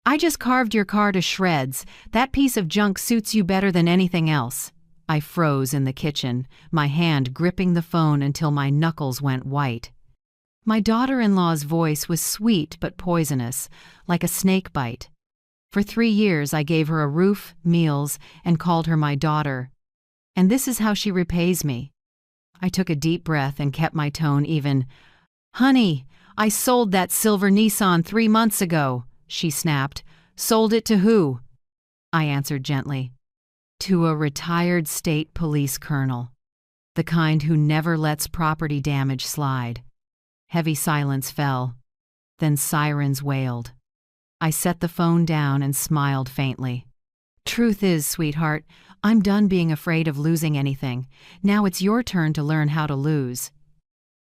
I just carved your car to shreds. That piece of junk suits you better than anything else. I froze in the kitchen, my hand gripping the phone until my knuckles went white. My daughter-in-law's voice was sweet but poisonous, like a snake bite. For 3 years I gave her a roof, meals, and called her my daughter. And this is how she repays me. I took a deep breath and kept my tone even. "Honey, I sold that silver Nissan 3 months ago," she snapped. "Sold it to who?" I answered gently. "To a retired state police colonel. The kind who never lets property damage slide." Heavy silence fell. Then sirens wailed. I set the phone down and smiled faintly. "Truth is, sweetheart, I'm done being afraid of losing anything. Now it's your turn to learn how to lose."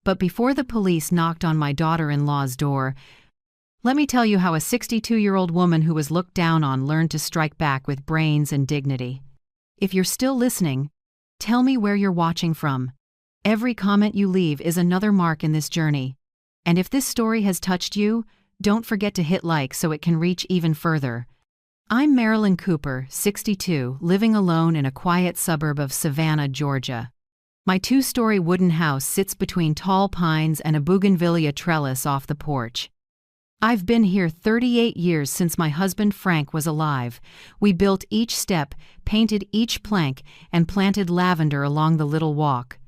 But before the police knocked on my daughter-in-law's door, let me tell you how a 62-year-old woman who was looked down on learned to strike back with brains and dignity. If you're still listening, tell me where you're watching from. Every comment you leave is another mark in this journey. And if this story has touched you, don't forget to hit like so it can reach even further. I'm Marilyn Cooper, 62, living alone in a quiet suburb of Savannah, Georgia. My 2-story wooden house sits between tall pines and a bougainvillea trellis off the porch. I've been here 38 years since my husband Frank was alive. We built each step, painted each plank, and planted lavender along the little walk.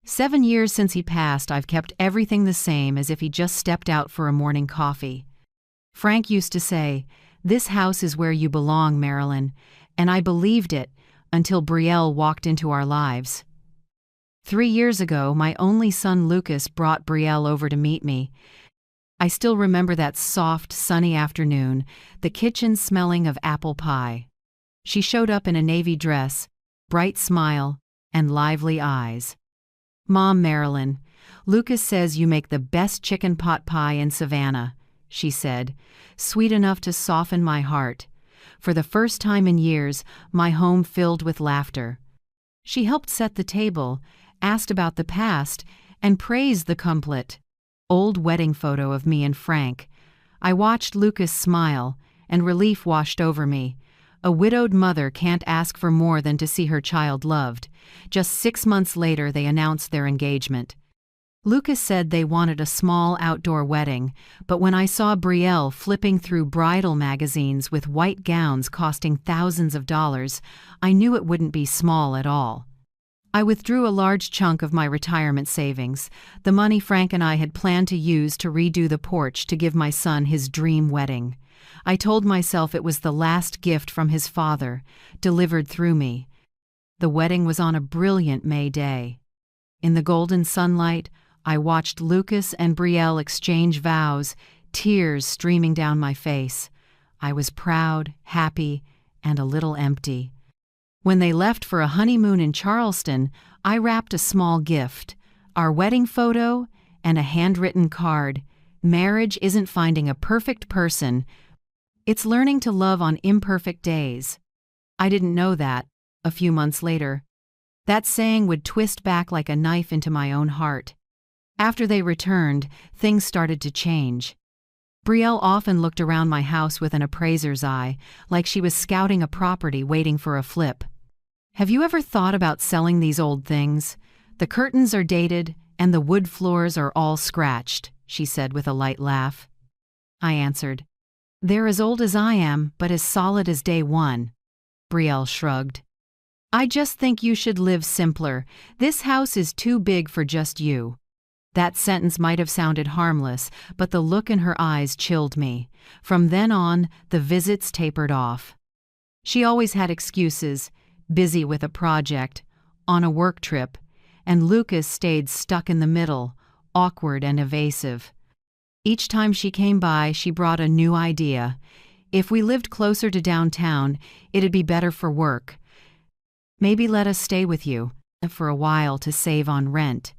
7 years since he passed, I've kept everything the same as if he just stepped out for a morning coffee. Frank used to say, "This house is where you belong, Marilyn," and I believed it until Brielle walked into our lives. 3 years ago, my only son Lucas brought Brielle over to meet me. I still remember that soft, sunny afternoon, the kitchen smelling of apple pie. She showed up in a navy dress, bright smile, and lively eyes. "Mom, Marilyn, Lucas says you make the best chicken pot pie in Savannah," she said, sweet enough to soften my heart. For the first time in years, my home filled with laughter. She helped set the table, asked about the past, and praised the complete old wedding photo of me and Frank. I watched Lucas smile, and relief washed over me. A widowed mother can't ask for more than to see her child loved. Just 6 months later, they announced their engagement. Lucas said they wanted a small outdoor wedding, but when I saw Brielle flipping through bridal magazines with white gowns costing thousands of dollars, I knew it wouldn't be small at all. I withdrew a large chunk of my retirement savings, the money Frank and I had planned to use to redo the porch to give my son his dream wedding. I told myself it was the last gift from his father, delivered through me. The wedding was on a brilliant May day. In the golden sunlight, I watched Lucas and Brielle exchange vows, tears streaming down my face. I was proud, happy, and a little empty. When they left for a honeymoon in Charleston, I wrapped a small gift, our wedding photo and a handwritten card. Marriage isn't finding a perfect person, it's learning to love on imperfect days. I didn't know that, a few months later. That saying would twist back like a knife into my own heart. After they returned, things started to change. Brielle often looked around my house with an appraiser's eye, like she was scouting a property waiting for a flip. "Have you ever thought about selling these old things? The curtains are dated, and the wood floors are all scratched," she said with a light laugh. I answered, "They're as old as I am, but as solid as day one." Brielle shrugged. "I just think you should live simpler. This house is too big for just you." That sentence might have sounded harmless, but the look in her eyes chilled me. From then on, the visits tapered off. She always had excuses, busy with a project, on a work trip, and Lucas stayed stuck in the middle, awkward and evasive. Each time she came by, she brought a new idea. If we lived closer to downtown, it'd be better for work. "Maybe let us stay with you for a while to save on rent."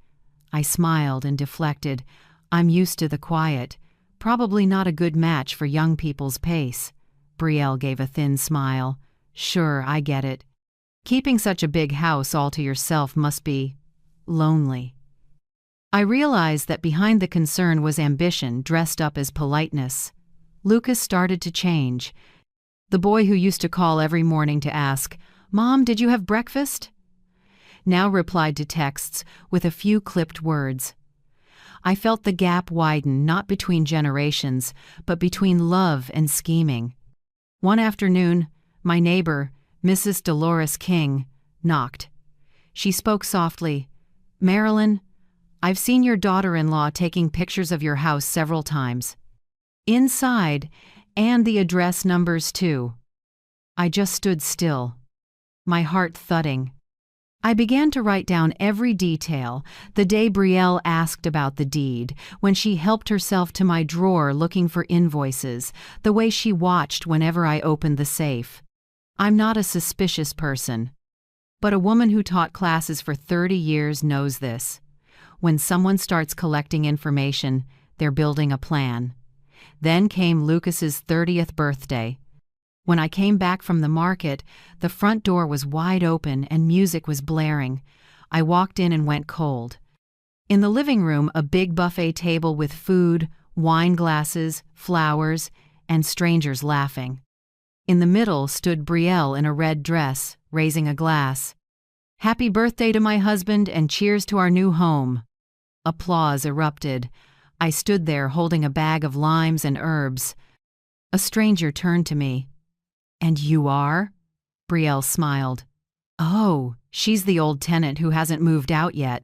I smiled and deflected. "I'm used to the quiet. Probably not a good match for young people's pace." Brielle gave a thin smile. "Sure, I get it. Keeping such a big house all to yourself must be lonely." I realized that behind the concern was ambition dressed up as politeness. Lucas started to change. The boy who used to call every morning to ask, "Mom, did you have breakfast?" now replied to texts with a few clipped words. I felt the gap widen not between generations, but between love and scheming. One afternoon, my neighbor, Mrs. Dolores King, knocked. She spoke softly. "Marilyn, I've seen your daughter-in-law taking pictures of your house several times. Inside, and the address numbers too." I just stood still, my heart thudding. I began to write down every detail: the day Brielle asked about the deed, when she helped herself to my drawer looking for invoices, the way she watched whenever I opened the safe. I'm not a suspicious person, but a woman who taught classes for 30 years knows this. When someone starts collecting information, they're building a plan. Then came Lucas's 30th birthday. When I came back from the market, the front door was wide open and music was blaring. I walked in and went cold. In the living room, a big buffet table with food, wine glasses, flowers, and strangers laughing. In the middle stood Brielle in a red dress, raising a glass. "Happy birthday to my husband and cheers to our new home." Applause erupted. I stood there holding a bag of limes and herbs. A stranger turned to me. "And you are?" Brielle smiled. "Oh, she's the old tenant who hasn't moved out yet."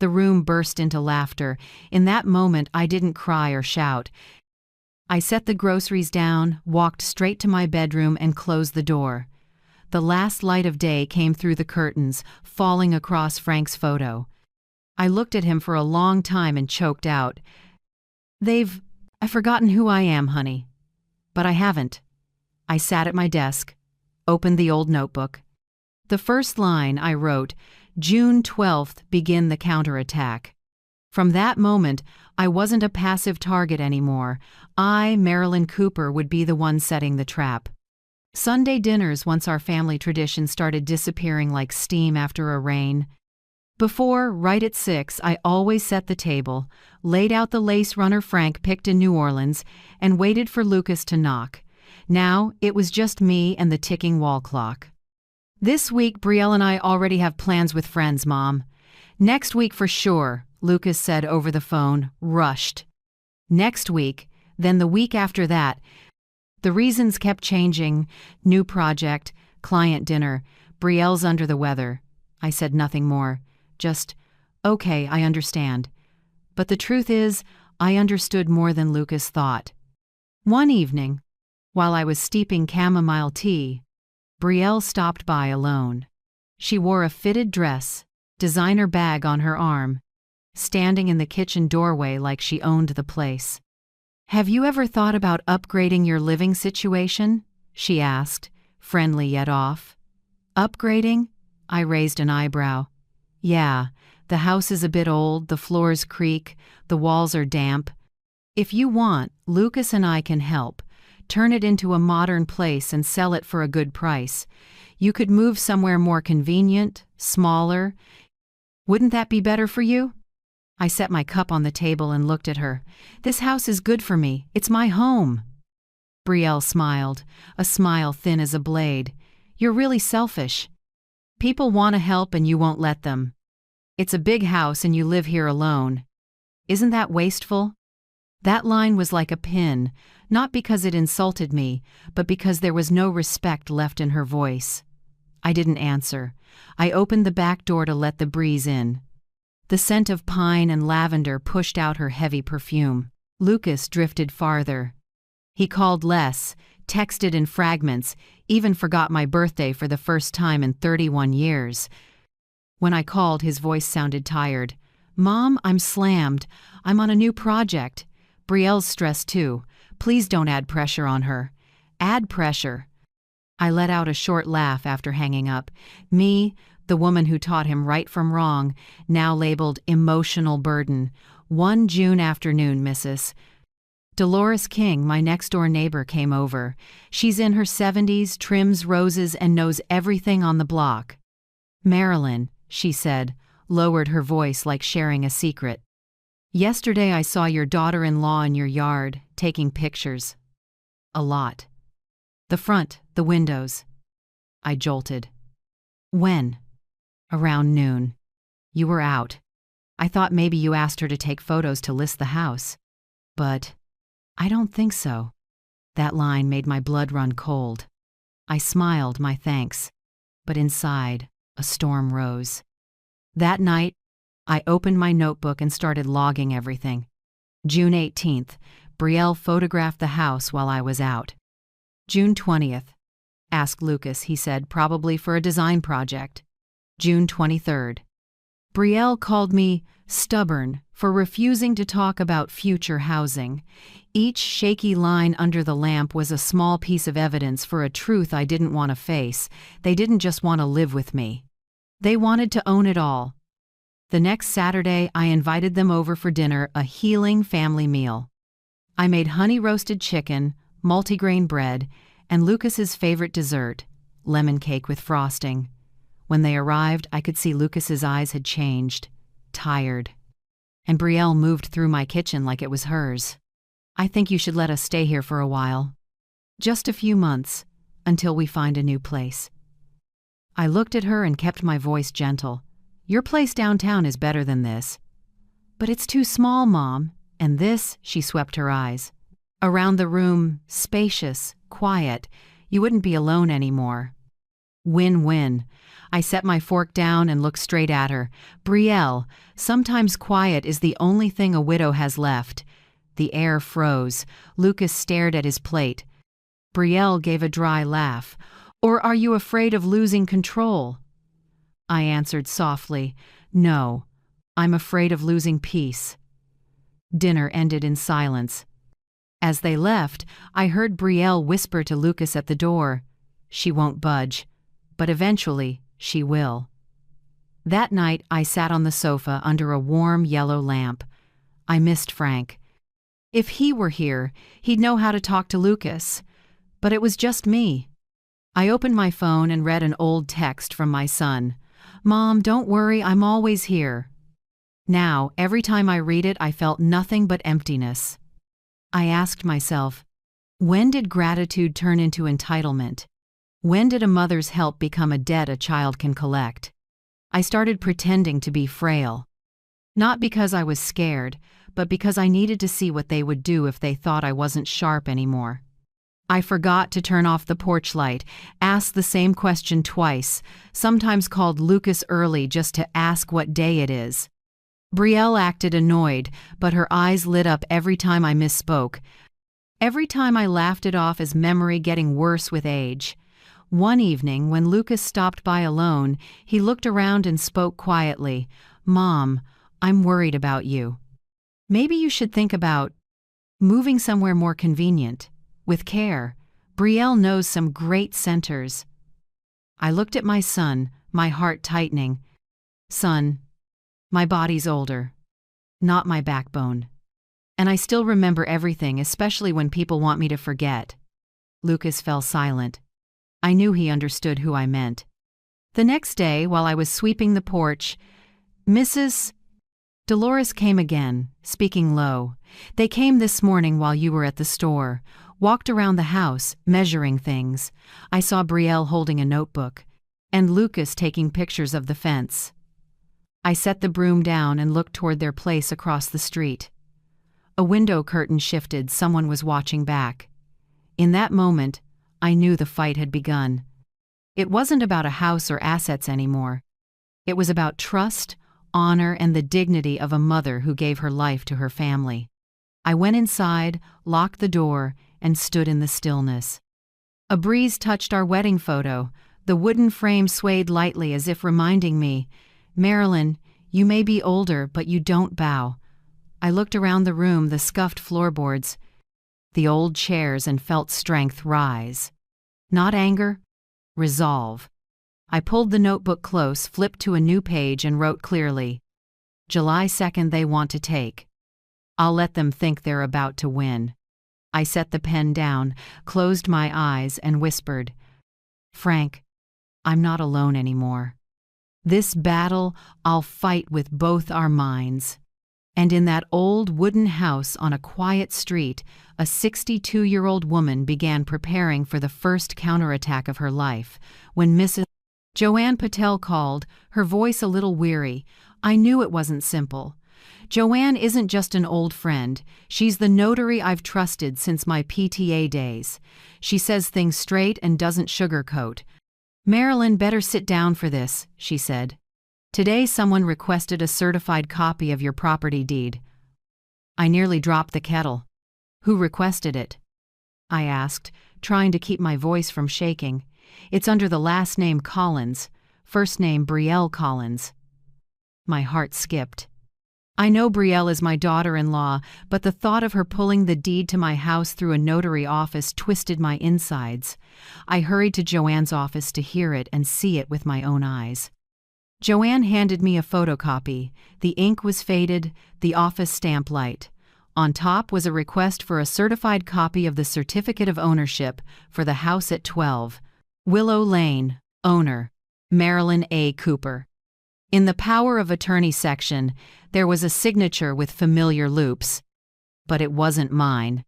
The room burst into laughter. In that moment, I didn't cry or shout. I set the groceries down, walked straight to my bedroom, and closed the door. The last light of day came through the curtains, falling across Frank's photo. I looked at him for a long time and choked out, I've forgotten who I am, honey." But I haven't. I sat at my desk, opened the old notebook. The first line I wrote, "June 12th, begin the counterattack." From that moment, I wasn't a passive target anymore. I, Marilyn Cooper, would be the one setting the trap. Sunday dinners, once our family tradition, started disappearing like steam after a rain. Before, right at 6, I always set the table, laid out the lace runner Frank picked in New Orleans, and waited for Lucas to knock. Now, it was just me and the ticking wall clock. "This week, Brielle and I already have plans with friends, Mom." "Next week for sure," Lucas said over the phone, rushed. Next week, then the week after that. The reasons kept changing: new project, client dinner, Brielle's under the weather. I said nothing more, just, "Okay, I understand." But the truth is, I understood more than Lucas thought. One evening, while I was steeping chamomile tea, Brielle stopped by alone. She wore a fitted dress, designer bag on her arm, standing in the kitchen doorway like she owned the place. "Have you ever thought about upgrading your living situation?" she asked, friendly yet off. "Upgrading?" I raised an eyebrow. "Yeah, the house is a bit old, the floors creak, the walls are damp. If you want, Lucas and I can help. Turn it into a modern place and sell it for a good price. You could move somewhere more convenient, smaller. Wouldn't that be better for you?" I set my cup on the table and looked at her. "This house is good for me. It's my home." Brielle smiled, a smile thin as a blade. "You're really selfish. People want to help and you won't let them. It's a big house and you live here alone. Isn't that wasteful?" That line was like a pin, not because it insulted me, but because there was no respect left in her voice. I didn't answer. I opened the back door to let the breeze in. The scent of pine and lavender pushed out her heavy perfume. Lucas drifted farther. He called less, texted in fragments, even forgot my birthday for the first time in 31 years. When I called, his voice sounded tired. "Mom, I'm slammed. I'm on a new project. Brielle's stressed too. Please don't add pressure on her." "Add pressure." I let out a short laugh after hanging up. Me, the woman who taught him right from wrong, now labeled emotional burden. One June afternoon, Mrs. Dolores King, my next-door neighbor, came over. She's in her 70s, trims roses, and knows everything on the block. "Marilyn," she said, lowered her voice like sharing a secret. "Yesterday I saw your daughter-in-law in your yard, taking pictures. A lot. The front, the windows. I jolted. When? Around noon. You were out. I thought maybe you asked her to take photos to list the house. But I don't think so. That line made my blood run cold. I smiled my thanks, but inside, a storm rose. That night, I opened my notebook and started logging everything. June 18th, Brielle photographed the house while I was out. June 20th, asked Lucas, he said, probably for a design project. June 23rd, Brielle called me stubborn for refusing to talk about future housing. Each shaky line under the lamp was a small piece of evidence for a truth I didn't want to face. They didn't just want to live with me. They wanted to own it all. The next Saturday, I invited them over for dinner, a healing family meal. I made honey-roasted chicken, multigrain bread, and Lucas's favorite dessert, lemon cake with frosting. When they arrived, I could see Lucas's eyes had changed, tired. And Brielle moved through my kitchen like it was hers. I think you should let us stay here for a while. Just a few months, until we find a new place. I looked at her and kept my voice gentle. Your place downtown is better than this. But it's too small, Mom. And this, she swept her eyes. Around the room, spacious, quiet. You wouldn't be alone anymore. Win-win. I set my fork down and looked straight at her. Brielle, sometimes quiet is the only thing a widow has left. The air froze. Lucas stared at his plate. Brielle gave a dry laugh. Or are you afraid of losing control? I answered softly, no, I'm afraid of losing peace. Dinner ended in silence. As they left, I heard Brielle whisper to Lucas at the door, she won't budge, but eventually she will. That night I sat on the sofa under a warm yellow lamp. I missed Frank. If he were here, he'd know how to talk to Lucas. But it was just me. I opened my phone and read an old text from my son. Mom, don't worry, I'm always here. Now, every time I read it, I felt nothing but emptiness. I asked myself, when did gratitude turn into entitlement? When did a mother's help become a debt a child can collect? I started pretending to be frail. Not because I was scared, but because I needed to see what they would do if they thought I wasn't sharp anymore. I forgot to turn off the porch light, asked the same question twice, sometimes called Lucas early just to ask what day it is. Brielle acted annoyed, but her eyes lit up every time I misspoke. Every time I laughed it off as memory getting worse with age. One evening, when Lucas stopped by alone, he looked around and spoke quietly. Mom, I'm worried about you. Maybe you should think about moving somewhere more convenient. With care, Brielle knows some great centers. I looked at my son, my heart tightening. Son, my body's older, not my backbone. And I still remember everything, especially when people want me to forget. Lucas fell silent. I knew he understood who I meant. The next day, while I was sweeping the porch, Mrs. Dolores came again, speaking low. They came this morning while you were at the store. Walked around the house, measuring things. I saw Brielle holding a notebook, and Lucas taking pictures of the fence. I set the broom down and looked toward their place across the street. A window curtain shifted, someone was watching back. In that moment, I knew the fight had begun. It wasn't about a house or assets anymore. It was about trust, honor, and the dignity of a mother who gave her life to her family. I went inside, locked the door, and stood in the stillness. A breeze touched our wedding photo. The wooden frame swayed lightly as if reminding me, Marilyn, you may be older, but you don't bow. I looked around the room, the scuffed floorboards, the old chairs, and felt strength rise. Not anger, resolve. I pulled the notebook close, flipped to a new page, and wrote clearly, July 2nd they want to take. I'll let them think they're about to win. I set the pen down, closed my eyes, and whispered, Frank, I'm not alone anymore. This battle I'll fight with both our minds. And in that old wooden house on a quiet street, a 62-year-old woman began preparing for the first counterattack of her life. When Mrs. Joanne Patel called, her voice a little weary, I knew it wasn't simple. Joanne isn't just an old friend, she's the notary I've trusted since my PTA days. She says things straight and doesn't sugarcoat. Marilyn, better sit down for this, she said. Today someone requested a certified copy of your property deed. I nearly dropped the kettle. Who requested it? I asked, trying to keep my voice from shaking. It's under the last name Collins, first name Brielle Collins. My heart skipped. I know Brielle is my daughter-in-law, but the thought of her pulling the deed to my house through a notary office twisted my insides. I hurried to Joanne's office to hear it and see it with my own eyes. Joanne handed me a photocopy. The ink was faded, the office stamp light. On top was a request for a certified copy of the certificate of ownership for the house at 12 Willow Lane, owner, Marilyn A. Cooper. In the power of attorney section, there was a signature with familiar loops. But it wasn't mine.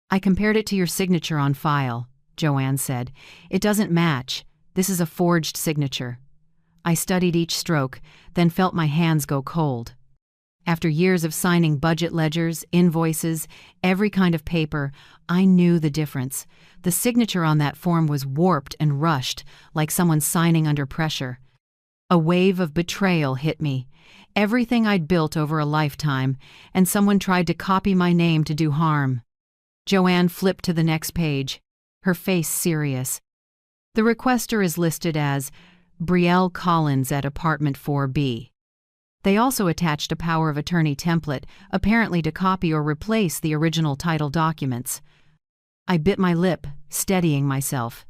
I compared it to your signature on file, Joanne said. It doesn't match. This is a forged signature. I studied each stroke, then felt my hands go cold. After years of signing budget ledgers, invoices, every kind of paper, I knew the difference. The signature on that form was warped and rushed, like someone signing under pressure. A wave of betrayal hit me. Everything I'd built over a lifetime, and someone tried to copy my name to do harm. Joanne flipped to the next page, her face serious. The requester is listed as Brielle Collins at apartment 4B. They also attached a power of attorney template, apparently to copy or replace the original title documents. I bit my lip, steadying myself.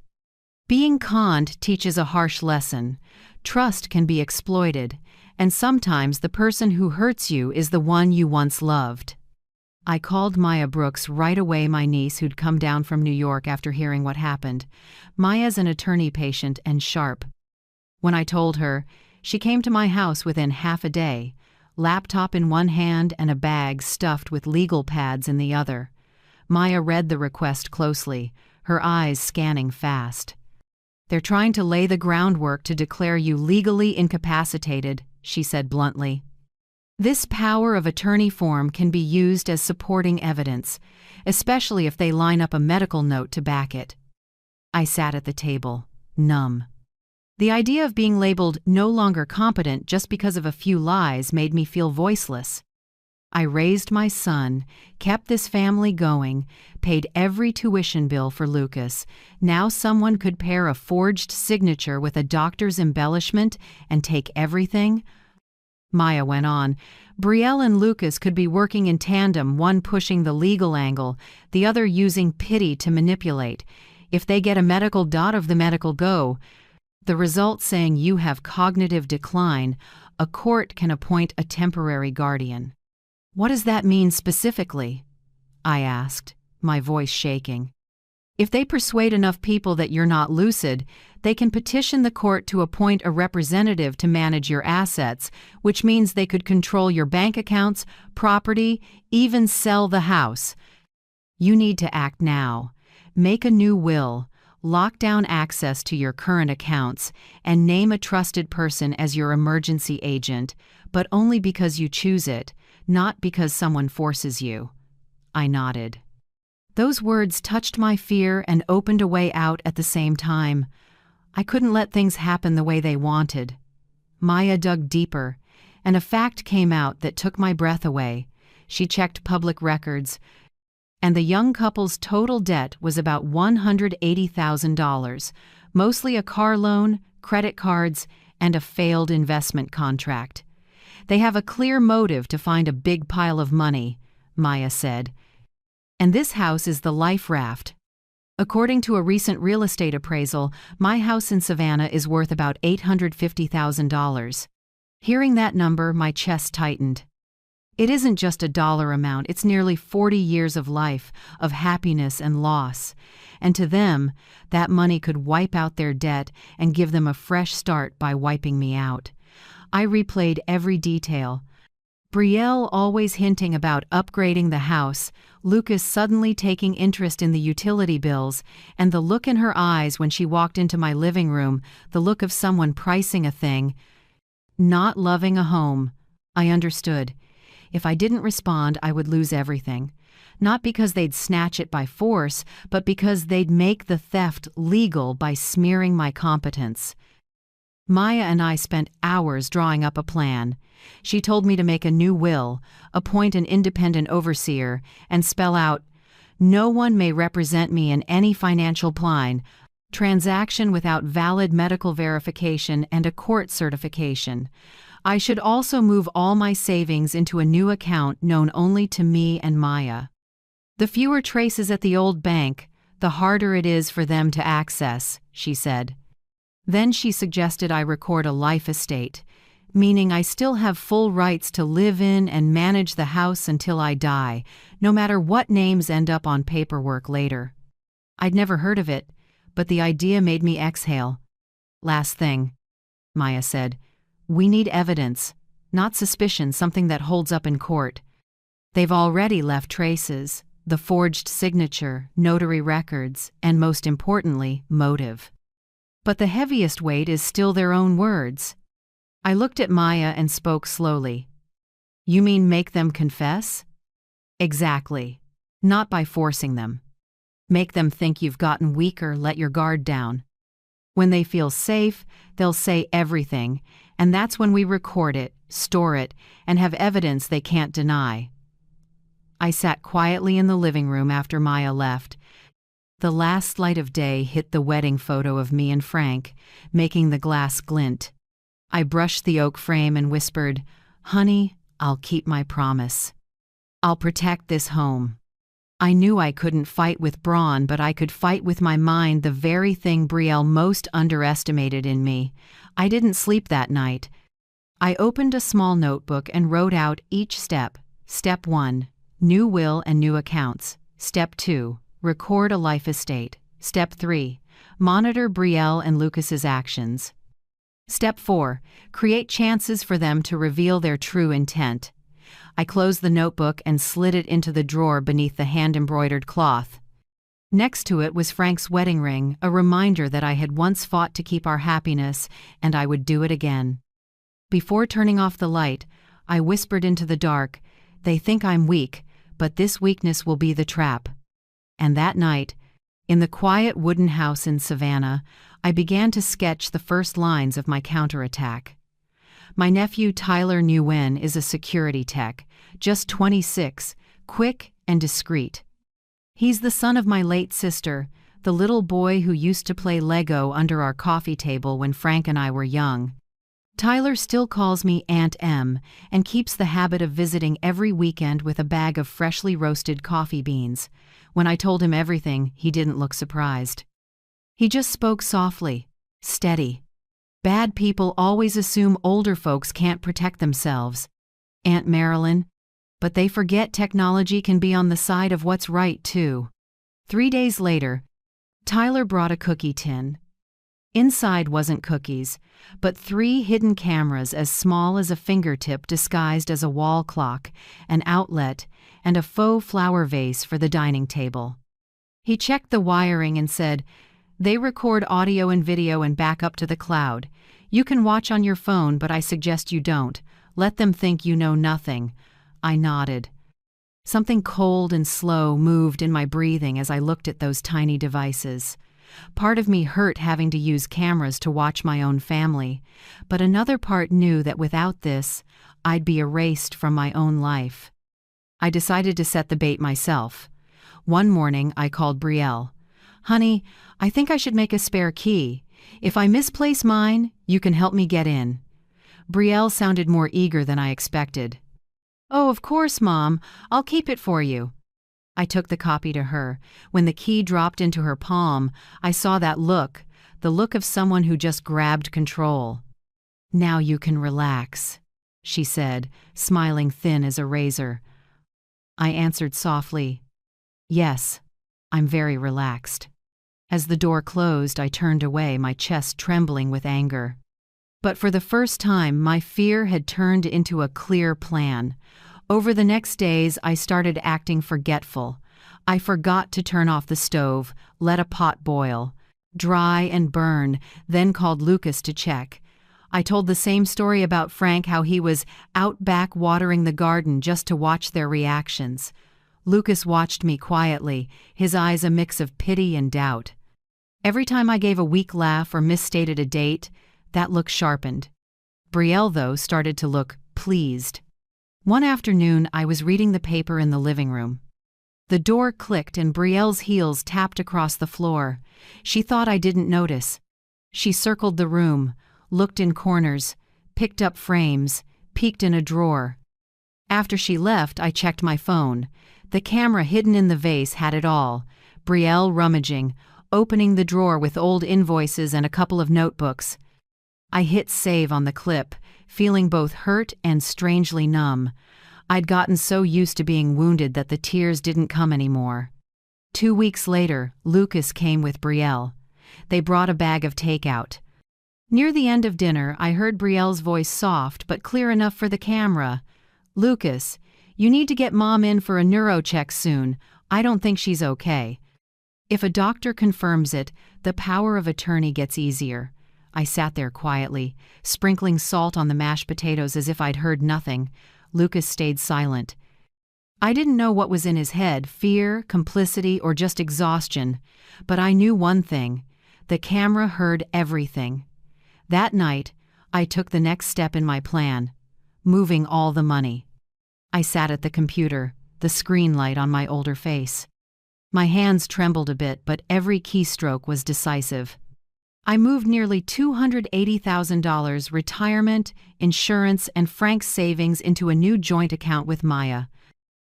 Being conned teaches a harsh lesson. Trust can be exploited, and sometimes the person who hurts you is the one you once loved. I called Maya Brooks right away, my niece who'd come down from New York after hearing what happened. Maya's an attorney patient and sharp. When I told her, she came to my house within half a day, laptop in one hand and a bag stuffed with legal pads in the other. Maya read the request closely, her eyes scanning fast. They're trying to lay the groundwork to declare you legally incapacitated, she said bluntly. This power of attorney form can be used as supporting evidence, especially if they line up a medical note to back it. I sat at the table, numb. The idea of being labeled no longer competent just because of a few lies made me feel voiceless. I raised my son, kept this family going, paid every tuition bill for Lucas. Now someone could pair a forged signature with a doctor's embellishment and take everything? Maya went on. Brielle and Lucas could be working in tandem, one pushing the legal angle, the other using pity to manipulate. If they get a medical dot of the medical go, the result saying you have cognitive decline, a court can appoint a temporary guardian. What does that mean specifically? I asked, my voice shaking. If they persuade enough people that you're not lucid, they can petition the court to appoint a representative to manage your assets, which means they could control your bank accounts, property, even sell the house. You need to act now. Make a new will. Lock down access to your current accounts, and name a trusted person as your emergency agent, but only because you choose it, not because someone forces you. I nodded. Those words touched my fear and opened a way out at the same time. I couldn't let things happen the way they wanted. Maya dug deeper, and a fact came out that took my breath away. She checked public records, and the young couple's total debt was about $180,000, mostly a car loan, credit cards, and a failed investment contract. They have a clear motive to find a big pile of money, Maya said. And this house is the life raft. According to a recent real estate appraisal, my house in Savannah is worth about $850,000. Hearing that number, my chest tightened. It isn't just a dollar amount, it's nearly 40 years of life, of happiness and loss. And to them, that money could wipe out their debt and give them a fresh start by wiping me out. I replayed every detail. Brielle always hinting about upgrading the house, Lucas suddenly taking interest in the utility bills, and the look in her eyes when she walked into my living room, the look of someone pricing a thing. Not loving a home. I understood. If I didn't respond, I would lose everything. Not because they'd snatch it by force, but because they'd make the theft legal by smearing my competence. Maya and I spent hours drawing up a plan. She told me to make a new will, appoint an independent overseer, and spell out, "No one may represent me in any financial transaction without valid medical verification and a court certification. I should also move all my savings into a new account known only to me and Maya. The fewer traces at the old bank, the harder it is for them to access," she said. Then she suggested I record a life estate, meaning I still have full rights to live in and manage the house until I die, no matter what names end up on paperwork later. I'd never heard of it, but the idea made me exhale. "Last thing," Maya said. "We need evidence, not suspicion, something that holds up in court. They've already left traces, the forged signature, notary records, and most importantly, motive. But the heaviest weight is still their own words." I looked at Maya and spoke slowly. "You mean make them confess?" "Exactly. Not by forcing them. Make them think you've gotten weaker, let your guard down. When they feel safe, they'll say everything, and that's when we record it, store it, and have evidence they can't deny." I sat quietly in the living room after Maya left. The last light of day hit the wedding photo of me and Frank, making the glass glint. I brushed the oak frame and whispered, "Honey, I'll keep my promise. I'll protect this home." I knew I couldn't fight with brawn, but I could fight with my mind, the very thing Brielle most underestimated in me. I didn't sleep that night. I opened a small notebook and wrote out each step. Step 1, new will and new accounts. Step 2, record a life estate. Step 3, monitor Brielle and Lucas's actions. Step 4, create chances for them to reveal their true intent. I closed the notebook and slid it into the drawer beneath the hand-embroidered cloth. Next to it was Frank's wedding ring, a reminder that I had once fought to keep our happiness, and I would do it again. Before turning off the light, I whispered into the dark, "They think I'm weak, but this weakness will be the trap." And that night, in the quiet wooden house in Savannah, I began to sketch the first lines of my counterattack. My nephew Tyler Nguyen is a security tech, just 26, quick and discreet. He's the son of my late sister, the little boy who used to play Lego under our coffee table when Frank and I were young. Tyler still calls me Aunt M and keeps the habit of visiting every weekend with a bag of freshly roasted coffee beans. When I told him everything, he didn't look surprised. He just spoke softly, steady. "Bad people always assume older folks can't protect themselves, Aunt Marilyn, but they forget technology can be on the side of what's right, too." 3 days later, Tyler brought a cookie tin. Inside wasn't cookies, but 3 hidden cameras as small as a fingertip disguised as a wall clock, an outlet, and a faux flower vase for the dining table. He checked the wiring and said, "They record audio and video and back up to the cloud. You can watch on your phone, but I suggest you don't. Let them think you know nothing." I nodded. Something cold and slow moved in my breathing as I looked at those tiny devices. Part of me hurt having to use cameras to watch my own family, but another part knew that without this, I'd be erased from my own life. I decided to set the bait myself. One morning, I called Brielle. "Honey, I think I should make a spare key. If I misplace mine, you can help me get in." Brielle sounded more eager than I expected. "Oh, of course, Mom. I'll keep it for you." I took the copy to her. When the key dropped into her palm, I saw that look, the look of someone who just grabbed control. "Now you can relax," she said, smiling thin as a razor. I answered softly, "Yes, I'm very relaxed." As the door closed, I turned away, my chest trembling with anger. But for the first time, my fear had turned into a clear plan. Over the next days, I started acting forgetful. I forgot to turn off the stove, let a pot boil, dry and burn, then called Lucas to check. I told the same story about Frank, how he was out back watering the garden just to watch their reactions. Lucas watched me quietly, his eyes a mix of pity and doubt. Every time I gave a weak laugh or misstated a date, that look sharpened. Brielle, though, started to look pleased. One afternoon, I was reading the paper in the living room. The door clicked and Brielle's heels tapped across the floor. She thought I didn't notice. She circled the room, looked in corners, picked up frames, peeked in a drawer. After she left, I checked my phone. The camera hidden in the vase had it all. Brielle rummaging, opening the drawer with old invoices and a couple of notebooks. I hit save on the clip, feeling both hurt and strangely numb. I'd gotten so used to being wounded that the tears didn't come anymore. 2 weeks later, Lucas came with Brielle. They brought a bag of takeout. Near the end of dinner, I heard Brielle's voice, soft but clear enough for the camera. "Lucas, you need to get Mom in for a neuro check soon. I don't think she's okay." If a doctor confirms it, the power of attorney gets easier. I sat there quietly, sprinkling salt on the mashed potatoes as if I'd heard nothing. Lucas stayed silent. I didn't know what was in his head, fear, complicity, or just exhaustion. But I knew one thing. The camera heard everything. That night, I took the next step in my plan, moving all the money. I sat at the computer, the screen light on my older face. My hands trembled a bit, but every keystroke was decisive. I moved nearly $280,000 retirement, insurance, and Frank's savings into a new joint account with Maya.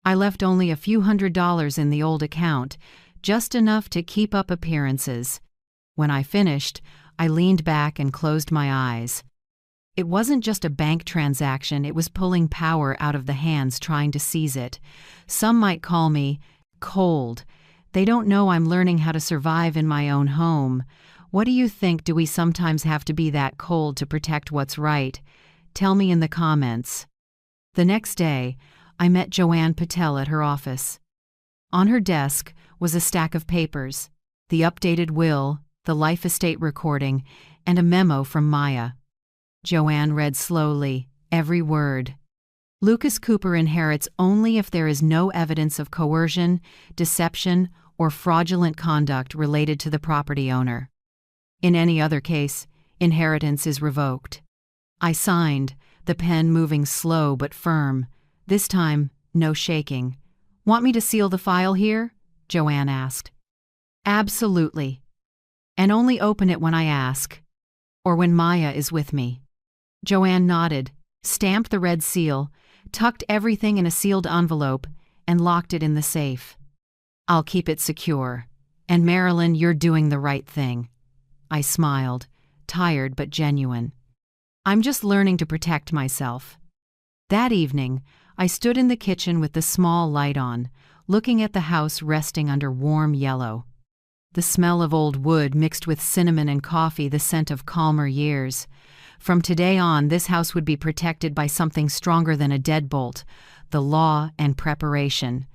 I left only a few $100s in the old account, just enough to keep up appearances. When I finished, I leaned back and closed my eyes. It wasn't just a bank transaction, it was pulling power out of the hands trying to seize it. Some might call me cold. They don't know I'm learning how to survive in my own home. What do you think? Do we sometimes have to be that cold to protect what's right? Tell me in the comments. The next day, I met Joanne Patel at her office. On her desk was a stack of papers, the updated will, the life estate recording, and a memo from Maya. Joanne read slowly, every word. Lucas Cooper inherits only if there is no evidence of coercion, deception, or fraudulent conduct related to the property owner. In any other case, inheritance is revoked. I signed, the pen moving slow but firm. This time, no shaking. "Want me to seal the file here?" Joanne asked. "Absolutely. And only open it when I ask, or when Maya is with me." Joanne nodded, stamped the red seal, tucked everything in a sealed envelope, and locked it in the safe. "I'll keep it secure. And Marilyn, you're doing the right thing." I smiled, tired but genuine. "I'm just learning to protect myself." That evening, I stood in the kitchen with the small light on, looking at the house resting under warm yellow. The smell of old wood mixed with cinnamon and coffee, the scent of calmer years. From today on, this house would be protected by something stronger than a deadbolt, the law and preparation.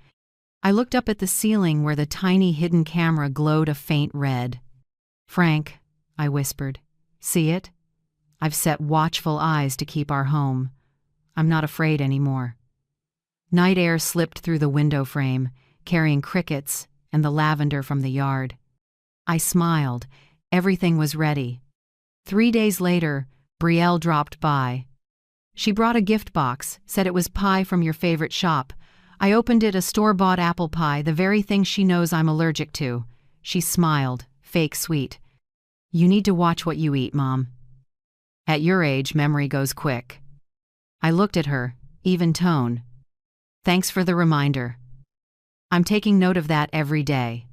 I looked up at the ceiling where the tiny hidden camera glowed a faint red. "Frank," I whispered, "see it? I've set watchful eyes to keep our home. I'm not afraid anymore." Night air slipped through the window frame, carrying crickets and the lavender from the yard. I smiled. Everything was ready. 3 days later, Brielle dropped by. She brought a gift box, said it was pie from your favorite shop. I opened it, a store-bought apple pie, the very thing she knows I'm allergic to. She smiled, fake sweet. "You need to watch what you eat, Mom. At your age, memory goes quick." I looked at her, even tone. "Thanks for the reminder. I'm taking note of that every day."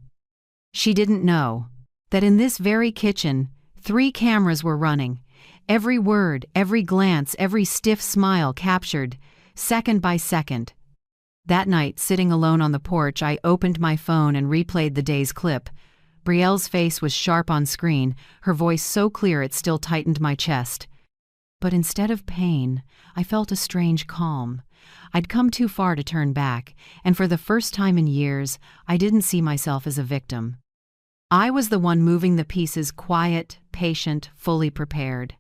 She didn't know that in this very kitchen, 3 cameras were running. Every word, every glance, every stiff smile captured, second by second. That night, sitting alone on the porch, I opened my phone and replayed the day's clip. Brielle's face was sharp on screen, her voice so clear it still tightened my chest. But instead of pain, I felt a strange calm. I'd come too far to turn back, and for the first time in years, I didn't see myself as a victim. I was the one moving the pieces, quiet, patient, fully prepared.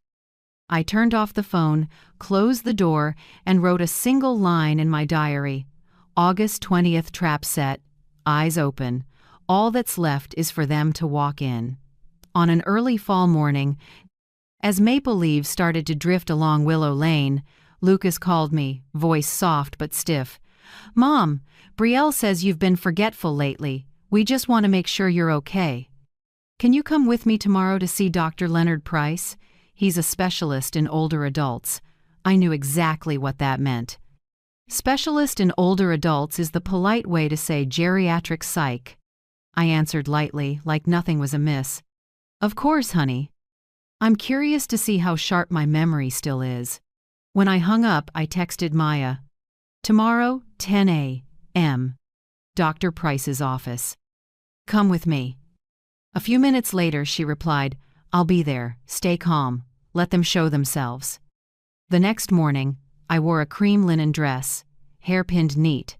I turned off the phone, closed the door, and wrote a single line in my diary. August 20th trap set, eyes open. All that's left is for them to walk in. On an early fall morning, as maple leaves started to drift along Willow Lane, Lucas called me, voice soft but stiff. "Mom, Brielle says you've been forgetful lately. We just want to make sure you're okay. Can you come with me tomorrow to see Dr. Leonard Price? He's a specialist in older adults." I knew exactly what that meant. Specialist in older adults is the polite way to say geriatric psych. I answered lightly, like nothing was amiss. "Of course, honey." I'm curious to see how sharp my memory still is. When I hung up, I texted Maya. "Tomorrow, 10 a.m. Dr. Price's office. Come with me." A few minutes later, she replied, "I'll be there. Stay calm. Let them show themselves." The next morning, I wore a cream linen dress, hair pinned neat.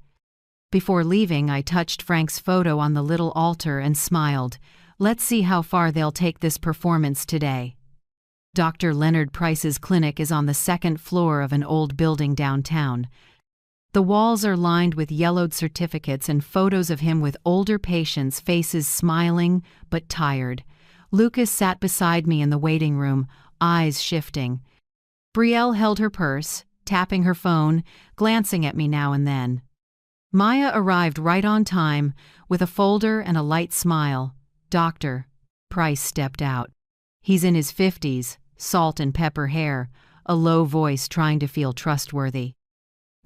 Before leaving, I touched Frank's photo on the little altar and smiled. Let's see how far they'll take this performance today. Dr. Leonard Price's clinic is on the second floor of an old building downtown. The walls are lined with yellowed certificates and photos of him with older patients' faces smiling but tired. Lucas sat beside me in the waiting room, eyes shifting. Brielle held her purse, tapping her phone, glancing at me now and then. Maya arrived right on time, with a folder and a light smile. Dr. Price stepped out. He's in his 50s, salt and pepper hair, a low voice trying to feel trustworthy.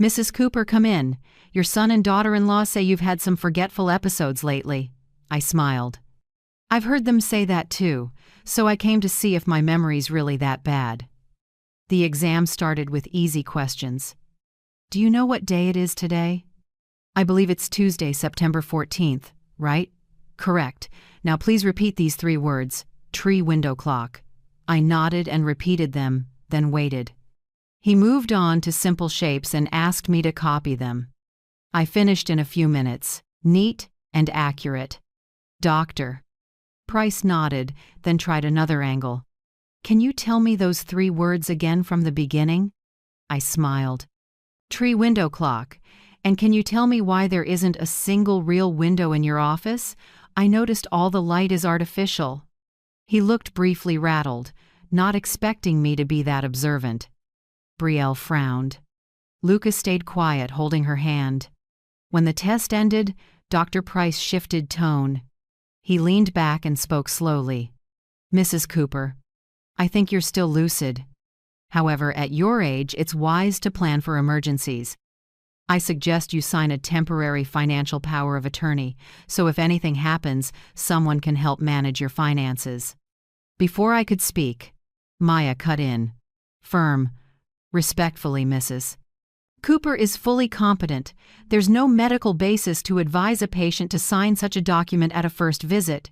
"Mrs. Cooper, come in. Your son and daughter-in-law say you've had some forgetful episodes lately." I smiled. "I've heard them say that too, so I came to see if my memory's really that bad." The exam started with easy questions. "Do you know what day it is today?" "I believe it's Tuesday, September 14th, right?" "Correct. Now please repeat these 3 words. Tree window clock." I nodded and repeated them, then waited. He moved on to simple shapes and asked me to copy them. I finished in a few minutes, neat and accurate. "Doctor." Price nodded, then tried another angle. "Can you tell me those 3 words again from the beginning?" I smiled. "Tree window clock. And can you tell me why there isn't a single real window in your office? I noticed all the light is artificial." He looked briefly rattled, not expecting me to be that observant. Brielle frowned. Lucas stayed quiet, holding her hand. When the test ended, Dr. Price shifted tone. He leaned back and spoke slowly. "Mrs. Cooper, I think you're still lucid. However, at your age, it's wise to plan for emergencies. I suggest you sign a temporary financial power of attorney, so if anything happens, someone can help manage your finances." Before I could speak, Maya cut in. Firm. "Respectfully, Mrs. Cooper is fully competent. There's no medical basis to advise a patient to sign such a document at a first visit.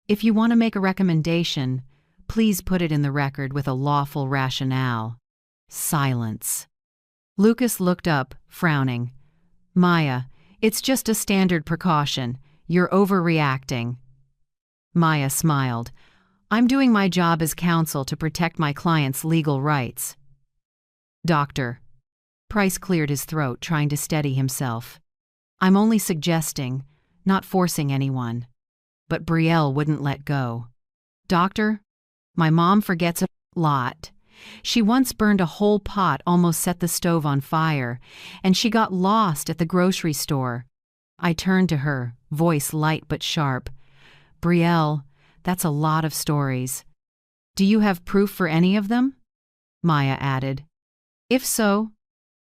If you want to make a recommendation, please put it in the record with a lawful rationale." Silence. Lucas looked up, frowning. "Maya, it's just a standard precaution. You're overreacting." Maya smiled. "I'm doing my job as counsel to protect my client's legal rights." "Doctor." Price cleared his throat, trying to steady himself. "I'm only suggesting, not forcing anyone." But Brielle wouldn't let go. "Doctor, my mom forgets a lot. She once burned a whole pot, almost set the stove on fire, and she got lost at the grocery store." I turned to her, voice light but sharp. "Brielle, that's a lot of stories. Do you have proof for any of them?" Maya added. "If so,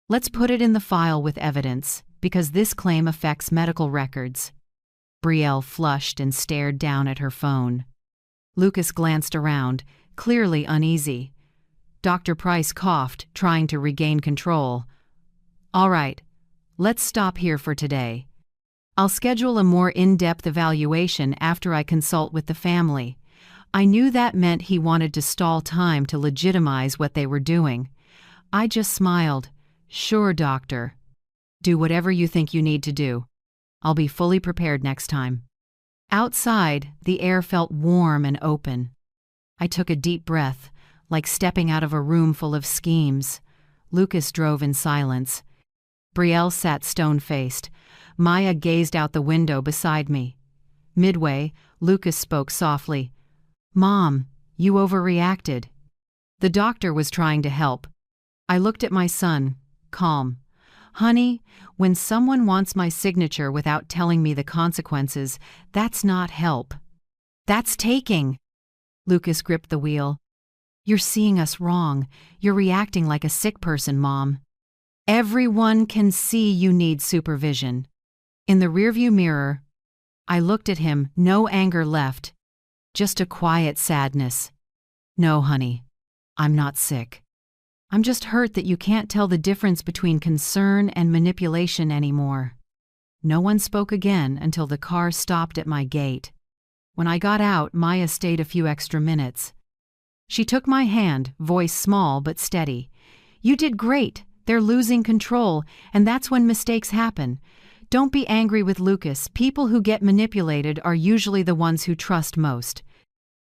let's put it in the file with evidence, because this claim affects medical records." Brielle flushed and stared down at her phone. Lucas glanced around, clearly uneasy. Dr. Price coughed, trying to regain control. "All right, let's stop here for today. I'll schedule a more in-depth evaluation after I consult with the family. I knew that meant he wanted to stall time to legitimize what they were doing. I just smiled. "Sure, doctor. Do whatever you think you need to do. I'll be fully prepared next time." Outside, the air felt warm and open. I took a deep breath, like stepping out of a room full of schemes. Lucas drove in silence. Brielle sat stone-faced. Maya gazed out the window beside me. Midway, Lucas spoke softly. "Mom, you overreacted." The doctor was trying to help. I looked at my son, calm. "Honey, when someone wants my signature without telling me the consequences, that's not help. That's taking." Lucas gripped the wheel. "You're seeing us wrong. You're reacting like a sick person, Mom. Everyone can see you need supervision." In the rearview mirror, I looked at him, no anger left, just a quiet sadness. "No, honey, I'm not sick. I'm just hurt that you can't tell the difference between concern and manipulation anymore." No one spoke again until the car stopped at my gate. When I got out, Maya stayed a few extra minutes. She took my hand, voice small but steady. "You did great. They're losing control, and that's when mistakes happen. Don't be angry with Lucas. People who get manipulated are usually the ones who trust most.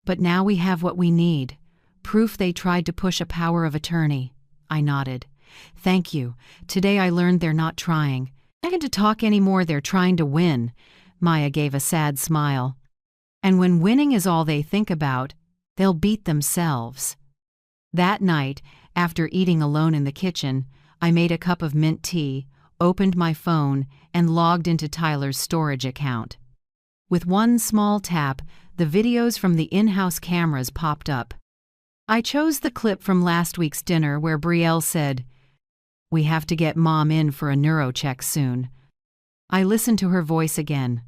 But now we have what we need. Proof they tried to push a power of attorney." I nodded. "Thank you. Today I learned they're not trying. I can't talk anymore, they're trying to win." Maya gave a sad smile. "And when winning is all they think about, they'll beat themselves." That night, after eating alone in the kitchen, I made a cup of mint tea, opened my phone, and logged into Tyler's storage account. With one small tap, the videos from the in-house cameras popped up. I chose the clip from last week's dinner where Brielle said, "We have to get Mom in for a neurocheck soon." I listened to her voice again,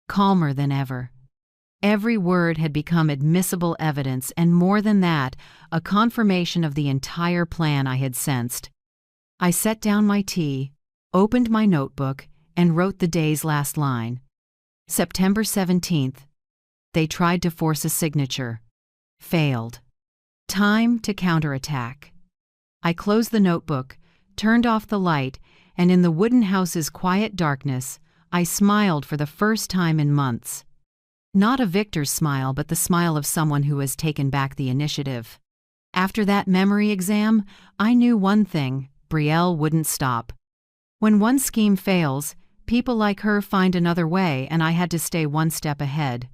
calmer than ever. Every word had become admissible evidence, and more than that, a confirmation of the entire plan I had sensed. I set down my tea, opened my notebook, and wrote the day's last line. September 17th. They tried to force a signature. Failed. Time to counterattack. I closed the notebook, turned off the light, and in the wooden house's quiet darkness, I smiled for the first time in months. Not a victor's smile, but the smile of someone who has taken back the initiative. After that memory exam, I knew one thing: Brielle wouldn't stop. When one scheme fails, people like her find another way, and I had to stay one step ahead.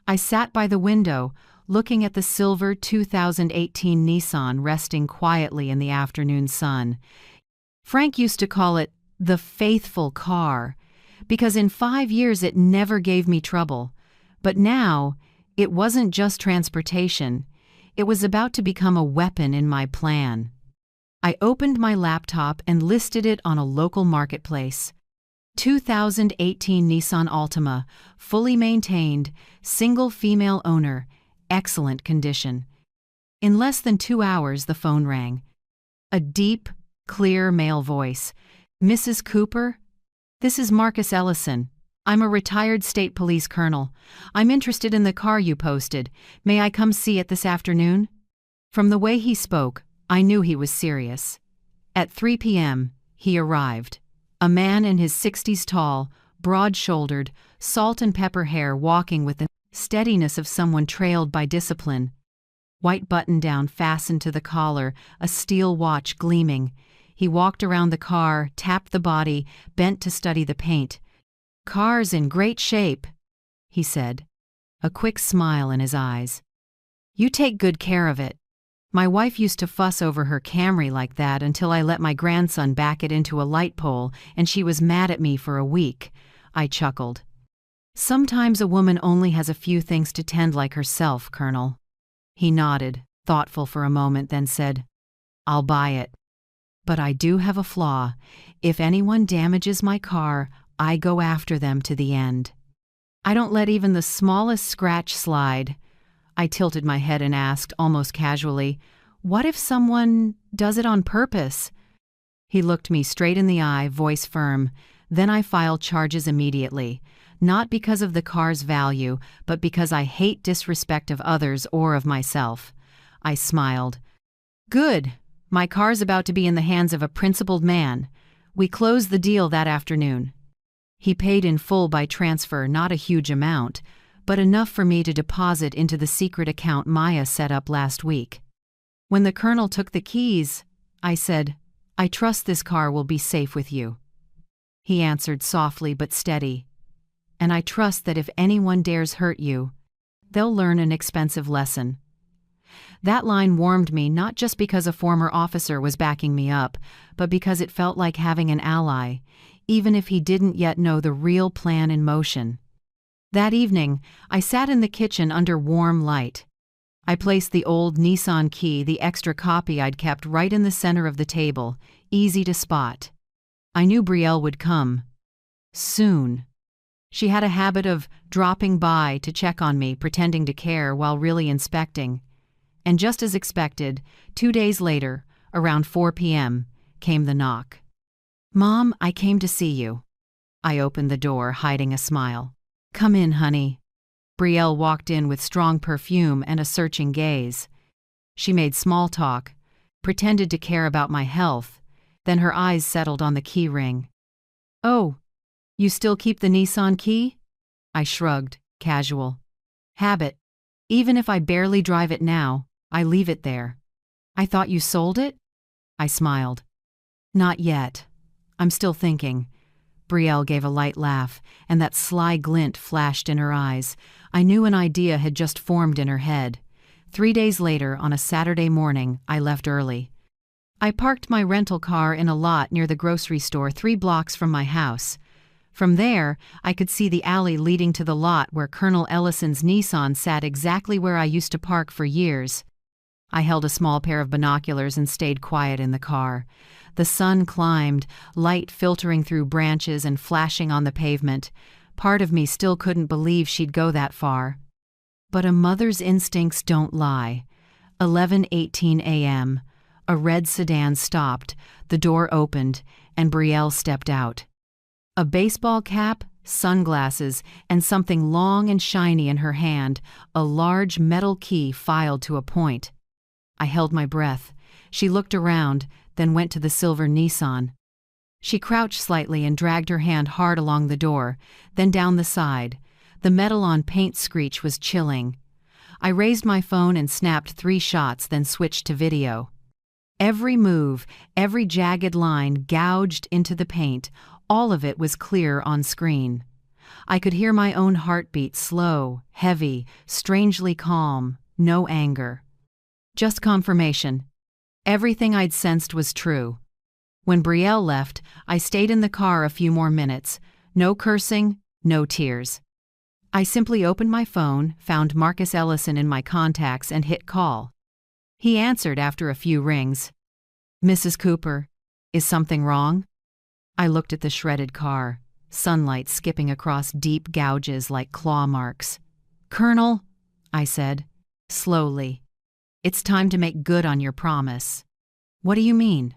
I sat by the window, looking at the silver 2018 Nissan resting quietly in the afternoon sun. Frank used to call it the faithful car, because in 5 years it never gave me trouble. But now, it wasn't just transportation. It was about to become a weapon in my plan. I opened my laptop and listed it on a local marketplace. 2018 Nissan Altima, fully maintained, single female owner, excellent condition. In less than 2 hours, the phone rang. A deep, clear male voice. "Mrs. Cooper? This is Marcus Ellison. I'm a retired state police colonel. I'm interested in the car you posted. May I come see it this afternoon?" From the way he spoke, I knew he was serious. At 3 p.m., he arrived. A man in his 60s, tall, broad-shouldered, salt and pepper hair, walking with the steadiness of someone trailed by discipline. White button-down fastened to the collar, a steel watch gleaming. He walked around the car, tapped the body, bent to study the paint. "Car's in great shape," he said, a quick smile in his eyes. "You take good care of it. My wife used to fuss over her Camry like that until I let my grandson back it into a light pole, and she was mad at me for a week." I chuckled. "Sometimes a woman only has a few things to tend like herself, Colonel." He nodded, thoughtful for a moment, then said, "I'll buy it. But I do have a flaw. If anyone damages my car, I go after them to the end. I don't let even the smallest scratch slide." I tilted my head and asked, almost casually, "What if someone does it on purpose?" He looked me straight in the eye, voice firm. Then I filed charges immediately, not because of the car's value, but because I hate disrespect of others or of myself. I smiled. Good. My car's about to be in the hands of a principled man. We closed the deal that afternoon. He paid in full by transfer, not a huge amount, but enough for me to deposit into the secret account Maya set up last week. When the colonel took the keys, I said, "I trust this car will be safe with you." He answered softly but steady, "And I trust that if anyone dares hurt you, they'll learn an expensive lesson." That line warmed me not just because a former officer was backing me up, but because it felt like having an ally, even if he didn't yet know the real plan in motion. That evening, I sat in the kitchen under warm light. I placed the old Nissan key, the extra copy I'd kept, right in the center of the table, easy to spot. I knew Brielle would come. Soon. She had a habit of dropping by to check on me, pretending to care while really inspecting. And just as expected, 2 days later, around 4 p.m., came the knock. "Mom, I came to see you." I opened the door, hiding a smile. "Come in, honey." Brielle walked in with strong perfume and a searching gaze. She made small talk, pretended to care about my health, then her eyes settled on the key ring. "Oh, you still keep the Nissan key?" I shrugged, casual. "Habit. Even if I barely drive it now, I leave it there." "I thought you sold it?" I smiled. "Not yet. I'm still thinking." Brielle gave a light laugh, and that sly glint flashed in her eyes. I knew an idea had just formed in her head. 3 days later, on a Saturday morning, I left early. I parked my rental car in a lot near the grocery store 3 blocks from my house. From there, I could see the alley leading to the lot where Colonel Ellison's Nissan sat, exactly where I used to park for years. I held a small pair of binoculars and stayed quiet in the car. The sun climbed, light filtering through branches and flashing on the pavement. Part of me still couldn't believe she'd go that far. But a mother's instincts don't lie. 11:18 a.m. A red sedan stopped, the door opened, and Brielle stepped out. A baseball cap, sunglasses, and something long and shiny in her hand, a large metal key filed to a point. I held my breath. She looked around, then went to the silver Nissan. She crouched slightly and dragged her hand hard along the door, then down the side. The metal on paint screech was chilling. I raised my phone and snapped 3 shots, then switched to video. Every move, every jagged line gouged into the paint, all of it was clear on screen. I could hear my own heartbeat, slow, heavy, strangely calm, no anger. Just confirmation. Everything I'd sensed was true. When Brielle left, I stayed in the car a few more minutes. No cursing, no tears. I simply opened my phone, found Marcus Ellison in my contacts, and hit call. He answered after a few rings. "Mrs. Cooper, is something wrong?" I looked at the shredded car, sunlight skipping across deep gouges like claw marks. "Colonel," I said, slowly, "it's time to make good on your promise." "What do you mean?"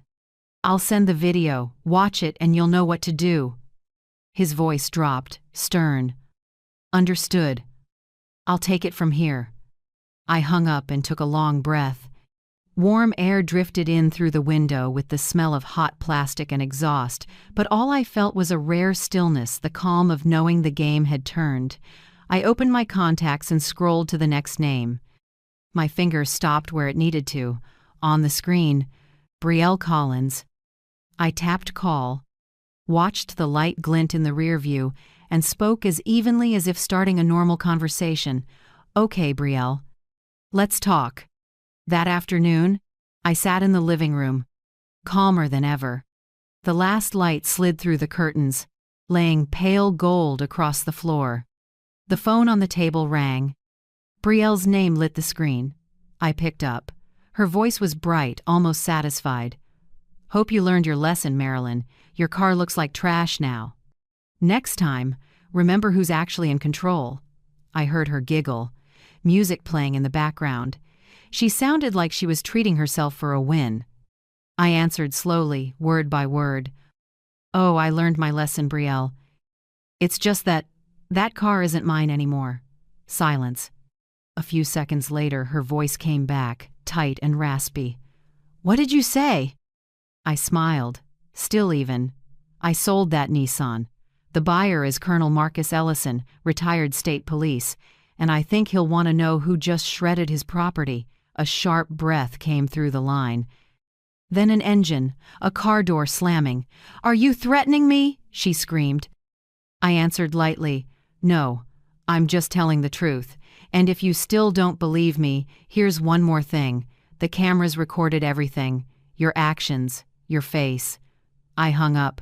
"I'll send the video, watch it, and you'll know what to do." His voice dropped, stern. "Understood. I'll take it from here." I hung up and took a long breath. Warm air drifted in through the window with the smell of hot plastic and exhaust, but all I felt was a rare stillness, the calm of knowing the game had turned. I opened my contacts and scrolled to the next name. My finger stopped where it needed to. On the screen, Brielle Collins. I tapped call, watched the light glint in the rear view, and spoke as evenly as if starting a normal conversation. "Okay, Brielle. Let's talk." That afternoon, I sat in the living room, calmer than ever. The last light slid through the curtains, laying pale gold across the floor. The phone on the table rang. Brielle's name lit the screen. I picked up. Her voice was bright, almost satisfied. "Hope you learned your lesson, Marilyn. Your car looks like trash now. Next time, remember who's actually in control." I heard her giggle, music playing in the background. She sounded like she was treating herself for a win. I answered slowly, word by word. Oh, I learned my lesson, Brielle. It's just that car isn't mine anymore. Silence. A few seconds later, her voice came back, tight and raspy. What did you say? I smiled. Still even. I sold that Nissan. The buyer is Colonel Marcus Ellison, retired state police, and I think he'll want to know who just shredded his property. A sharp breath came through the line. Then an engine, a car door slamming. Are you threatening me? She screamed. I answered lightly, No, I'm just telling the truth. And if you still don't believe me, here's one more thing. The cameras recorded everything. Your actions, your face. I hung up.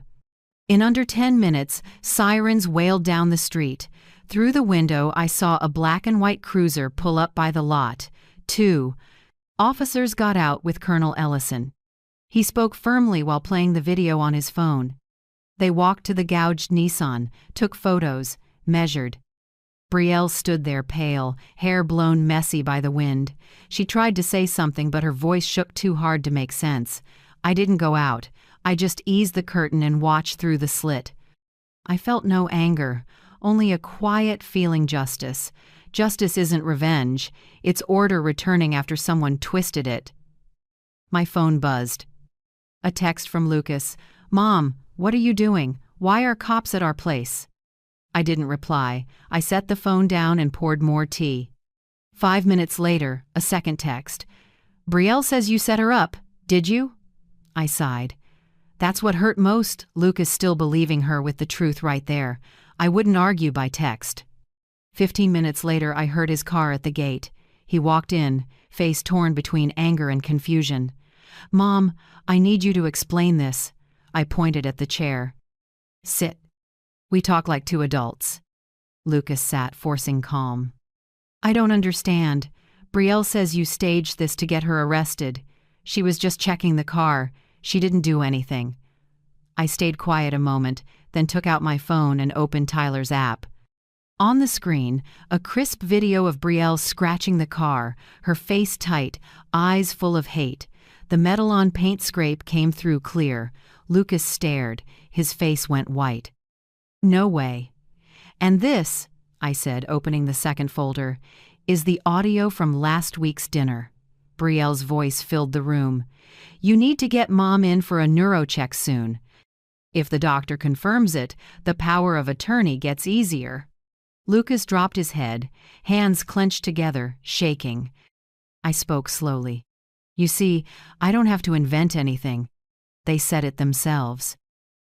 In under 10 minutes, sirens wailed down the street. Through the window, I saw a black and white cruiser pull up by the lot. 2 officers got out with Colonel Ellison. He spoke firmly while playing the video on his phone. They walked to the gouged Nissan, took photos, measured. Brielle stood there pale, hair blown messy by the wind. She tried to say something, but her voice shook too hard to make sense. I didn't go out. I just eased the curtain and watched through the slit. I felt no anger, only a quiet feeling justice. Justice isn't revenge. It's order returning after someone twisted it. My phone buzzed. A text from Lucas. Mom, what are you doing? Why are cops at our place? I didn't reply. I set the phone down and poured more tea. 5 minutes later, a second text. Brielle says you set her up. Did you? I sighed. That's what hurt most, Lucas still believing her with the truth right there. I wouldn't argue by text. 15 minutes later, I heard his car at the gate. He walked in, face torn between anger and confusion. Mom, I need you to explain this. I pointed at the chair. Sit. We talk like two adults. Lucas sat, forcing calm. I don't understand. Brielle says you staged this to get her arrested. She was just checking the car. She didn't do anything. I stayed quiet a moment, then took out my phone and opened Tyler's app. On the screen, a crisp video of Brielle scratching the car, her face tight, eyes full of hate. The metal-on paint scrape came through clear. Lucas stared. His face went white. No way. And this, I said, opening the second folder, is the audio from last week's dinner. Brielle's voice filled the room. You need to get Mom in for a neurocheck soon. If the doctor confirms it, the power of attorney gets easier. Lucas dropped his head, hands clenched together, shaking. I spoke slowly. You see, I don't have to invent anything. They said it themselves.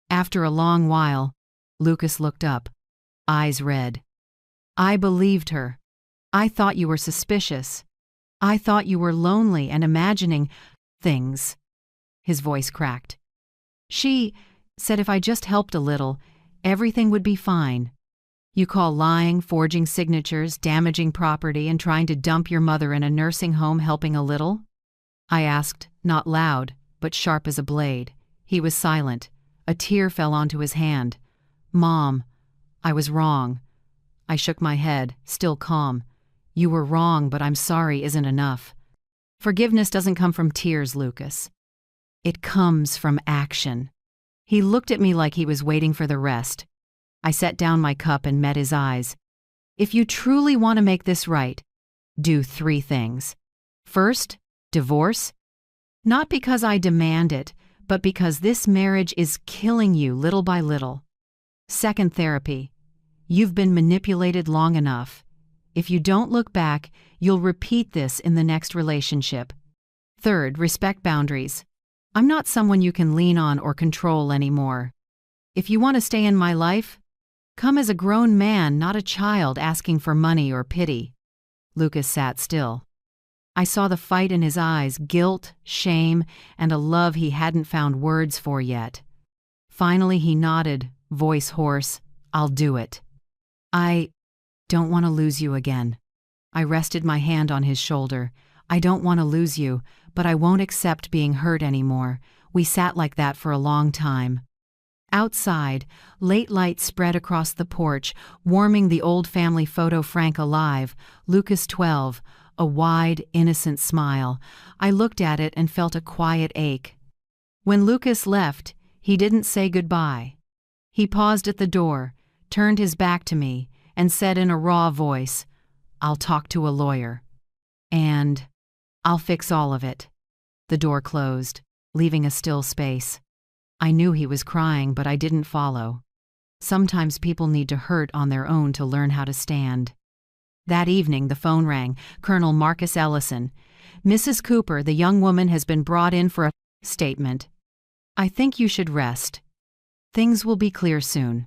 After a long while, Lucas looked up, eyes red. I believed her. I thought you were suspicious. I thought you were lonely and imagining things. His voice cracked. She said if I just helped a little, everything would be fine. You call lying, forging signatures, damaging property, and trying to dump your mother in a nursing home helping a little? I asked, not loud, but sharp as a blade. He was silent. A tear fell onto his hand. Mom, I was wrong. I shook my head, still calm. You were wrong, but I'm sorry isn't enough. Forgiveness doesn't come from tears, Lucas. It comes from action. He looked at me like he was waiting for the rest. I set down my cup and met his eyes. If you truly want to make this right, do 3 things. First, divorce. Not because I demand it, but because this marriage is killing you little by little. Second, therapy. You've been manipulated long enough. If you don't look back, you'll repeat this in the next relationship. Third, respect boundaries. I'm not someone you can lean on or control anymore. If you want to stay in my life, come as a grown man, not a child asking for money or pity. Lucas sat still. I saw the fight in his eyes, guilt, shame, and a love he hadn't found words for yet. Finally he nodded, voice hoarse, I'll do it. I don't want to lose you again. I rested my hand on his shoulder. I don't want to lose you, but I won't accept being hurt anymore. We sat like that for a long time. Outside, late light spread across the porch, warming the old family photo Frank alive, Lucas 12, a wide, innocent smile. I looked at it and felt a quiet ache. When Lucas left, he didn't say goodbye. He paused at the door, turned his back to me, and said in a raw voice, "I'll talk to a lawyer. And I'll fix all of it." The door closed, leaving a still space. I knew he was crying, but I didn't follow. Sometimes people need to hurt on their own to learn how to stand. That evening, the phone rang. Colonel Marcus Ellison. "Mrs. Cooper, the young woman has been brought in for a statement. I think you should rest. Things will be clear soon."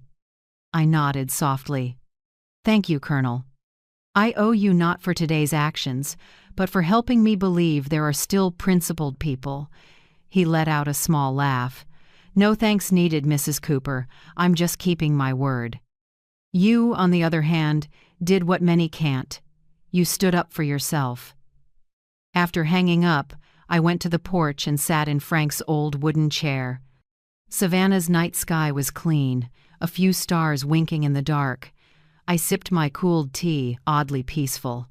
I nodded softly. "Thank you, Colonel. I owe you not for today's actions, but for helping me believe there are still principled people." He let out a small laugh. "No thanks needed, Mrs. Cooper. I'm just keeping my word. You, on the other hand, did what many can't. You stood up for yourself." After hanging up, I went to the porch and sat in Frank's old wooden chair. Savannah's night sky was clean, a few stars winking in the dark. I sipped my cooled tea, oddly peaceful.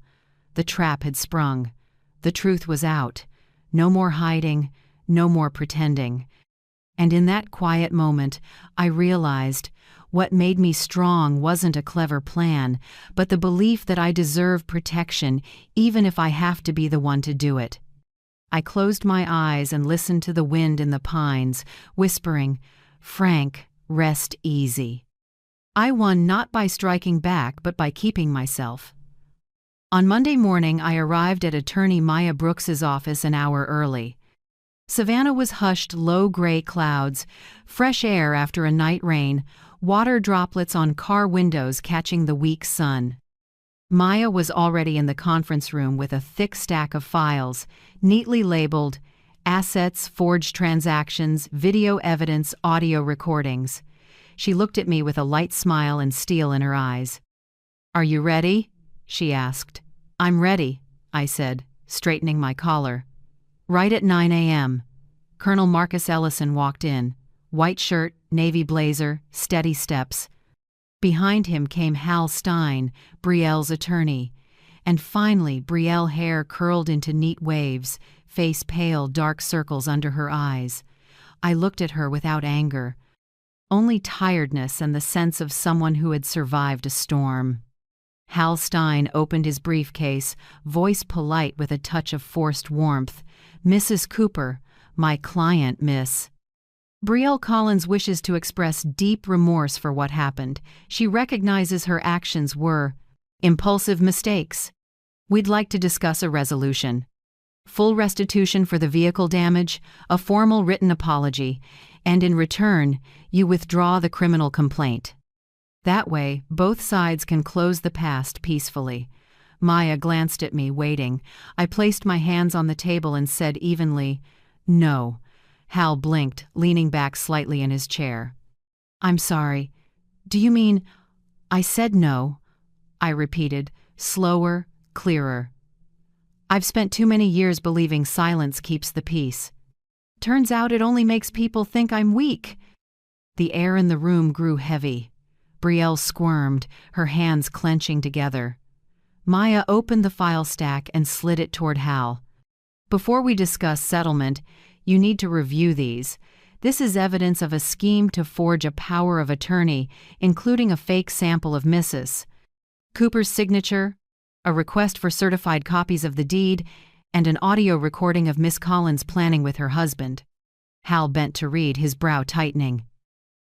The trap had sprung. The truth was out. No more hiding, no more pretending. And in that quiet moment, I realized what made me strong wasn't a clever plan, but the belief that I deserve protection, even if I have to be the one to do it. I closed my eyes and listened to the wind in the pines, whispering, "Frank, rest easy." I won not by striking back, but by keeping myself. On Monday morning, I arrived at attorney Maya Brooks's office an hour early. Savannah was hushed low gray clouds, fresh air after a night rain, water droplets on car windows catching the weak sun. Maya was already in the conference room with a thick stack of files, neatly labeled assets, forged transactions, video evidence, audio recordings. She looked at me with a light smile and steel in her eyes. "Are you ready?" she asked. "I'm ready," I said, straightening my collar. Right at 9 a.m., Colonel Marcus Ellison walked in, white shirt, navy blazer, steady steps. Behind him came Hal Stein, Brielle's attorney. And finally, Brielle, hair curled into neat waves, face pale, dark circles under her eyes. I looked at her without anger, only tiredness and the sense of someone who had survived a storm. Hal Stein opened his briefcase, voice polite with a touch of forced warmth. "Mrs. Cooper, my client, miss." Brielle Collins wishes to express deep remorse for what happened. She recognizes her actions were impulsive mistakes. We'd like to discuss a resolution. Full restitution for the vehicle damage, a formal written apology, and in return, you withdraw the criminal complaint. That way, both sides can close the past peacefully. Maya glanced at me, waiting. I placed my hands on the table and said evenly, "No." Hal blinked, leaning back slightly in his chair. "I'm sorry. Do you mean—" "I said no," I repeated, slower, clearer. "I've spent too many years believing silence keeps the peace. Turns out it only makes people think I'm weak." The air in the room grew heavy. Brielle squirmed, her hands clenching together. Maya opened the file stack and slid it toward Hal. "Before we discuss settlement, you need to review these. This is evidence of a scheme to forge a power of attorney, including a fake sample of Mrs. Cooper's signature, a request for certified copies of the deed, and an audio recording of Miss Collins planning with her husband." Hal bent to read, his brow tightening.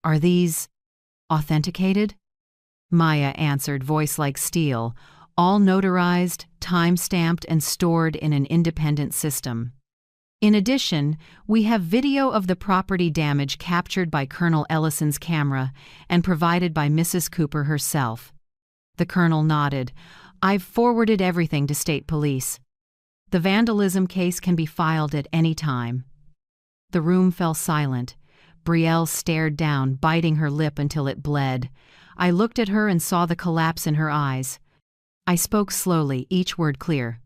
"Are these authenticated?" Maya answered, voice like steel, all notarized, time-stamped, and stored in an independent system. In addition, we have video of the property damage captured by Colonel Ellison's camera and provided by Mrs. Cooper herself. The colonel nodded. "I've forwarded everything to state police. The vandalism case can be filed at any time." The room fell silent. Brielle stared down, biting her lip until it bled. I looked at her and saw the collapse in her eyes. I spoke slowly, each word clear.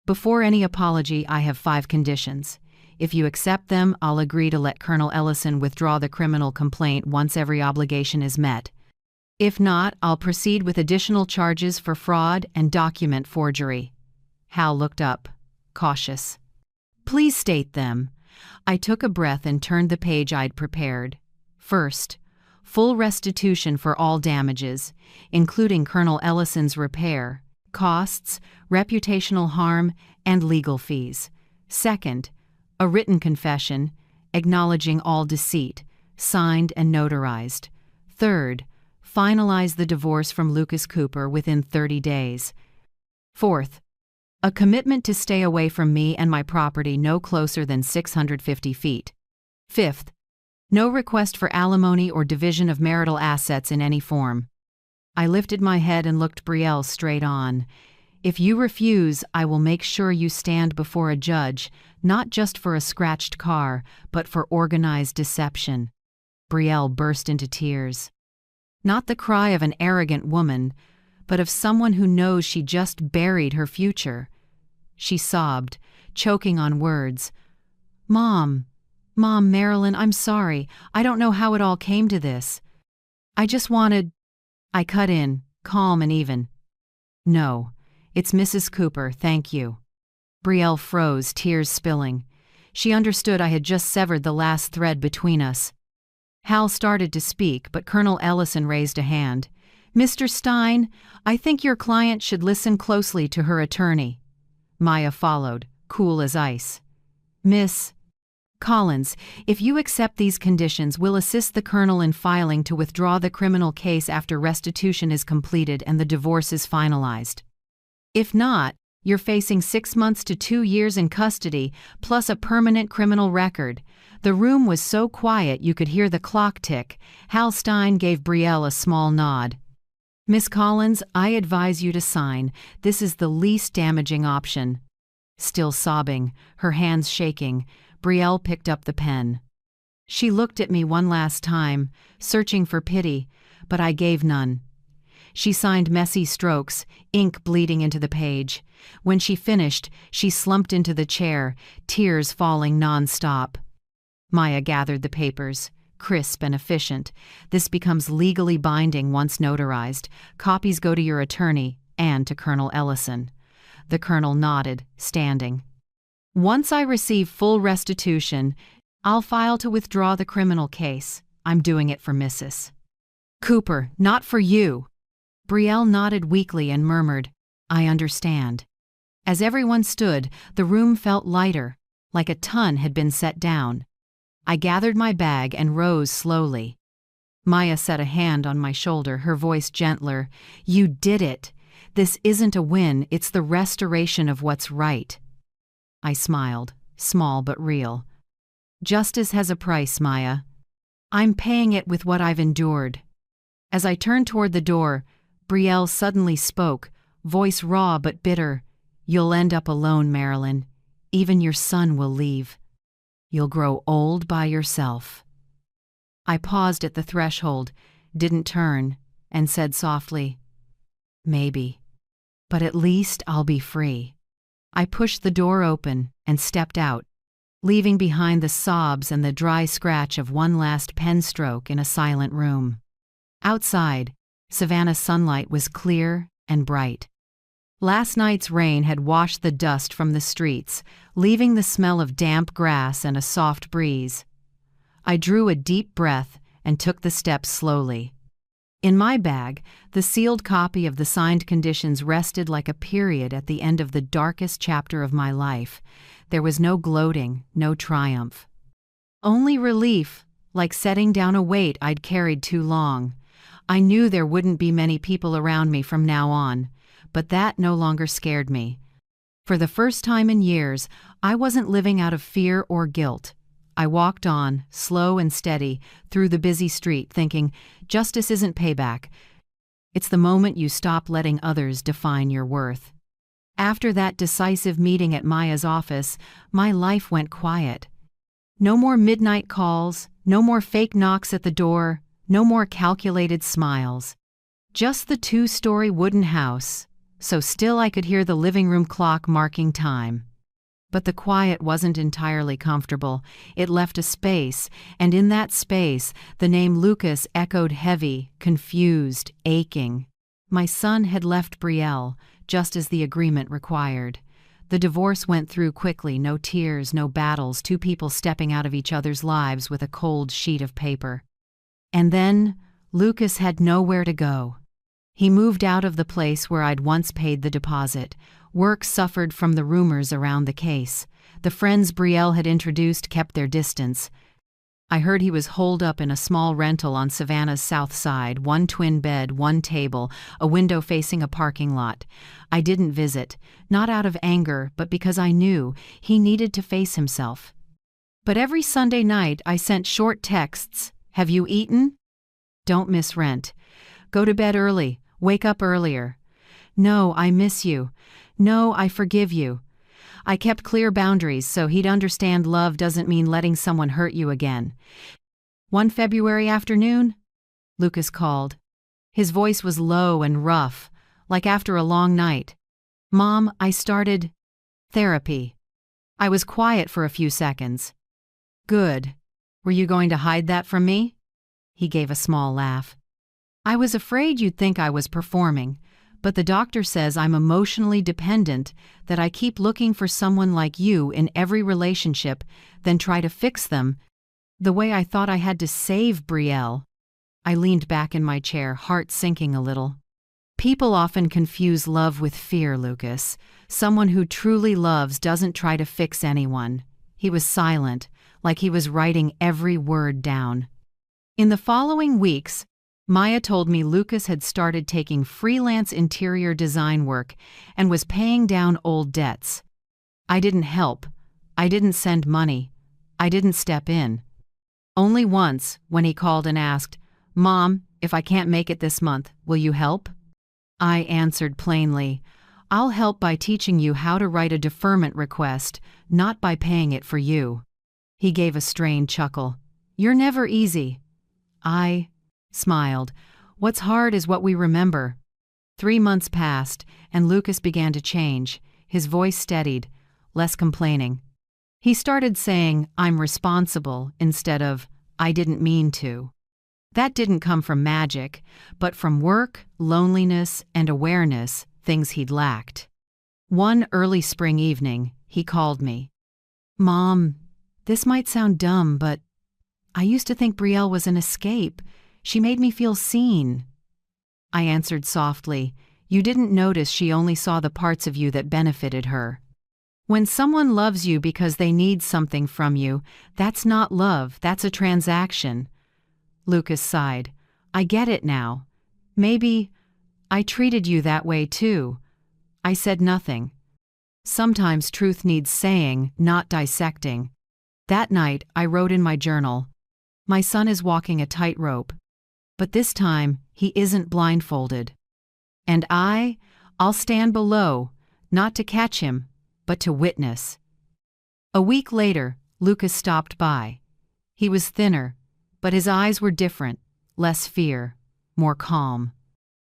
"Before any apology, I have 5 conditions. If you accept them, I'll agree to let Colonel Ellison withdraw the criminal complaint once every obligation is met. If not, I'll proceed with additional charges for fraud and document forgery." Hal looked up, cautious. "Please state them." I took a breath and turned the page I'd prepared. First, full restitution for all damages, including Colonel Ellison's repair, costs, reputational harm, and legal fees. Second, a written confession, acknowledging all deceit, signed and notarized. Third, finalize the divorce from Lucas Cooper within 30 days. Fourth, a commitment to stay away from me and my property no closer than 650 feet. Fifth, no request for alimony or division of marital assets in any form. I lifted my head and looked Brielle straight on. If you refuse, I will make sure you stand before a judge, not just for a scratched car, but for organized deception. Brielle burst into tears. Not the cry of an arrogant woman, but of someone who knows she just buried her future. She sobbed, choking on words. Mom, Marilyn, I'm sorry. I don't know how it all came to this. I just wanted... I cut in, calm and even. No, it's Mrs. Cooper, thank you. Brielle froze, tears spilling. She understood I had just severed the last thread between us. Hal started to speak, but Colonel Ellison raised a hand. Mr. Stein, I think your client should listen closely to her attorney. Maya followed, cool as ice. Miss Collins, if you accept these conditions, we'll assist the Colonel in filing to withdraw the criminal case after restitution is completed and the divorce is finalized. If not, you're facing 6 months to 2 years in custody, plus a permanent criminal record. The room was so quiet you could hear the clock tick. Hal Stein gave Brielle a small nod. Miss Collins, I advise you to sign. This is the least damaging option. Still sobbing, her hands shaking, Brielle picked up the pen. She looked at me one last time, searching for pity, but I gave none. She signed messy strokes, ink bleeding into the page. When she finished, she slumped into the chair, tears falling non-stop. Maya gathered the papers, crisp and efficient. This becomes legally binding once notarized. Copies go to your attorney and to Colonel Ellison. The Colonel nodded, standing. Once I receive full restitution, I'll file to withdraw the criminal case. I'm doing it for Mrs. Cooper, not for you. Brielle nodded weakly and murmured, I understand. As everyone stood, the room felt lighter, like a ton had been set down. I gathered my bag and rose slowly. Maya set a hand on my shoulder, her voice gentler. You did it. This isn't a win, it's the restoration of what's right. I smiled, small but real. Justice has a price, Maya. I'm paying it with what I've endured. As I turned toward the door, Brielle suddenly spoke, voice raw but bitter. You'll end up alone, Marilyn. Even your son will leave. You'll grow old by yourself. I paused at the threshold, didn't turn, and said softly, Maybe. But at least I'll be free. I pushed the door open and stepped out, leaving behind the sobs and the dry scratch of one last pen stroke in a silent room. Outside, Savannah's sunlight was clear and bright. Last night's rain had washed the dust from the streets, leaving the smell of damp grass and a soft breeze. I drew a deep breath and took the steps slowly. In my bag, the sealed copy of the signed conditions rested like a period at the end of the darkest chapter of my life. There was no gloating, no triumph. Only relief, like setting down a weight I'd carried too long. I knew there wouldn't be many people around me from now on, but that no longer scared me. For the first time in years, I wasn't living out of fear or guilt. I walked on, slow and steady, through the busy street, thinking, justice isn't payback. It's the moment you stop letting others define your worth. After that decisive meeting at Maya's office, my life went quiet. No more midnight calls, no more fake knocks at the door, no more calculated smiles. Just the 2-story wooden house, so still I could hear the living room clock marking time. But the quiet wasn't entirely comfortable. It left a space, and in that space, the name Lucas echoed heavy, confused, aching. My son had left Brielle, just as the agreement required. The divorce went through quickly, no tears, no battles, 2 people stepping out of each other's lives with a cold sheet of paper. And then, Lucas had nowhere to go. He moved out of the place where I'd once paid the deposit. Work suffered from the rumors around the case. The friends Brielle had introduced kept their distance. I heard he was holed up in a small rental on Savannah's south side, one twin bed, one table, a window facing a parking lot. I didn't visit, not out of anger, but because I knew he needed to face himself. But every Sunday night I sent short texts. Have you eaten? Don't miss rent. Go to bed early. Wake up earlier. No, I miss you. No, I forgive you. I kept clear boundaries so he'd understand love doesn't mean letting someone hurt you again. One February afternoon, Lucas called. His voice was low and rough, like after a long night. Mom, I started therapy. I was quiet for a few seconds. Good. Were you going to hide that from me? He gave a small laugh. I was afraid you'd think I was performing. But the doctor says I'm emotionally dependent, that I keep looking for someone like you in every relationship, then try to fix them, the way I thought I had to save Brielle. I leaned back in my chair, heart sinking a little. People often confuse love with fear, Lucas. Someone who truly loves doesn't try to fix anyone. He was silent, like he was writing every word down. In the following weeks, Maya told me Lucas had started taking freelance interior design work and was paying down old debts. I didn't help. I didn't send money. I didn't step in. Only once, when he called and asked, Mom, if I can't make it this month, will you help? I answered plainly, I'll help by teaching you how to write a deferment request, not by paying it for you. He gave a strained chuckle. You're never easy. I smiled. What's hard is what we remember. 3 months passed, and Lucas began to change. His voice steadied, less complaining. He started saying, I'm responsible, instead of, I didn't mean to. That didn't come from magic, but from work, loneliness, and awareness, things he'd lacked. One early spring evening, he called me. Mom, this might sound dumb, but I used to think Brielle was an escape. She made me feel seen. I answered softly, You didn't notice she only saw the parts of you that benefited her. When someone loves you because they need something from you, that's not love, that's a transaction. Lucas sighed. I get it now. Maybe I treated you that way too. I said nothing. Sometimes truth needs saying, not dissecting. That night, I wrote in my journal, My son is walking a tightrope. But this time, he isn't blindfolded. And I'll stand below, not to catch him, but to witness. A week later, Lucas stopped by. He was thinner, but his eyes were different, less fear, more calm.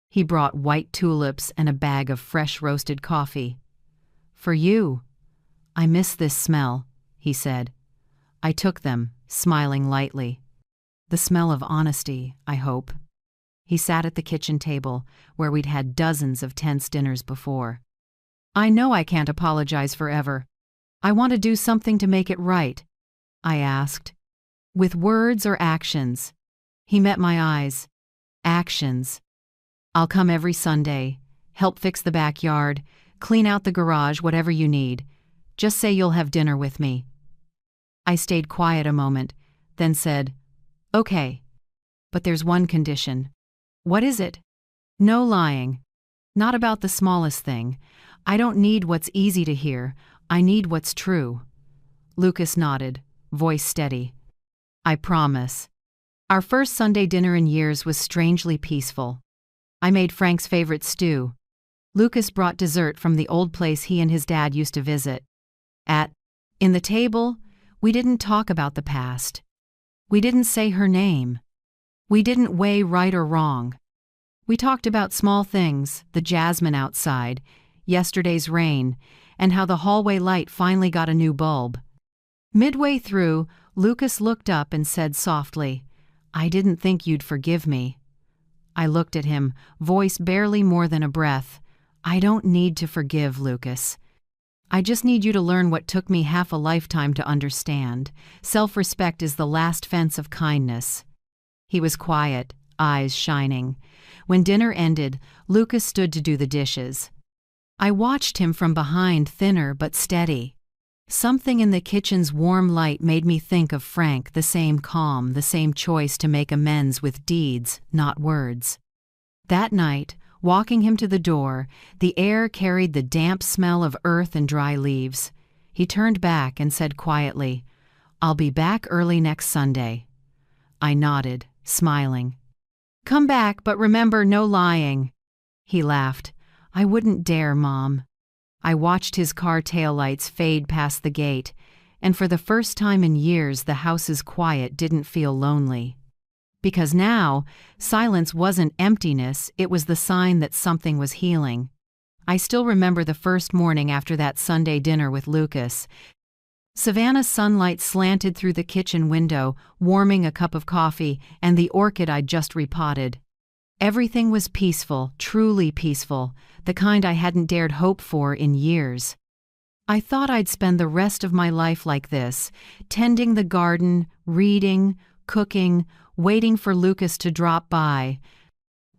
He brought white tulips and a bag of fresh roasted coffee. For you. I miss this smell, he said. I took them, smiling lightly. The smell of honesty, I hope. He sat at the kitchen table, where we'd had dozens of tense dinners before. I know I can't apologize forever. I want to do something to make it right, I asked. With words or actions? He met my eyes. Actions. I'll come every Sunday, help fix the backyard, clean out the garage, whatever you need. Just say you'll have dinner with me. I stayed quiet a moment, then said, Okay, but there's one condition. What is it? No lying. Not about the smallest thing. I don't need what's easy to hear. I need what's true. Lucas nodded, voice steady. I promise. Our first Sunday dinner in years was strangely peaceful. I made Frank's favorite stew. Lucas brought dessert from the old place he and his dad used to visit. In the table, we didn't talk about the past. We didn't say her name. We didn't weigh right or wrong. We talked about small things, the jasmine outside, yesterday's rain, and how the hallway light finally got a new bulb. Midway through, Lucas looked up and said softly, I didn't think you'd forgive me. I looked at him, voice barely more than a breath. I don't need to forgive, Lucas. I just need you to learn what took me half a lifetime to understand. Self-respect is the last fence of kindness. He was quiet, eyes shining. When dinner ended, Lucas stood to do the dishes. I watched him from behind, thinner but steady. Something in the kitchen's warm light made me think of Frank, the same calm, the same choice to make amends with deeds, not words. That night, walking him to the door, the air carried the damp smell of earth and dry leaves. He turned back and said quietly, "I'll be back early next Sunday." I nodded, smiling. "Come back, but remember, no lying." He laughed. "I wouldn't dare, Mom." I watched his car taillights fade past the gate, and for the first time in years the house's quiet didn't feel lonely. Because now, silence wasn't emptiness, it was the sign that something was healing. I still remember the first morning after that Sunday dinner with Lucas. Savannah's sunlight slanted through the kitchen window, warming a cup of coffee and the orchid I'd just repotted. Everything was peaceful, truly peaceful, the kind I hadn't dared hope for in years. I thought I'd spend the rest of my life like this, tending the garden, reading, cooking, waiting for Lucas to drop by.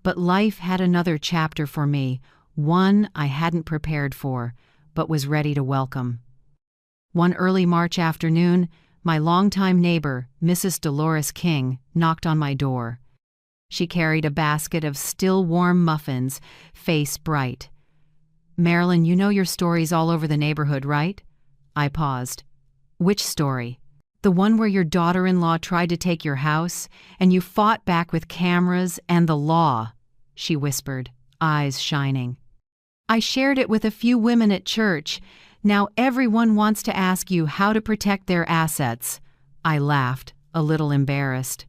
But life had another chapter for me, one I hadn't prepared for, but was ready to welcome. One early March afternoon, my longtime neighbor, Mrs. Dolores King, knocked on my door. She carried a basket of still warm muffins, face bright. "Marilyn, you know your story's all over the neighborhood, right?" I paused. "Which story? The one where your daughter-in-law tried to take your house, and you fought back with cameras and the law," she whispered, eyes shining. "I shared it with a few women at church. Now everyone wants to ask you how to protect their assets." I laughed, a little embarrassed.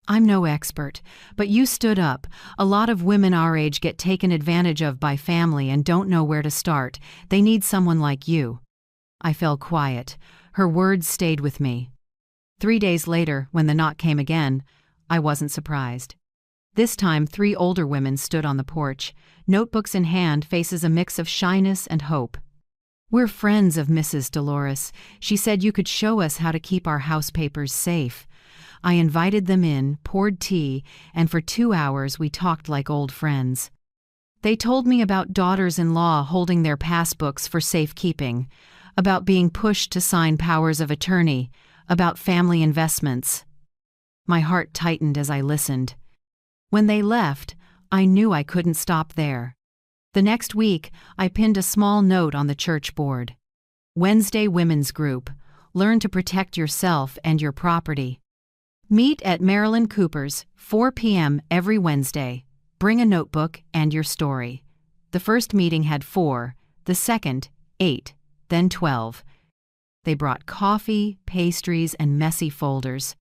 "I'm no expert, but you stood up. A lot of women our age get taken advantage of by family and don't know where to start. They need someone like you." I fell quiet. Her words stayed with me. 3 days later, when the knock came again, I wasn't surprised. This time, 3 older women stood on the porch, notebooks in hand, faces a mix of shyness and hope. "We're friends of Mrs. Dolores. She said you could show us how to keep our house papers safe." I invited them in, poured tea, and for 2 hours we talked like old friends. They told me about daughters-in-law holding their passbooks for safekeeping, about being pushed to sign powers of attorney, about family investments. My heart tightened as I listened. When they left, I knew I couldn't stop there. The next week, I pinned a small note on the church board. "Wednesday Women's Group. Learn to protect yourself and your property. Meet at Marilyn Cooper's, 4 p.m. every Wednesday. Bring a notebook and your story." The first meeting had 4, the second, 8, then 12. They brought coffee, pastries, and messy folders.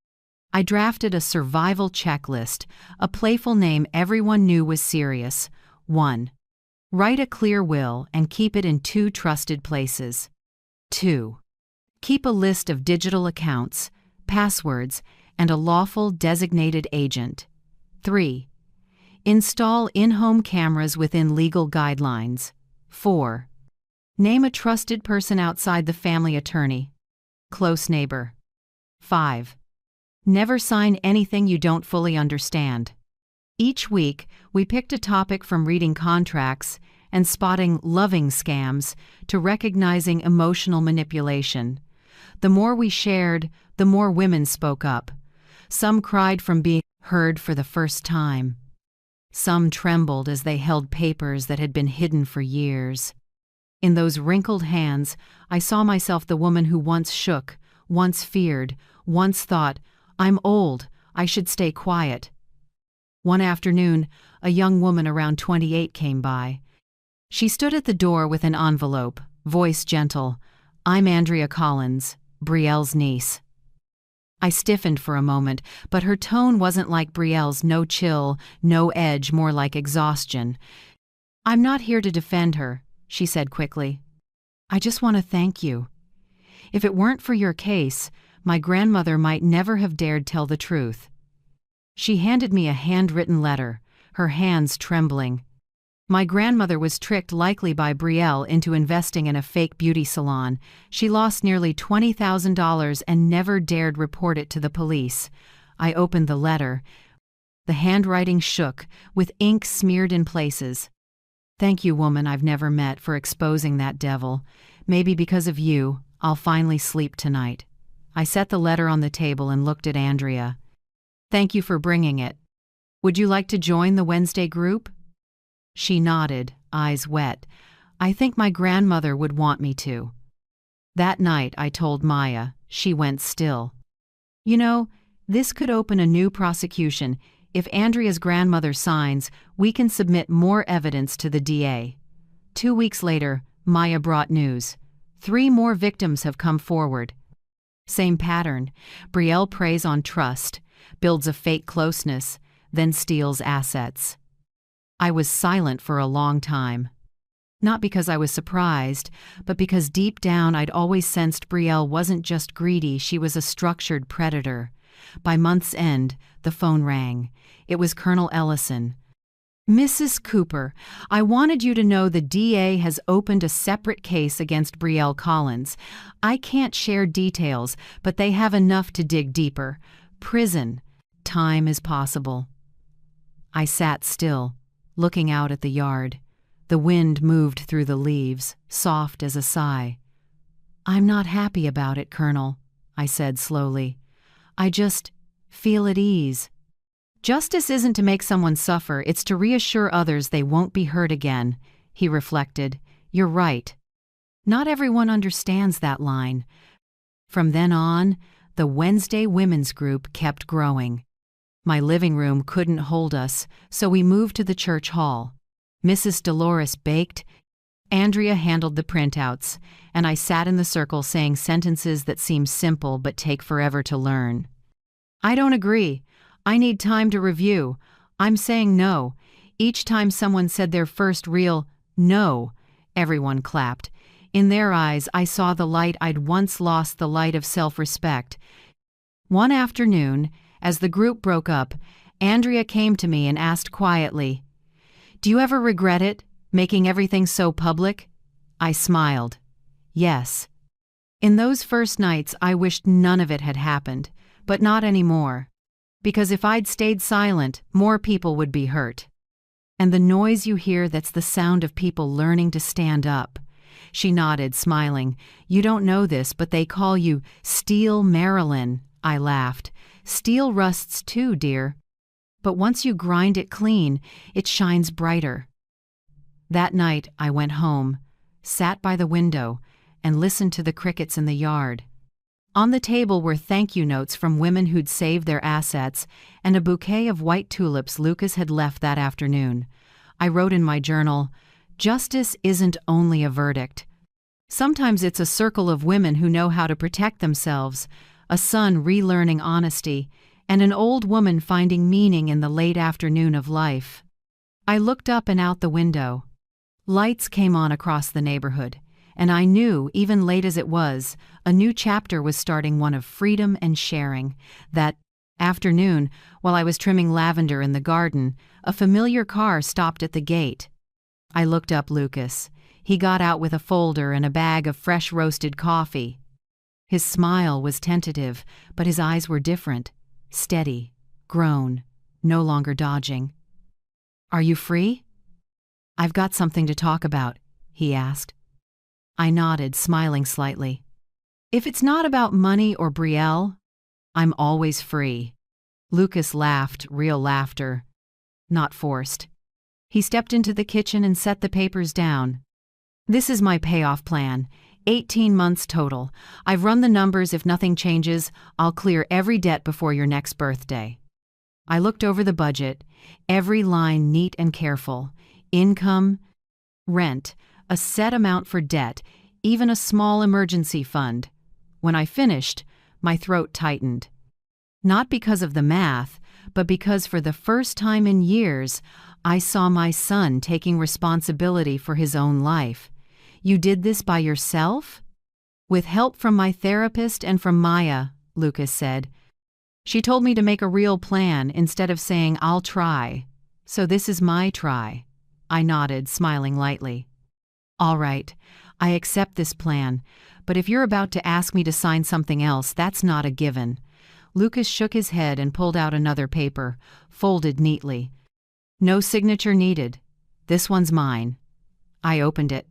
I drafted a survival checklist, a playful name everyone knew was serious. 1. Write a clear will and keep it in 2 trusted places. 2. Keep a list of digital accounts, passwords, and a lawful designated agent. 3. Install in-home cameras within legal guidelines. 4. Name a trusted person outside the family attorney. Close neighbor. 5. Never sign anything you don't fully understand. Each week, we picked a topic from reading contracts and spotting loving scams to recognizing emotional manipulation. The more we shared, the more women spoke up. Some cried from being heard for the first time. Some trembled as they held papers that had been hidden for years. In those wrinkled hands, I saw myself the woman who once shook, once feared, once thought, "I'm old, I should stay quiet." One afternoon, a young woman around 28 came by. She stood at the door with an envelope, voice gentle. "I'm Andrea Collins, Brielle's niece." I stiffened for a moment, but her tone wasn't like Brielle's, no chill, no edge, more like exhaustion. "I'm not here to defend her," she said quickly. "I just want to thank you. If it weren't for your case, my grandmother might never have dared tell the truth." She handed me a handwritten letter, her hands trembling. My grandmother was tricked, likely by Brielle, into investing in a fake beauty salon. She lost nearly $20,000 and never dared report it to the police. I opened the letter. The handwriting shook, with ink smeared in places. "Thank you, woman I've never met, for exposing that devil. Maybe because of you, I'll finally sleep tonight." I set the letter on the table and looked at Andrea. "Thank you for bringing it. Would you like to join the Wednesday group?" She nodded, eyes wet. "I think my grandmother would want me to." That night I told Maya. She went still. "You know, this could open a new prosecution. If Andrea's grandmother signs, we can submit more evidence to the DA." 2 weeks later, Maya brought news. 3 more victims have come forward. Same pattern. Brielle preys on trust, builds a fake closeness, then steals assets. I was silent for a long time. Not because I was surprised, but because deep down I'd always sensed Brielle wasn't just greedy, she was a structured predator. By month's end, the phone rang. It was Colonel Ellison. "Mrs. Cooper, I wanted you to know the DA has opened a separate case against Brielle Collins. I can't share details, but they have enough to dig deeper. Prison. Time is possible." I sat still, looking out at the yard. The wind moved through the leaves, soft as a sigh. "I'm not happy about it, Colonel," I said slowly. "I just feel at ease. Justice isn't to make someone suffer, it's to reassure others they won't be hurt again." He reflected. "You're right. Not everyone understands that line." From then on, the Wednesday Women's Group kept growing. My living room couldn't hold us, so we moved to the church hall. Mrs. Dolores baked, Andrea handled the printouts, and I sat in the circle saying sentences that seem simple but take forever to learn. "I don't agree. I need time to review. I'm saying no." Each time someone said their first real no, everyone clapped. In their eyes, I saw the light I'd once lost, the light of self-respect. One afternoon, as the group broke up, Andrea came to me and asked quietly, "Do you ever regret it, making everything so public?" I smiled. Yes. In those first nights, I wished none of it had happened, but not anymore. Because if I'd stayed silent, more people would be hurt. "And the noise you hear, that's the sound of people learning to stand up." She nodded, smiling. "You don't know this, but they call you Steel Marilyn." I laughed. "Steel rusts too, dear. But once you grind it clean, it shines brighter." That night I went home, sat by the window, and listened to the crickets in the yard. On the table were thank you notes from women who'd saved their assets and a bouquet of white tulips Lucas had left that afternoon. I wrote in my journal, "Justice isn't only a verdict. Sometimes it's a circle of women who know how to protect themselves, a son relearning honesty, and an old woman finding meaning in the late afternoon of life." I looked up and out the window. Lights came on across the neighborhood, and I knew, even late as it was, a new chapter was starting, one of freedom and sharing. That afternoon, while I was trimming lavender in the garden, a familiar car stopped at the gate. I looked up Lucas. He got out with a folder and a bag of fresh roasted coffee. His smile was tentative, but his eyes were different. Steady, grown, no longer dodging. "Are you free?" "I've got something to talk about," he asked. I nodded, smiling slightly. "If it's not about money or Brielle, I'm always free." Lucas laughed, real laughter, not forced. He stepped into the kitchen and set the papers down. "This is my payoff plan. 18 months total. I've run the numbers. If nothing changes, I'll clear every debt before your next birthday." I looked over the budget, every line neat and careful. Income, rent, a set amount for debt, even a small emergency fund. When I finished, my throat tightened. Not because of the math, but because for the first time in years, I saw my son taking responsibility for his own life. "You did this by yourself?" "With help from my therapist and from Maya," Lucas said. "She told me to make a real plan instead of saying, 'I'll try.' So this is my try." I nodded, smiling lightly. "All right, I accept this plan, but if you're about to ask me to sign something else, that's not a given. Lucas shook his head and pulled out another paper, folded neatly. No signature needed. This one's mine. I opened it.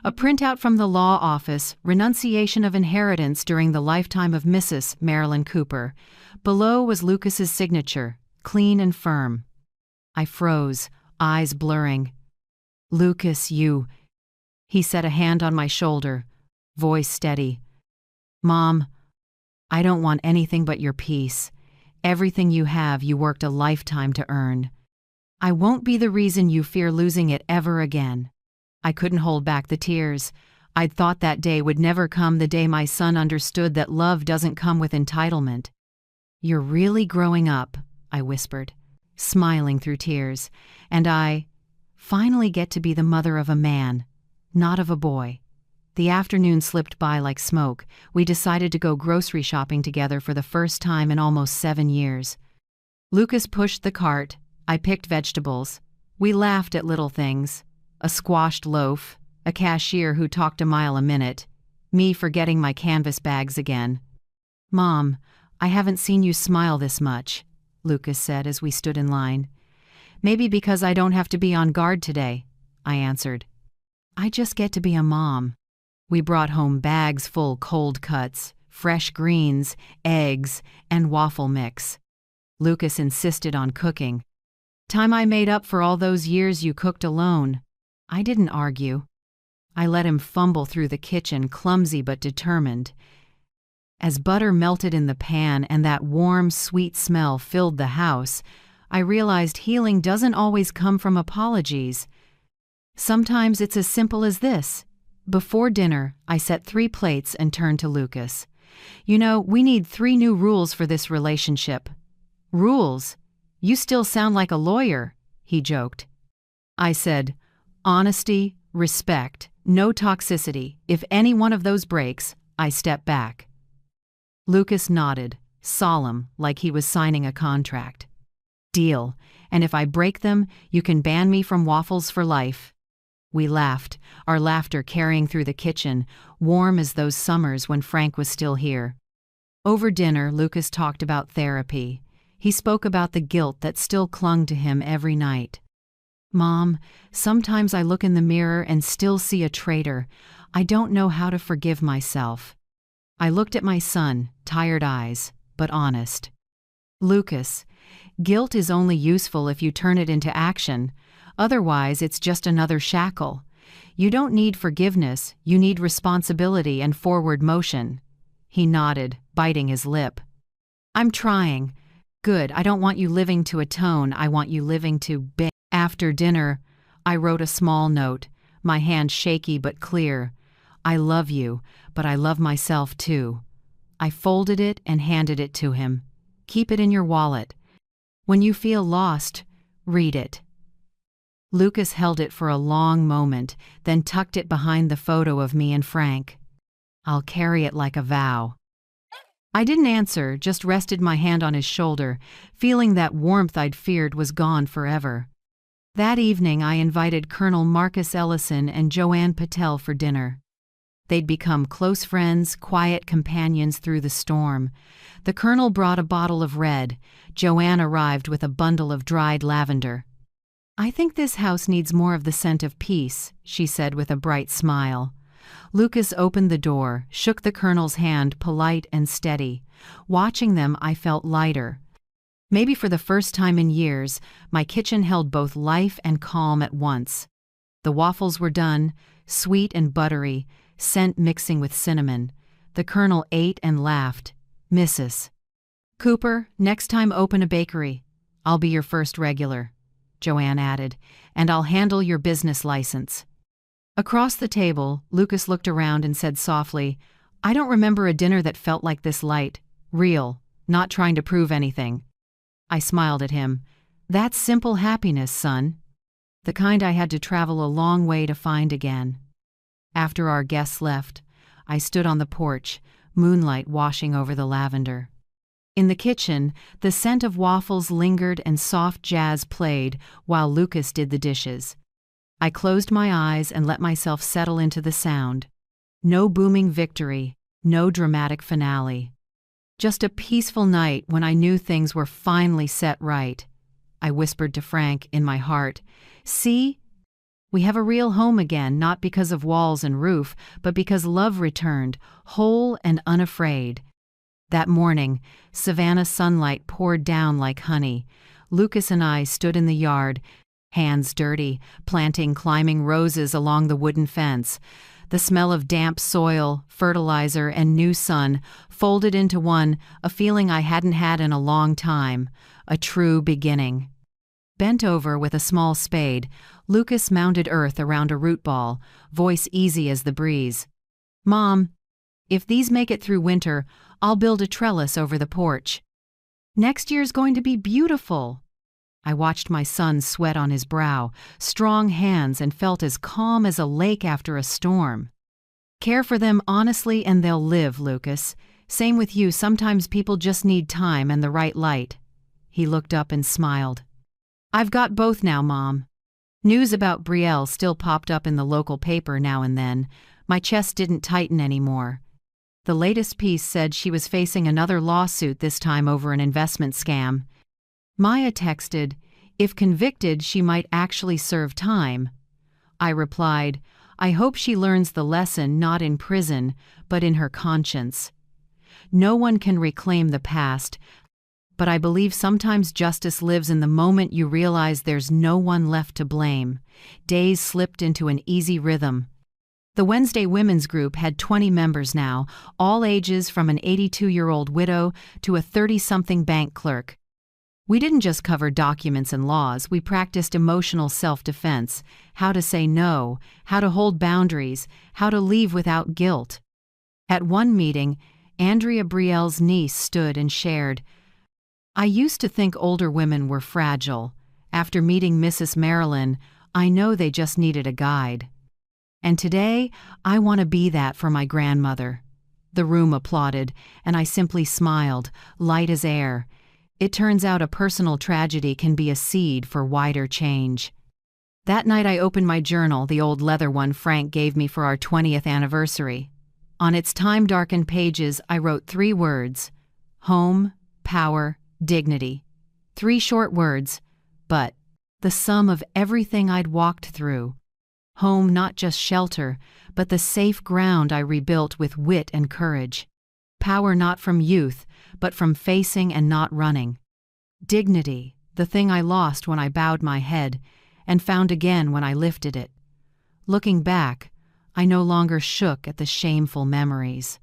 A printout from the law office, renunciation of inheritance during the lifetime of Mrs. Marilyn Cooper. Below was Lucas's signature, clean and firm. I froze, eyes blurring. "Lucas, you..." He set a hand on my shoulder, voice steady. "Mom, I don't want anything but your peace. Everything you have, you worked a lifetime to earn. I won't be the reason you fear losing it ever again." I couldn't hold back the tears. I'd thought that day would never come, the day my son understood that love doesn't come with entitlement. "You're really growing up," I whispered, smiling through tears, "and I finally get to be the mother of a man, not of a boy." The afternoon slipped by like smoke. We decided to go grocery shopping together for the first time in almost 7 years. Lucas pushed the cart. I picked vegetables. We laughed at little things. A squashed loaf, a cashier who talked a mile a minute, me forgetting my canvas bags again. "Mom, I haven't seen you smile this much," Lucas said as we stood in line. "Maybe because I don't have to be on guard today," I answered. "I just get to be a mom." We brought home bags full cold cuts, fresh greens, eggs, and waffle mix. Lucas insisted on cooking. "Time I made up for all those years you cooked alone." I didn't argue. I let him fumble through the kitchen, clumsy but determined. As butter melted in the pan and that warm, sweet smell filled the house, I realized healing doesn't always come from apologies. Sometimes it's as simple as this. Before dinner, I set 3 plates and turned to Lucas. "You know, we need 3 new rules for this relationship." "Rules? You still sound like a lawyer," he joked. I said, "Honesty, respect, no toxicity. If any one of those breaks, I step back." Lucas nodded, solemn, like he was signing a contract. "Deal. And if I break them, you can ban me from waffles for life." We laughed, our laughter carrying through the kitchen, warm as those summers when Frank was still here. Over dinner, Lucas talked about therapy. He spoke about the guilt that still clung to him every night. "Mom, sometimes I look in the mirror and still see a traitor. I don't know how to forgive myself." I looked at my son, tired eyes, but honest. "Lucas, guilt is only useful if you turn it into action. Otherwise, it's just another shackle. You don't need forgiveness, you need responsibility and forward motion." He nodded, biting his lip. "I'm trying." "Good, I don't want you living to atone, I want you living to be." After dinner, I wrote a small note, my hand shaky but clear. "I love you, but I love myself too." I folded it and handed it to him. "Keep it in your wallet. When you feel lost, read it." Lucas held it for a long moment, then tucked it behind the photo of me and Frank. "I'll carry it like a vow." I didn't answer, just rested my hand on his shoulder, feeling that warmth I'd feared was gone forever. That evening I invited Colonel Marcus Ellison and Joanne Patel for dinner. They'd become close friends, quiet companions through the storm. The Colonel brought a bottle of red. Joanne arrived with a bundle of dried lavender. "I think this house needs more of the scent of peace," she said with a bright smile. Lucas opened the door, shook the Colonel's hand, polite and steady. Watching them, I felt lighter. Maybe for the first time in years, my kitchen held both life and calm at once. The waffles were done, sweet and buttery, scent mixing with cinnamon. The Colonel ate and laughed. "Mrs. Cooper, next time open a bakery. I'll be your first regular," Joanne added, "and I'll handle your business license." Across the table, Lucas looked around and said softly, "I don't remember a dinner that felt like this light. Real, not trying to prove anything." I smiled at him. "That's simple happiness, son. The kind I had to travel a long way to find again." After our guests left, I stood on the porch, moonlight washing over the lavender. In the kitchen, the scent of waffles lingered and soft jazz played while Lucas did the dishes. I closed my eyes and let myself settle into the sound. No booming victory, no dramatic finale. Just a peaceful night when I knew things were finally set right. I whispered to Frank in my heart, "See? We have a real home again, not because of walls and roof, but because love returned, whole and unafraid." That morning, Savannah sunlight poured down like honey. Lucas and I stood in the yard, hands dirty, climbing roses along the wooden fence. The smell of damp soil, fertilizer, and new sun folded into one, a feeling I hadn't had in a long time, a true beginning. Bent over with a small spade, Lucas mounded earth around a root ball, voice easy as the breeze. "Mom, if these make it through winter, I'll build a trellis over the porch. Next year's going to be beautiful." I watched my son sweat on his brow, strong hands, and felt as calm as a lake after a storm. "Care for them honestly and they'll live, Lucas. Same with you, sometimes people just need time and the right light." He looked up and smiled. "I've got both now, Mom." News about Brielle still popped up in the local paper now and then. My chest didn't tighten anymore. The latest piece said she was facing another lawsuit, this time over an investment scam. Maya texted, "If convicted, she might actually serve time." I replied, "I hope she learns the lesson not in prison, but in her conscience." No one can reclaim the past, but I believe sometimes justice lives in the moment you realize there's no one left to blame. Days slipped into an easy rhythm. The Wednesday Women's Group had 20 members now, all ages from an 82-year-old widow to a 30-something bank clerk. We didn't just cover documents and laws, we practiced emotional self-defense, how to say no, how to hold boundaries, how to leave without guilt. At one meeting, Andrea Brielle's niece stood and shared, "I used to think older women were fragile. After meeting Mrs. Marilyn, I know they just needed a guide. And today, I want to be that for my grandmother." The room applauded, and I simply smiled, light as air. It turns out a personal tragedy can be a seed for wider change. That night I opened my journal, the old leather one Frank gave me for our 20th anniversary. On its time-darkened pages, I wrote 3 words: home, power, dignity. 3 short words, but the sum of everything I'd walked through. Home, not just shelter, but the safe ground I rebuilt with wit and courage. Power, not from youth, but from facing and not running. Dignity, the thing I lost when I bowed my head, and found again when I lifted it. Looking back, I no longer shook at the shameful memories.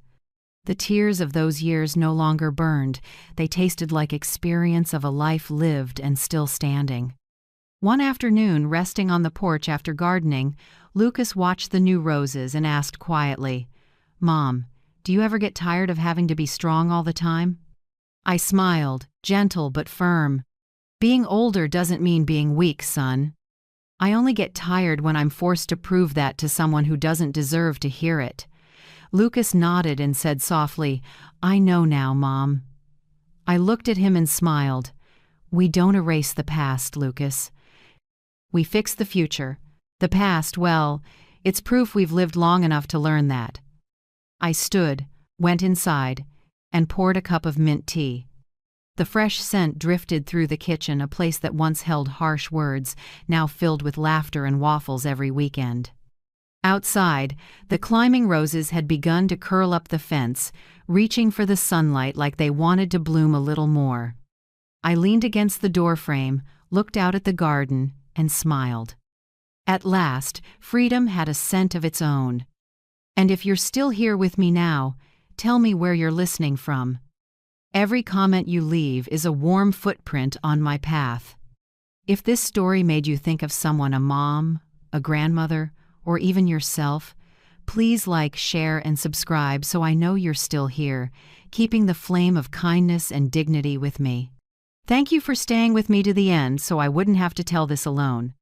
The tears of those years no longer burned, they tasted like experience of a life lived and still standing. One afternoon, resting on the porch after gardening, Lucas watched the new roses and asked quietly, "Mom, do you ever get tired of having to be strong all the time?" I smiled, gentle but firm. "Being older doesn't mean being weak, son. I only get tired when I'm forced to prove that to someone who doesn't deserve to hear it." Lucas nodded and said softly, "I know now, Mom." I looked at him and smiled. "We don't erase the past, Lucas. We fix the future. The past, well, it's proof we've lived long enough to learn that." I stood, went inside, and poured a cup of mint tea. The fresh scent drifted through the kitchen, a place that once held harsh words, now filled with laughter and waffles every weekend. Outside, the climbing roses had begun to curl up the fence, reaching for the sunlight like they wanted to bloom a little more. I leaned against the doorframe, looked out at the garden, and smiled. At last, freedom had a scent of its own. And if you're still here with me now, tell me where you're listening from. Every comment you leave is a warm footprint on my path. If this story made you think of someone, a mom, a grandmother, or even yourself, please like, share, and subscribe so I know you're still here, keeping the flame of kindness and dignity with me. Thank you for staying with me to the end so I wouldn't have to tell this alone.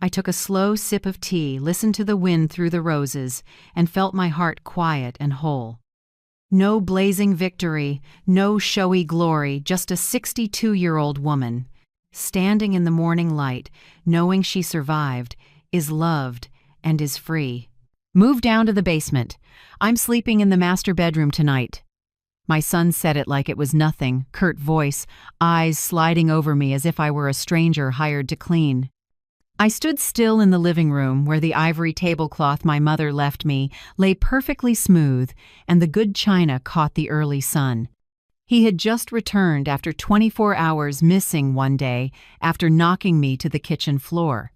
I took a slow sip of tea, listened to the wind through the roses, and felt my heart quiet and whole. No blazing victory, no showy glory, just a 62-year-old woman, standing in the morning light, knowing she survived, is loved, and is free. Move down to the basement. I'm sleeping in the master bedroom tonight. My son said it like it was nothing, curt voice, eyes sliding over me as if I were a stranger hired to clean. I stood still in the living room where the ivory tablecloth my mother left me lay perfectly smooth and the good china caught the early sun. He had just returned after 24 hours missing one day after knocking me to the kitchen floor.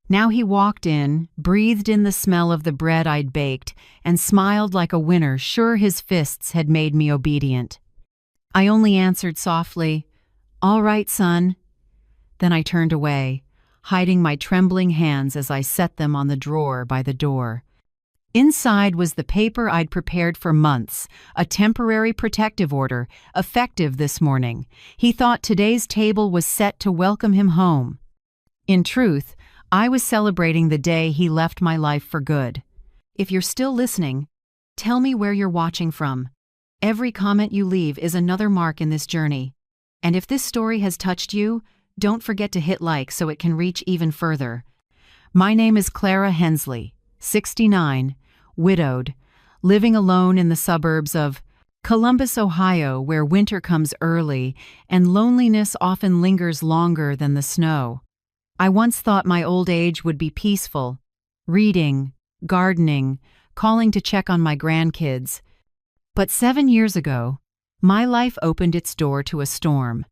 Now he walked in, breathed in the smell of the bread I'd baked, and smiled like a winner sure his fists had made me obedient. I only answered softly, "All right, son." Then I turned away, hiding my trembling hands as I set them on the drawer by the door. Inside was the paper I'd prepared for months, a temporary protective order, effective this morning. He thought today's table was set to welcome him home. In truth, I was celebrating the day he left my life for good. If you're still listening, tell me where you're watching from. Every comment you leave is another mark in this journey. And if this story has touched you, don't forget to hit like so it can reach even further. My name is Clara Hensley, 69, widowed, living alone in the suburbs of Columbus, Ohio, where winter comes early and loneliness often lingers longer than the snow. I once thought my old age would be peaceful, reading, gardening, calling to check on my grandkids. But 7 years ago, my life opened its door to a storm.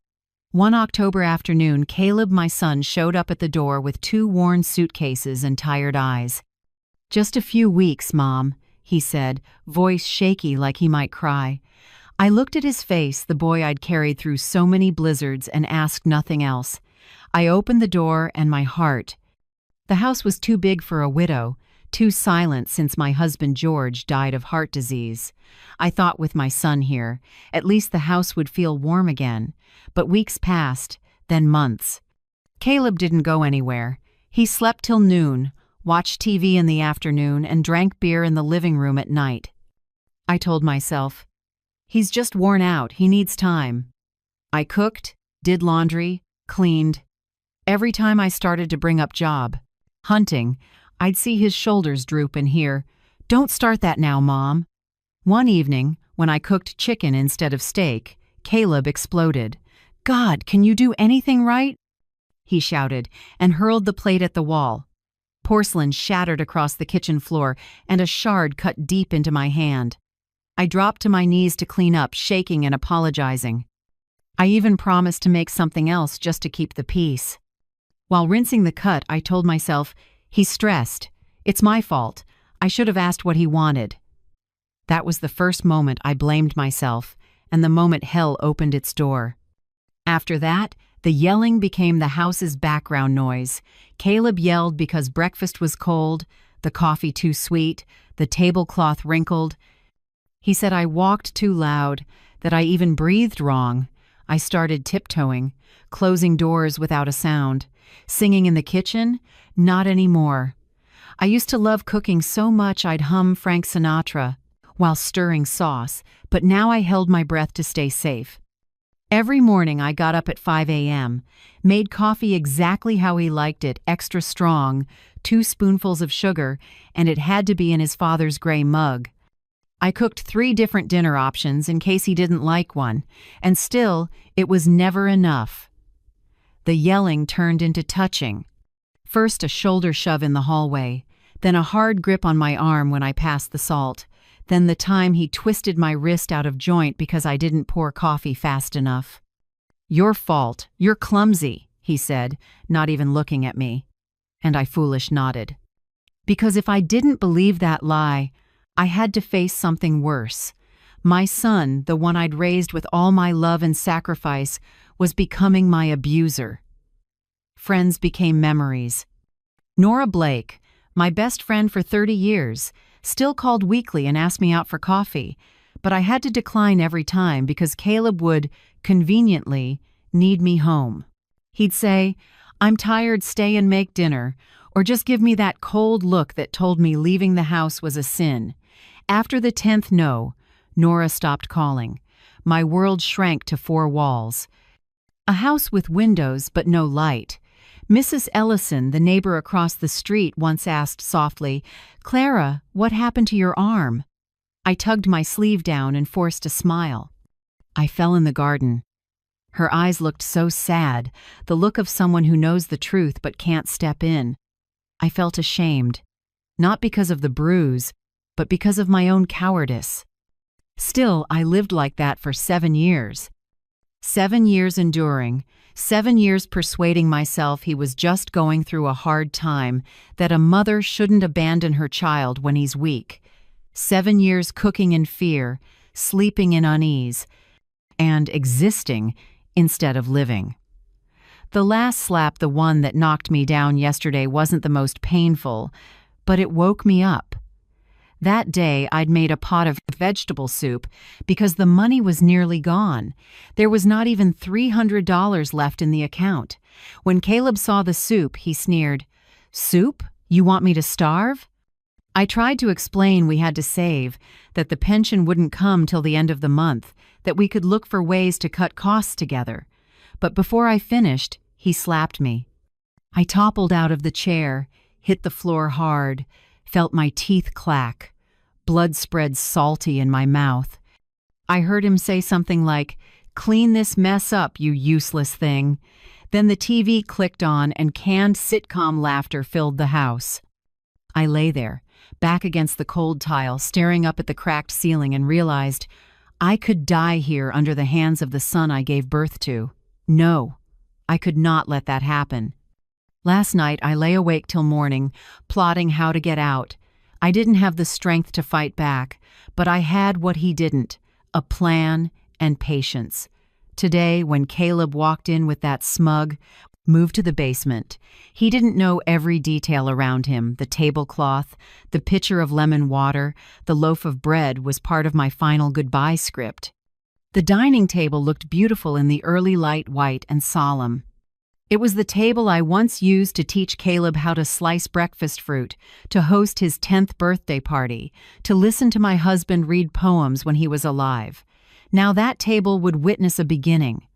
One October afternoon, Caleb, my son, showed up at the door with 2 worn suitcases and tired eyes. "Just a few weeks, Mom," he said, voice shaky like he might cry. I looked at his face, the boy I'd carried through so many blizzards, and asked nothing else. I opened the door and my heart. The house was too big for a widow, too silent since my husband George died of heart disease. I thought with my son here, at least the house would feel warm again. But weeks passed, then months. Caleb didn't go anywhere. He slept till noon, watched TV in the afternoon, and drank beer in the living room at night. I told myself, he's just worn out, he needs time. I cooked, did laundry, cleaned. Every time I started to bring up job, hunting, I'd see his shoulders droop and hear, "Don't start that now, Mom." One evening, when I cooked chicken instead of steak, Caleb exploded. "God, can you do anything right?" he shouted, and hurled the plate at the wall. Porcelain shattered across the kitchen floor, and a shard cut deep into my hand. I dropped to my knees to clean up, shaking and apologizing. I even promised to make something else just to keep the peace. While rinsing the cut, I told myself, he's stressed. It's my fault. I should have asked what he wanted. That was the first moment I blamed myself, and the moment hell opened its door. After that, the yelling became the house's background noise. Caleb yelled because breakfast was cold, the coffee too sweet, the tablecloth wrinkled. He said I walked too loud, that I even breathed wrong. I started tiptoeing, closing doors without a sound. Singing in the kitchen? Not anymore. I used to love cooking so much I'd hum Frank Sinatra while stirring sauce, but now I held my breath to stay safe. Every morning I got up at 5 a.m., made coffee exactly how he liked it, extra strong, 2 spoonfuls of sugar, and it had to be in his father's gray mug. I cooked 3 different dinner options in case he didn't like one, and still, it was never enough. The yelling turned into touching. First a shoulder shove in the hallway, then a hard grip on my arm when I passed the salt, then the time he twisted my wrist out of joint because I didn't pour coffee fast enough. "Your fault. You're clumsy," he said, not even looking at me. And I foolish nodded. Because if I didn't believe that lie, I had to face something worse. My son, the one I'd raised with all my love and sacrifice, was becoming my abuser. Friends became memories. Nora Blake, my best friend for 30 years, still called weekly and asked me out for coffee, but I had to decline every time because Caleb would, conveniently, need me home. He'd say, "I'm tired, stay and make dinner," or just give me that cold look that told me leaving the house was a sin. After the 10th no, Nora stopped calling. My world shrank to 4 walls. A house with windows but no light. Mrs. Ellison, the neighbor across the street, once asked softly, "Clara, what happened to your arm?" I tugged my sleeve down and forced a smile. I fell in the garden. Her eyes looked so sad, the look of someone who knows the truth but can't step in. I felt ashamed, not because of the bruise, but because of my own cowardice. Still, I lived like that for 7 years. 7 years enduring, 7 years persuading myself he was just going through a hard time, that a mother shouldn't abandon her child when he's weak. 7 years cooking in fear, sleeping in unease, and existing instead of living. The last slap, the one that knocked me down yesterday, wasn't the most painful, but it woke me up. That day, I'd made a pot of vegetable soup because the money was nearly gone. There was not even $300 left in the account. When Caleb saw the soup, he sneered, "Soup? You want me to starve?" I tried to explain we had to save, that the pension wouldn't come till the end of the month, that we could look for ways to cut costs together. But before I finished, he slapped me. I toppled out of the chair, hit the floor hard, felt my teeth clack. Blood spread salty in my mouth. I heard him say something like, "Clean this mess up, you useless thing." Then the TV clicked on and canned sitcom laughter filled the house. I lay there, back against the cold tile, staring up at the cracked ceiling, and realized I could die here under the hands of the son I gave birth to. No, I could not let that happen. Last night I lay awake till morning, plotting how to get out. I didn't have the strength to fight back, but I had what he didn't, a plan and patience. Today, when Caleb walked in with that smug, "Move to the basement," he didn't know every detail around him. The tablecloth, the pitcher of lemon water, the loaf of bread was part of my final goodbye script. The dining table looked beautiful in the early light, white and solemn. It was the table I once used to teach Caleb how to slice breakfast fruit, to host his 10th birthday party, to listen to my husband read poems when he was alive. Now that table would witness a beginning.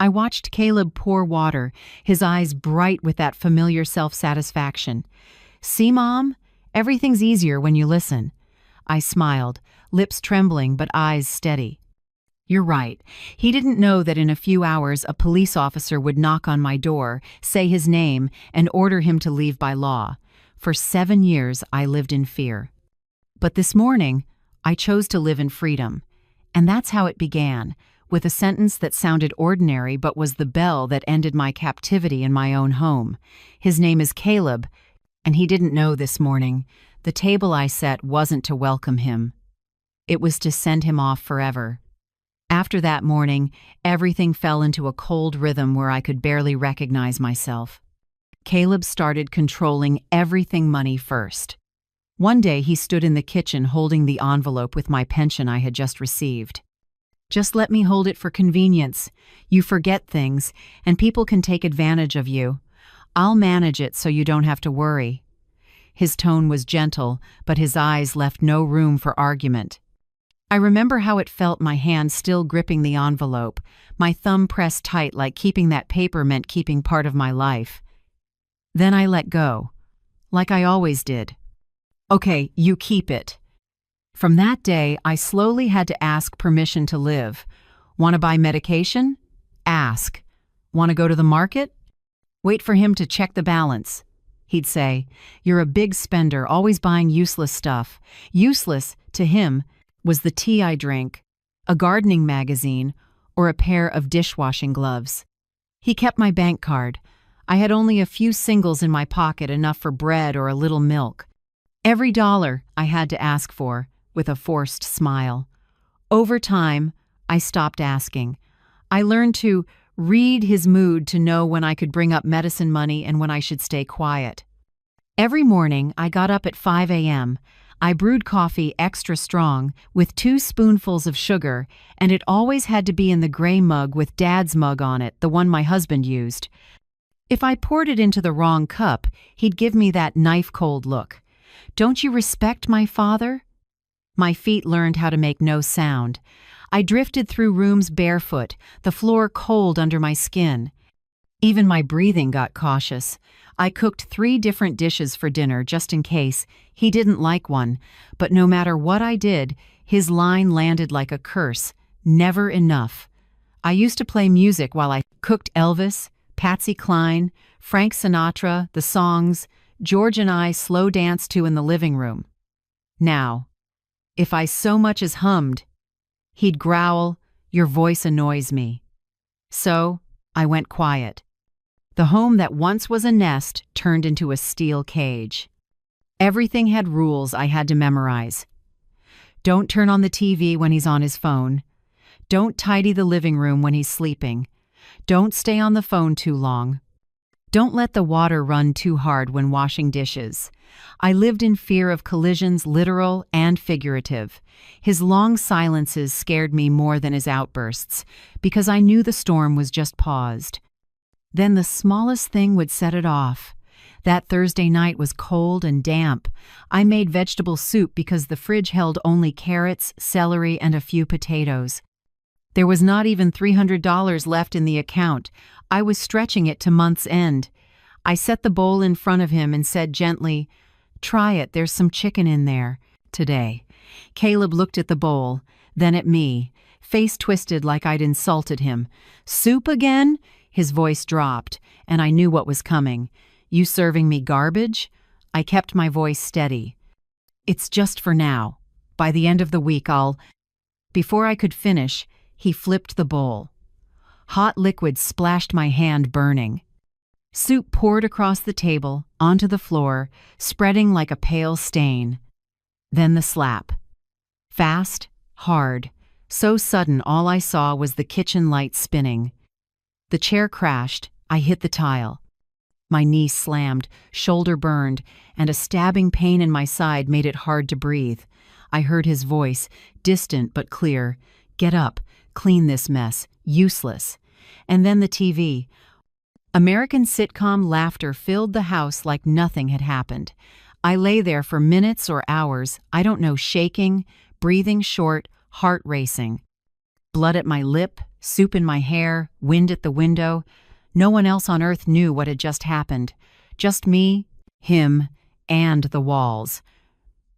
I watched Caleb pour water, his eyes bright with that familiar self-satisfaction. "See, Mom? Everything's easier when you listen." I smiled, lips trembling but eyes steady. "You're right. He didn't know that in a few hours a police officer would knock on my door, say his name, and order him to leave by law. For 7 years I lived in fear. But this morning, I chose to live in freedom. And that's how it began, with a sentence that sounded ordinary but was the bell that ended my captivity in my own home. His name is Caleb, and he didn't know this morning. The table I set wasn't to welcome him. It was to send him off forever. After that morning, everything fell into a cold rhythm where I could barely recognize myself. Caleb started controlling everything money first. One day he stood in the kitchen holding the envelope with my pension I had just received. "Just let me hold it for convenience. You forget things, and people can take advantage of you. I'll manage it so you don't have to worry." His tone was gentle, but his eyes left no room for argument. I remember how it felt, my hand still gripping the envelope, my thumb pressed tight like keeping that paper meant keeping part of my life. Then I let go, like I always did. "Okay, you keep it." From that day, I slowly had to ask permission to live. "Want to buy medication?" Ask. "Want to go to the market?" Wait for him to check the balance. He'd say, "You're a big spender, always buying useless stuff." Useless, to him, was the tea I drank, a gardening magazine, or a pair of dishwashing gloves. He kept my bank card. I had only a few singles in my pocket, enough for bread or a little milk. Every dollar I had to ask for, with a forced smile. Over time, I stopped asking. I learned to read his mood to know when I could bring up medicine money and when I should stay quiet. Every morning, I got up at 5 a.m. I brewed coffee extra strong with 2 spoonfuls of sugar, and it always had to be in the gray mug with Dad's mug on it, the one my husband used. If I poured it into the wrong cup, he'd give me that knife-cold look. "Don't you respect my father?" My feet learned how to make no sound. I drifted through rooms barefoot, the floor cold under my skin. Even my breathing got cautious. I cooked 3 different dishes for dinner just in case. He didn't like one, but no matter what I did, His line landed like a curse, never enough. I used to play music while I cooked Elvis, Patsy Cline, Frank Sinatra, the songs George and I slow danced to in the living room. Now, if I so much as hummed, he'd growl, "Your voice annoys me." So, I went quiet. The home that once was a nest turned into a steel cage. Everything had rules I had to memorize. Don't turn on the TV when he's on his phone. Don't tidy the living room when he's sleeping. Don't stay on the phone too long. Don't let the water run too hard when washing dishes. I lived in fear of collisions, literal and figurative. His long silences scared me more than his outbursts, because I knew the storm was just paused. Then the smallest thing would set it off. That Thursday night was cold and damp. I made vegetable soup because the fridge held only carrots, celery, and a few potatoes. There was not even $300 left in the account. I was stretching it to month's end. I set the bowl in front of him and said gently, "Try it, there's some chicken in there today." Caleb looked at the bowl, then at me, face twisted like I'd insulted him. "Soup again?" His voice dropped, and I knew what was coming. "You serving me garbage?" I kept my voice steady. "It's just for now. By the end of the week I'll—" Before I could finish, he flipped the bowl. Hot liquid splashed my hand, burning. Soup poured across the table, onto the floor, spreading like a pale stain. Then the slap. Fast, hard, so sudden all I saw was the kitchen light spinning. The chair crashed, I hit the tile. My knee slammed, shoulder burned, and a stabbing pain in my side made it hard to breathe. I heard his voice, distant but clear. "Get up, clean this mess, useless." And then the TV. American sitcom laughter filled the house like nothing had happened. I lay there for minutes or hours, I don't know, shaking, breathing short, heart racing. Blood at my lip, soup in my hair, wind at the window. No one else on earth knew what had just happened. Just me, him, and the walls.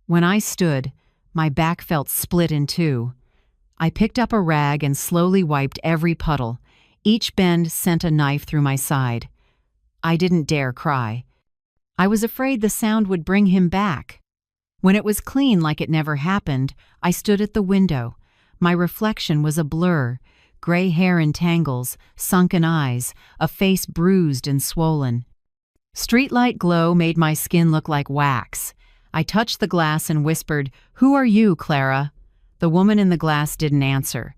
When I stood, my back felt split in two. I picked up a rag and slowly wiped every puddle. Each bend sent a knife through my side. I didn't dare cry. I was afraid the sound would bring him back. When it was clean like it never happened, I stood at the window. My reflection was a blur. Gray hair in tangles, sunken eyes, a face bruised and swollen. Streetlight glow made my skin look like wax. I touched the glass and whispered, "Who are you, Clara?" The woman in the glass didn't answer.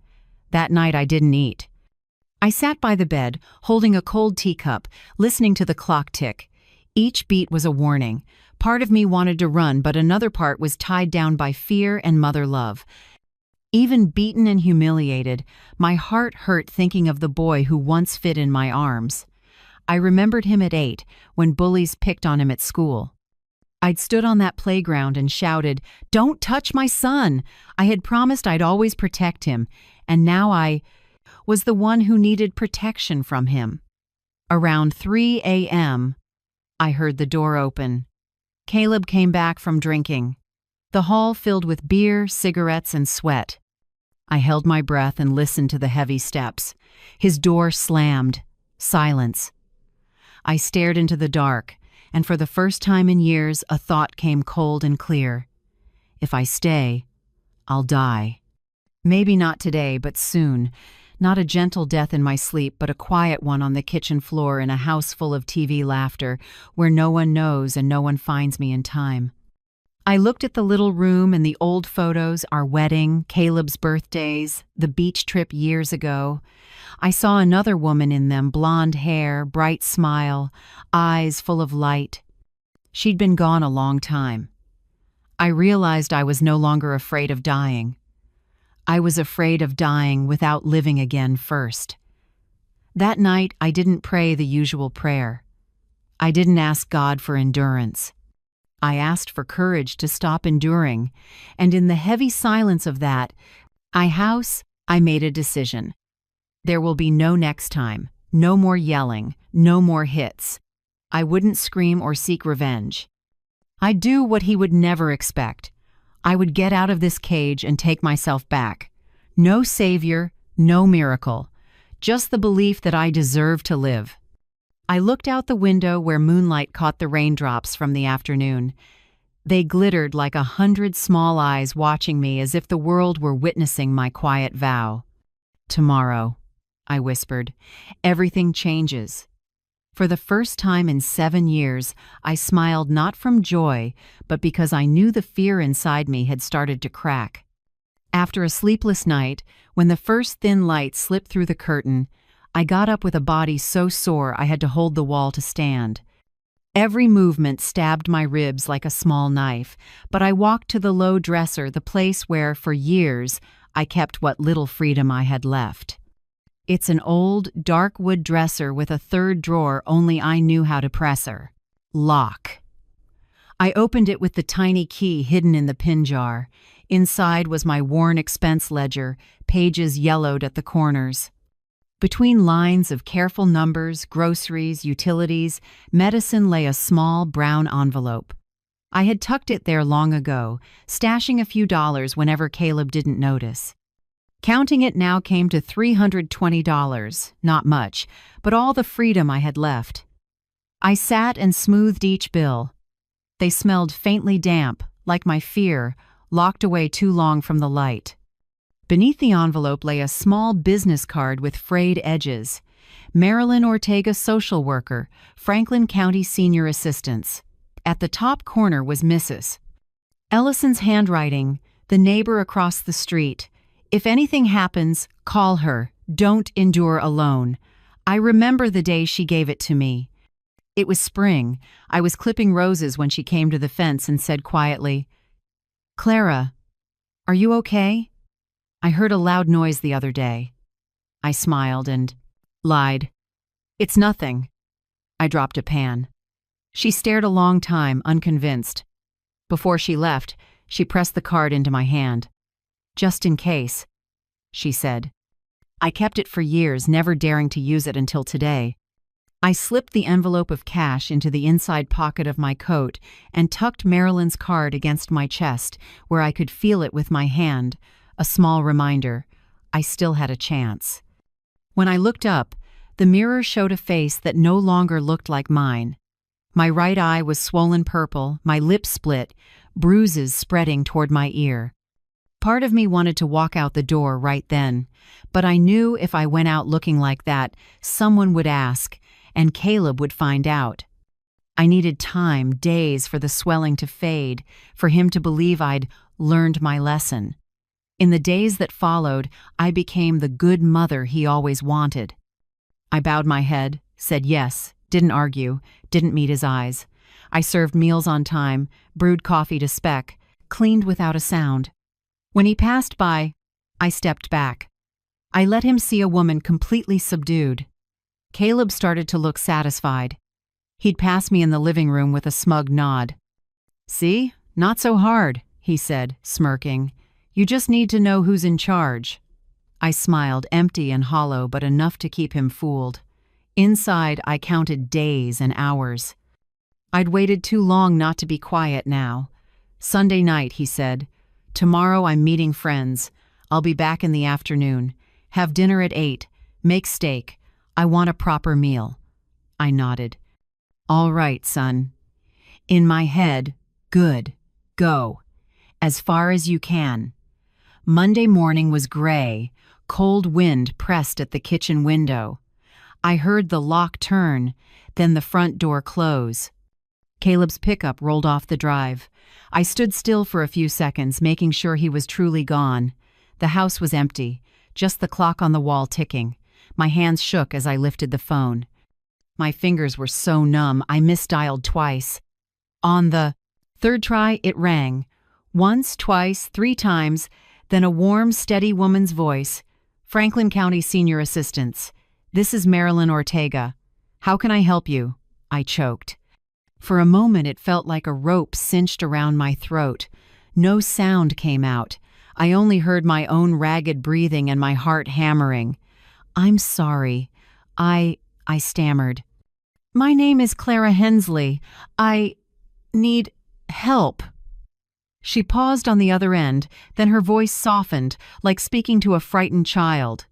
That night I didn't eat. I sat by the bed, holding a cold teacup, listening to the clock tick. Each beat was a warning. Part of me wanted to run, but another part was tied down by fear and mother love. Even beaten and humiliated, my heart hurt thinking of the boy who once fit in my arms. I remembered him at 8, when bullies picked on him at school. I'd stood on that playground and shouted, "Don't touch my son!" I had promised I'd always protect him, and now I was the one who needed protection from him. Around 3 a.m., I heard the door open. Caleb came back from drinking. The hall filled with beer, cigarettes, and sweat. I held my breath and listened to the heavy steps. His door slammed. Silence. I stared into the dark, and for the first time in years, a thought came cold and clear. If I stay, I'll die. Maybe not today, but soon. Not a gentle death in my sleep, but a quiet one on the kitchen floor in a house full of TV laughter, where no one knows and no one finds me in time. I looked at the little room and the old photos, our wedding, Caleb's birthdays, the beach trip years ago. I saw another woman in them, blonde hair, bright smile, eyes full of light. She'd been gone a long time. I realized I was no longer afraid of dying. I was afraid of dying without living again first. That night, I didn't pray the usual prayer. I didn't ask God for endurance. I asked for courage to stop enduring, and in the heavy silence of that, I made a decision. There will be no next time, no more yelling, no more hits. I wouldn't scream or seek revenge. I'd do what he would never expect. I would get out of this cage and take myself back. No savior, no miracle, just the belief that I deserve to live. I looked out the window where moonlight caught the raindrops from the afternoon. They glittered like 100 small eyes watching me as if the world were witnessing my quiet vow. Tomorrow, I whispered, everything changes. For the first time in 7 years, I smiled not from joy, but because I knew the fear inside me had started to crack. After a sleepless night, when the first thin light slipped through the curtain, I got up with a body so sore I had to hold the wall to stand. Every movement stabbed my ribs like a small knife, but I walked to the low dresser, the place where, for years, I kept what little freedom I had left. It's an old, dark wood dresser with a third drawer only I knew how to press her. Lock. I opened it with the tiny key hidden in the pin jar. Inside was my worn expense ledger, pages yellowed at the corners. Between lines of careful numbers, groceries, utilities, medicine lay a small brown envelope. I had tucked it there long ago, stashing a few dollars whenever Caleb didn't notice. Counting it now came to $320, not much, but all the freedom I had left. I sat and smoothed each bill. They smelled faintly damp, like my fear, locked away too long from the light. Beneath the envelope lay a small business card with frayed edges. Marilyn Ortega, social worker, Franklin County Senior Assistance. At the top corner was Mrs. Ellison's handwriting, the neighbor across the street. If anything happens, call her. Don't endure alone. I remember the day she gave it to me. It was spring. I was clipping roses when she came to the fence and said quietly, "Clara, are you okay? I heard a loud noise the other day." I smiled and lied. "It's nothing." I dropped a pan. She stared a long time, unconvinced. Before she left, she pressed the card into my hand. "Just in case," she said. I kept it for years, never daring to use it until today. I slipped the envelope of cash into the inside pocket of my coat and tucked Marilyn's card against my chest, where I could feel it with my hand, a small reminder I still had a chance. When I looked up, the mirror showed a face that no longer looked like mine. My right eye was swollen purple, my lips split, bruises spreading toward my ear. Part of me wanted to walk out the door right then, but I knew if I went out looking like that, someone would ask, and Caleb would find out. I needed time, days, for the swelling to fade, for him to believe I'd learned my lesson. In the days that followed, I became the good mother he always wanted. I bowed my head, said yes, didn't argue, didn't meet his eyes. I served meals on time, brewed coffee to spec, cleaned without a sound. When he passed by, I stepped back. I let him see a woman completely subdued. Caleb started to look satisfied. He'd pass me in the living room with a smug nod. "See? Not so hard," he said, smirking. "You just need to know who's in charge." I smiled, empty and hollow, but enough to keep him fooled. Inside, I counted days and hours. I'd waited too long not to be quiet now. "Sunday night," he said. "Tomorrow I'm meeting friends. I'll be back in the afternoon. Have dinner at 8. Make steak. I want a proper meal." I nodded. "All right, son." In my head, "Good. Go. As far as you can." Monday morning was gray. Cold wind pressed at the kitchen window. I heard the lock turn, then the front door close. Caleb's pickup rolled off the drive. I stood still for a few seconds, making sure he was truly gone. The house was empty, just the clock on the wall ticking. My hands shook as I lifted the phone. My fingers were so numb, I misdialed twice. On the third try, it rang. Once, twice, 3 times, then a warm, steady woman's voice. "Franklin County Senior Assistance. This is Marilyn Ortega. How can I help you?" I choked. For a moment it felt like a rope cinched around my throat. No sound came out. I only heard my own ragged breathing and my heart hammering. "I'm sorry. I stammered. "My name is Clara Hensley. I need help." She paused on the other end, then her voice softened, like speaking to a frightened child.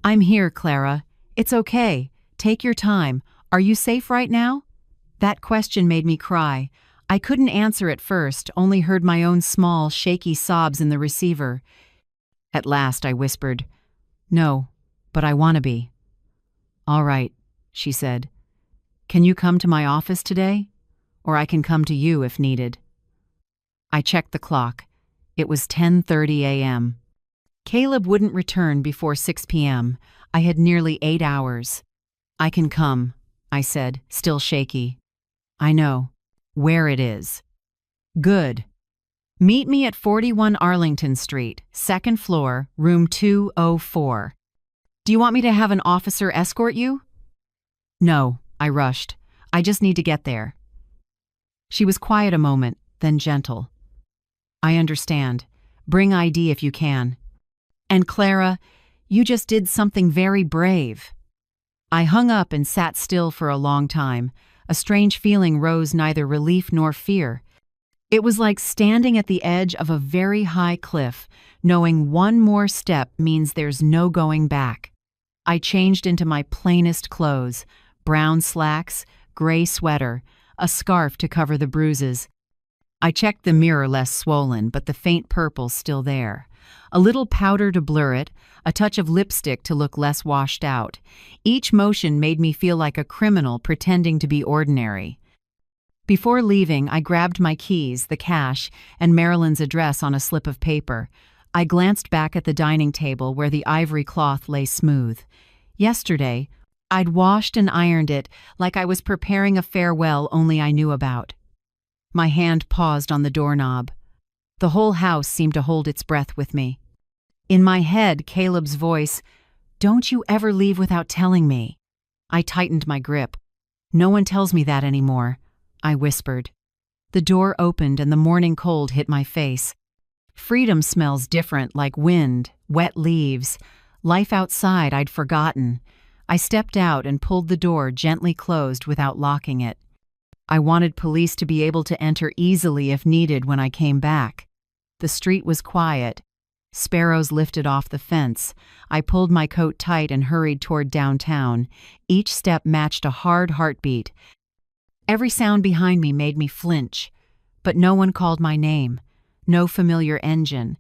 "I'm here, Clara. It's okay. Take your time. Are you safe right now?" That question made me cry. I couldn't answer at first, only heard my own small, shaky sobs in the receiver. At last I whispered, "No, but I want to be." "All right," she said. "Can you come to my office today? Or I can come to you if needed." I checked the clock. It was 10:30 a.m. Caleb wouldn't return before 6 p.m. I had nearly 8 hours. "I can come," I said, still shaky. "I know. Where it is." "Good. Meet me at 41 Arlington Street, 2nd floor, room 204. Do you want me to have an officer escort you?" "No," I rushed. "I just need to get there." She was quiet a moment, then gentle. "I understand. Bring ID if you can. And Clara, you just did something very brave." I hung up and sat still for a long time. A strange feeling rose, neither relief nor fear. It was like standing at the edge of a very high cliff, knowing one more step means there's no going back. I changed into my plainest clothes, brown slacks, gray sweater, a scarf to cover the bruises. I checked the mirror, less swollen, but the faint purple still there. A little powder to blur it, a touch of lipstick to look less washed out. Each motion made me feel like a criminal pretending to be ordinary. Before leaving, I grabbed my keys, the cash, and Marilyn's address on a slip of paper. I glanced back at the dining table where the ivory cloth lay smooth. Yesterday, I'd washed and ironed it like I was preparing a farewell only I knew about. My hand paused on the doorknob. The whole house seemed to hold its breath with me. In my head, Caleb's voice, "Don't you ever leave without telling me." I tightened my grip. "No one tells me that anymore," I whispered. The door opened and the morning cold hit my face. Freedom smells different, like wind, wet leaves. Life outside I'd forgotten. I stepped out and pulled the door gently closed without locking it. I wanted police to be able to enter easily if needed when I came back. The street was quiet. Sparrows lifted off the fence. I pulled my coat tight and hurried toward downtown. Each step matched a hard heartbeat. Every sound behind me made me flinch. But no one called my name. No familiar engine.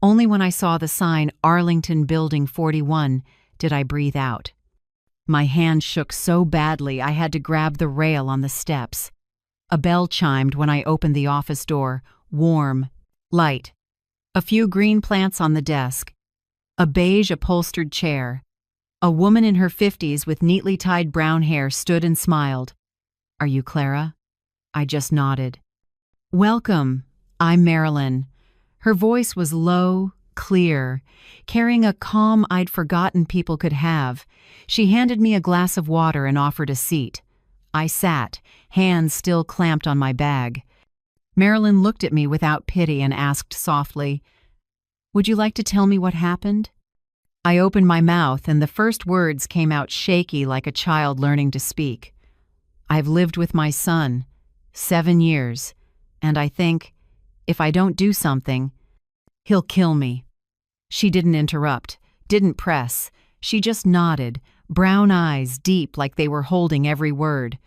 Only when I saw the sign Arlington Building 41 did I breathe out. My hand shook so badly I had to grab the rail on the steps. A bell chimed when I opened the office door, warm, light. A few green plants on the desk. A beige upholstered chair. A woman in her 50s with neatly tied brown hair stood and smiled. "Are you Clara?" I just nodded. "Welcome. I'm Marilyn." Her voice was low, clear, carrying a calm I'd forgotten people could have. She handed me a glass of water and offered a seat. I sat, hands still clamped on my bag. Marilyn looked at me without pity and asked softly, "Would you like to tell me what happened?" I opened my mouth and the first words came out shaky like a child learning to speak. "I've lived with my son 7 years, and I think, if I don't do something, he'll kill me." She didn't interrupt, didn't press. She just nodded, brown eyes deep like they were holding every word.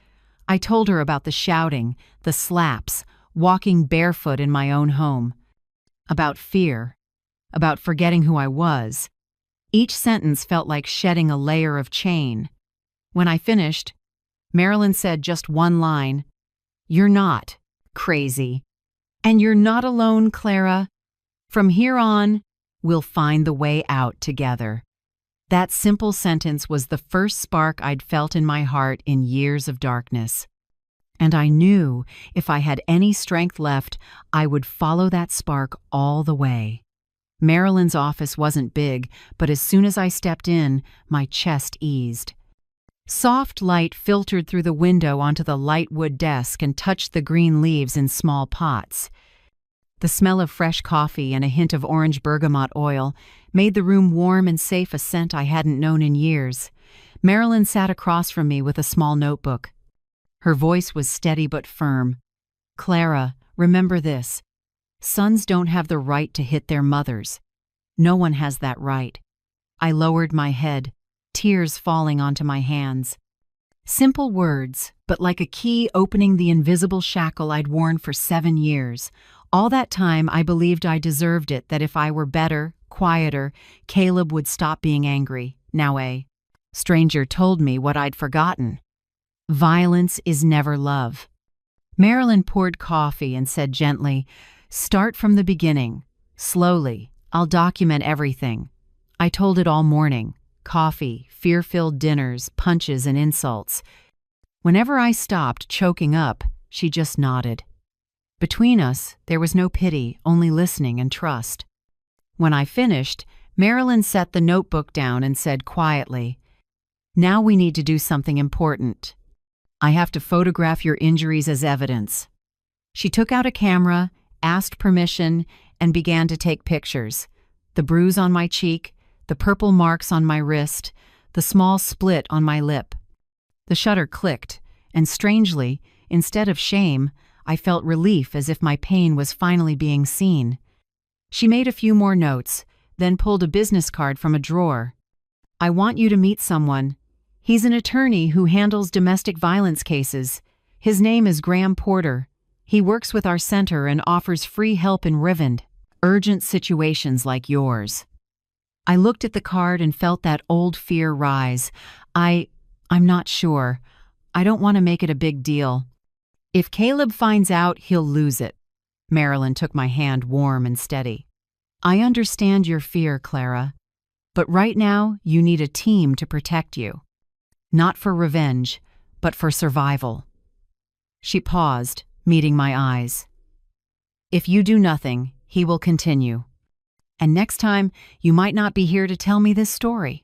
I told her about the shouting, the slaps, walking barefoot in my own home. About fear, about forgetting who I was. Each sentence felt like shedding a layer of chain. When I finished, Marilyn said just one line, "You're not crazy. And you're not alone, Clara. From here on, we'll find the way out together." That simple sentence was the first spark I'd felt in my heart in years of darkness. And I knew if I had any strength left, I would follow that spark all the way. Marilyn's office wasn't big, but as soon as I stepped in, my chest eased. Soft light filtered through the window onto the light wood desk and touched the green leaves in small pots. The smell of fresh coffee and a hint of orange bergamot oil made the room warm and safe, a scent I hadn't known in years. Marilyn sat across from me with a small notebook. Her voice was steady but firm. "Clara, remember this. Sons don't have the right to hit their mothers. No one has that right. I lowered my head, tears falling onto my hands. Simple words, but like a key opening the invisible shackle I'd worn for 7 years. All that time I believed I deserved it, that if I were better, quieter, Caleb would stop being angry. Now a stranger told me what I'd forgotten. Violence is never love. Marilyn poured coffee and said gently, "Start from the beginning. Slowly. I'll document everything." I told it all morning. Coffee, fear-filled dinners, punches and insults. Whenever I stopped choking up, she just nodded. Between us, there was no pity, only listening and trust. When I finished, Marilyn set the notebook down and said quietly, "Now we need to do something important. I have to photograph your injuries as evidence." She took out a camera, asked permission, and began to take pictures. The bruise on my cheek, the purple marks on my wrist, the small split on my lip. The shutter clicked, and strangely, instead of shame, I felt relief, as if my pain was finally being seen. She made a few more notes, then pulled a business card from a drawer. "I want you to meet someone. He's an attorney who handles domestic violence cases. His name is Graham Porter. He works with our center and offers free help in urgent situations like yours." I looked at the card and felt that old fear rise. I'm not sure. I don't want to make it a big deal. If Caleb finds out, he'll lose it. Marilyn took my hand, warm and steady. "I understand your fear, Clara. But right now, you need a team to protect you. Not for revenge, but for survival." She paused, meeting my eyes. "If you do nothing, he will continue. And next time, you might not be here to tell me this story."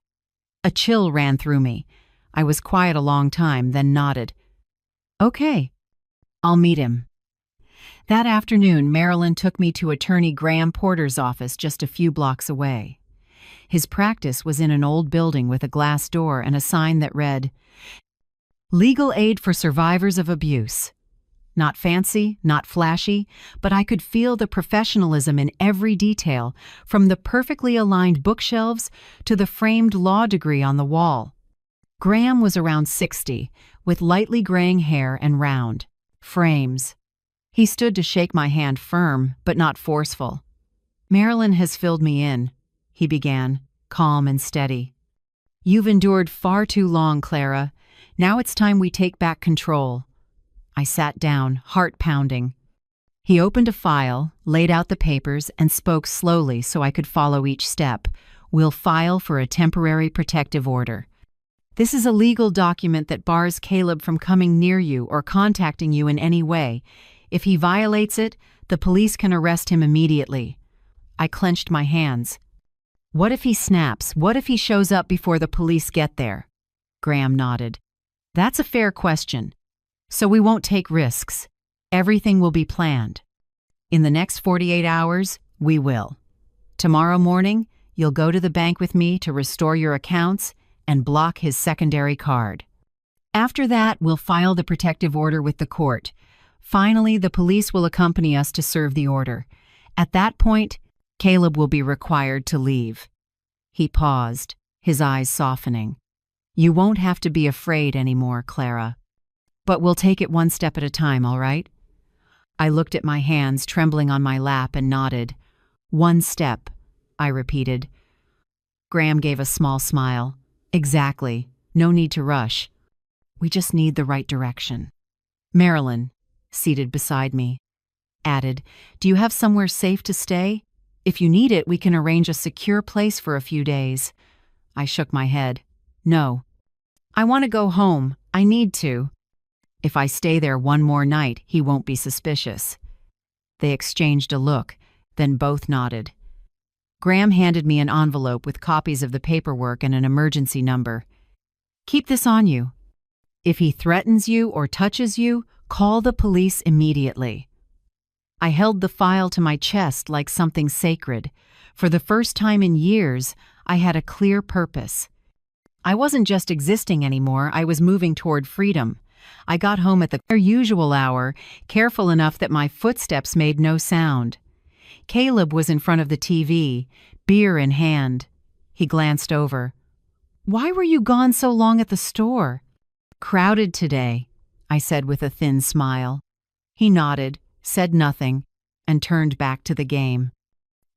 A chill ran through me. I was quiet a long time, then nodded. "Okay, I'll meet him." That afternoon, Marilyn took me to attorney Graham Porter's office just a few blocks away. His practice was in an old building with a glass door and a sign that read, "Legal Aid for Survivors of Abuse." Not fancy, not flashy, but I could feel the professionalism in every detail, from the perfectly aligned bookshelves to the framed law degree on the wall. Graham was around 60, with lightly graying hair and round frames. He stood to shake my hand, firm but not forceful. "Marilyn has filled me in," he began, calm and steady. "You've endured far too long, Clara. Now it's time we take back control." I sat down, heart pounding. He opened a file, laid out the papers, and spoke slowly so I could follow each step. "We'll file for a temporary protective order. This is a legal document that bars Caleb from coming near you or contacting you in any way. If he violates it, the police can arrest him immediately." I clenched my hands. "What if he snaps? What if he shows up before the police get there?" Graham nodded. "That's a fair question. So we won't take risks. Everything will be planned. In the next 48 hours, we will. Tomorrow morning, you'll go to the bank with me to restore your accounts and block his secondary card. After that, we'll file the protective order with the court. Finally, the police will accompany us to serve the order. At that point, Caleb will be required to leave." He paused, his eyes softening. "You won't have to be afraid anymore, Clara. But we'll take it one step at a time, all right?" I looked at my hands trembling on my lap and nodded. "One step," I repeated. Graham gave a small smile. "Exactly. No need to rush. We just need the right direction." Marilyn, seated beside me, added, "Do you have somewhere safe to stay? If you need it, we can arrange a secure place for a few days." I shook my head. "No. I want to go home. I need to. If I stay there one more night, he won't be suspicious." They exchanged a look, then both nodded. Graham handed me an envelope with copies of the paperwork and an emergency number. "Keep this on you. If he threatens you or touches you, call the police immediately." I held the file to my chest like something sacred. For the first time in years, I had a clear purpose. I wasn't just existing anymore, I was moving toward freedom. I got home at the usual hour, careful enough that my footsteps made no sound. Caleb was in front of the TV, beer in hand. He glanced over. "Why were you gone so long at the store?" "Crowded today," I said with a thin smile. He nodded, said nothing, and turned back to the game.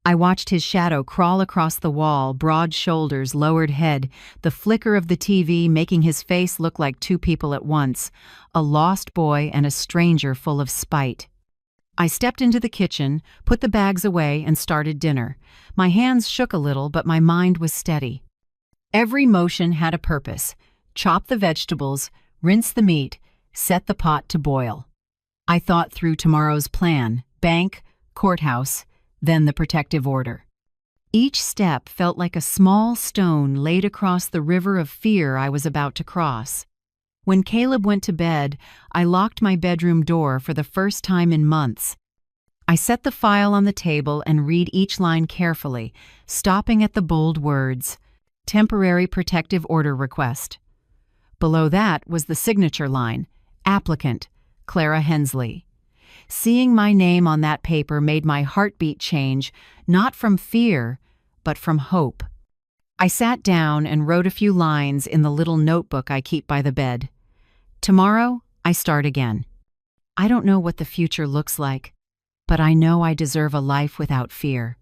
I watched his shadow crawl across the wall, broad shoulders, lowered head, the flicker of the TV making his face look like two people at once, a lost boy and a stranger full of spite. I stepped into the kitchen, put the bags away, and started dinner. My hands shook a little, but my mind was steady. Every motion had a purpose. Chop the vegetables, rinse the meat, set the pot to boil. I thought through tomorrow's plan: bank, courthouse, then the protective order. Each step felt like a small stone laid across the river of fear I was about to cross. When Caleb went to bed, I locked my bedroom door for the first time in months. I set the file on the table and read each line carefully, stopping at the bold words, "Temporary protective order request." Below that was the signature line, "Applicant, Clara Hensley." Seeing my name on that paper made my heartbeat change, not from fear, but from hope. I sat down and wrote a few lines in the little notebook I keep by the bed. Tomorrow, I start again. I don't know what the future looks like, but I know I deserve a life without fear.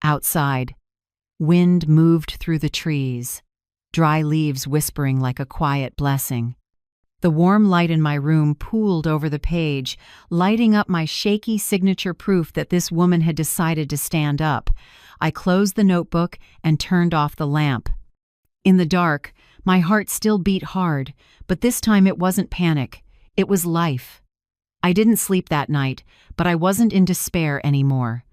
Outside, wind moved through the trees, dry leaves whispering like a quiet blessing. The warm light in my room pooled over the page, lighting up my shaky signature proof that this woman had decided to stand up. I closed the notebook and turned off the lamp. In the dark, my heart still beat hard, but this time it wasn't panic. It was life. I didn't sleep that night, but I wasn't in despair anymore.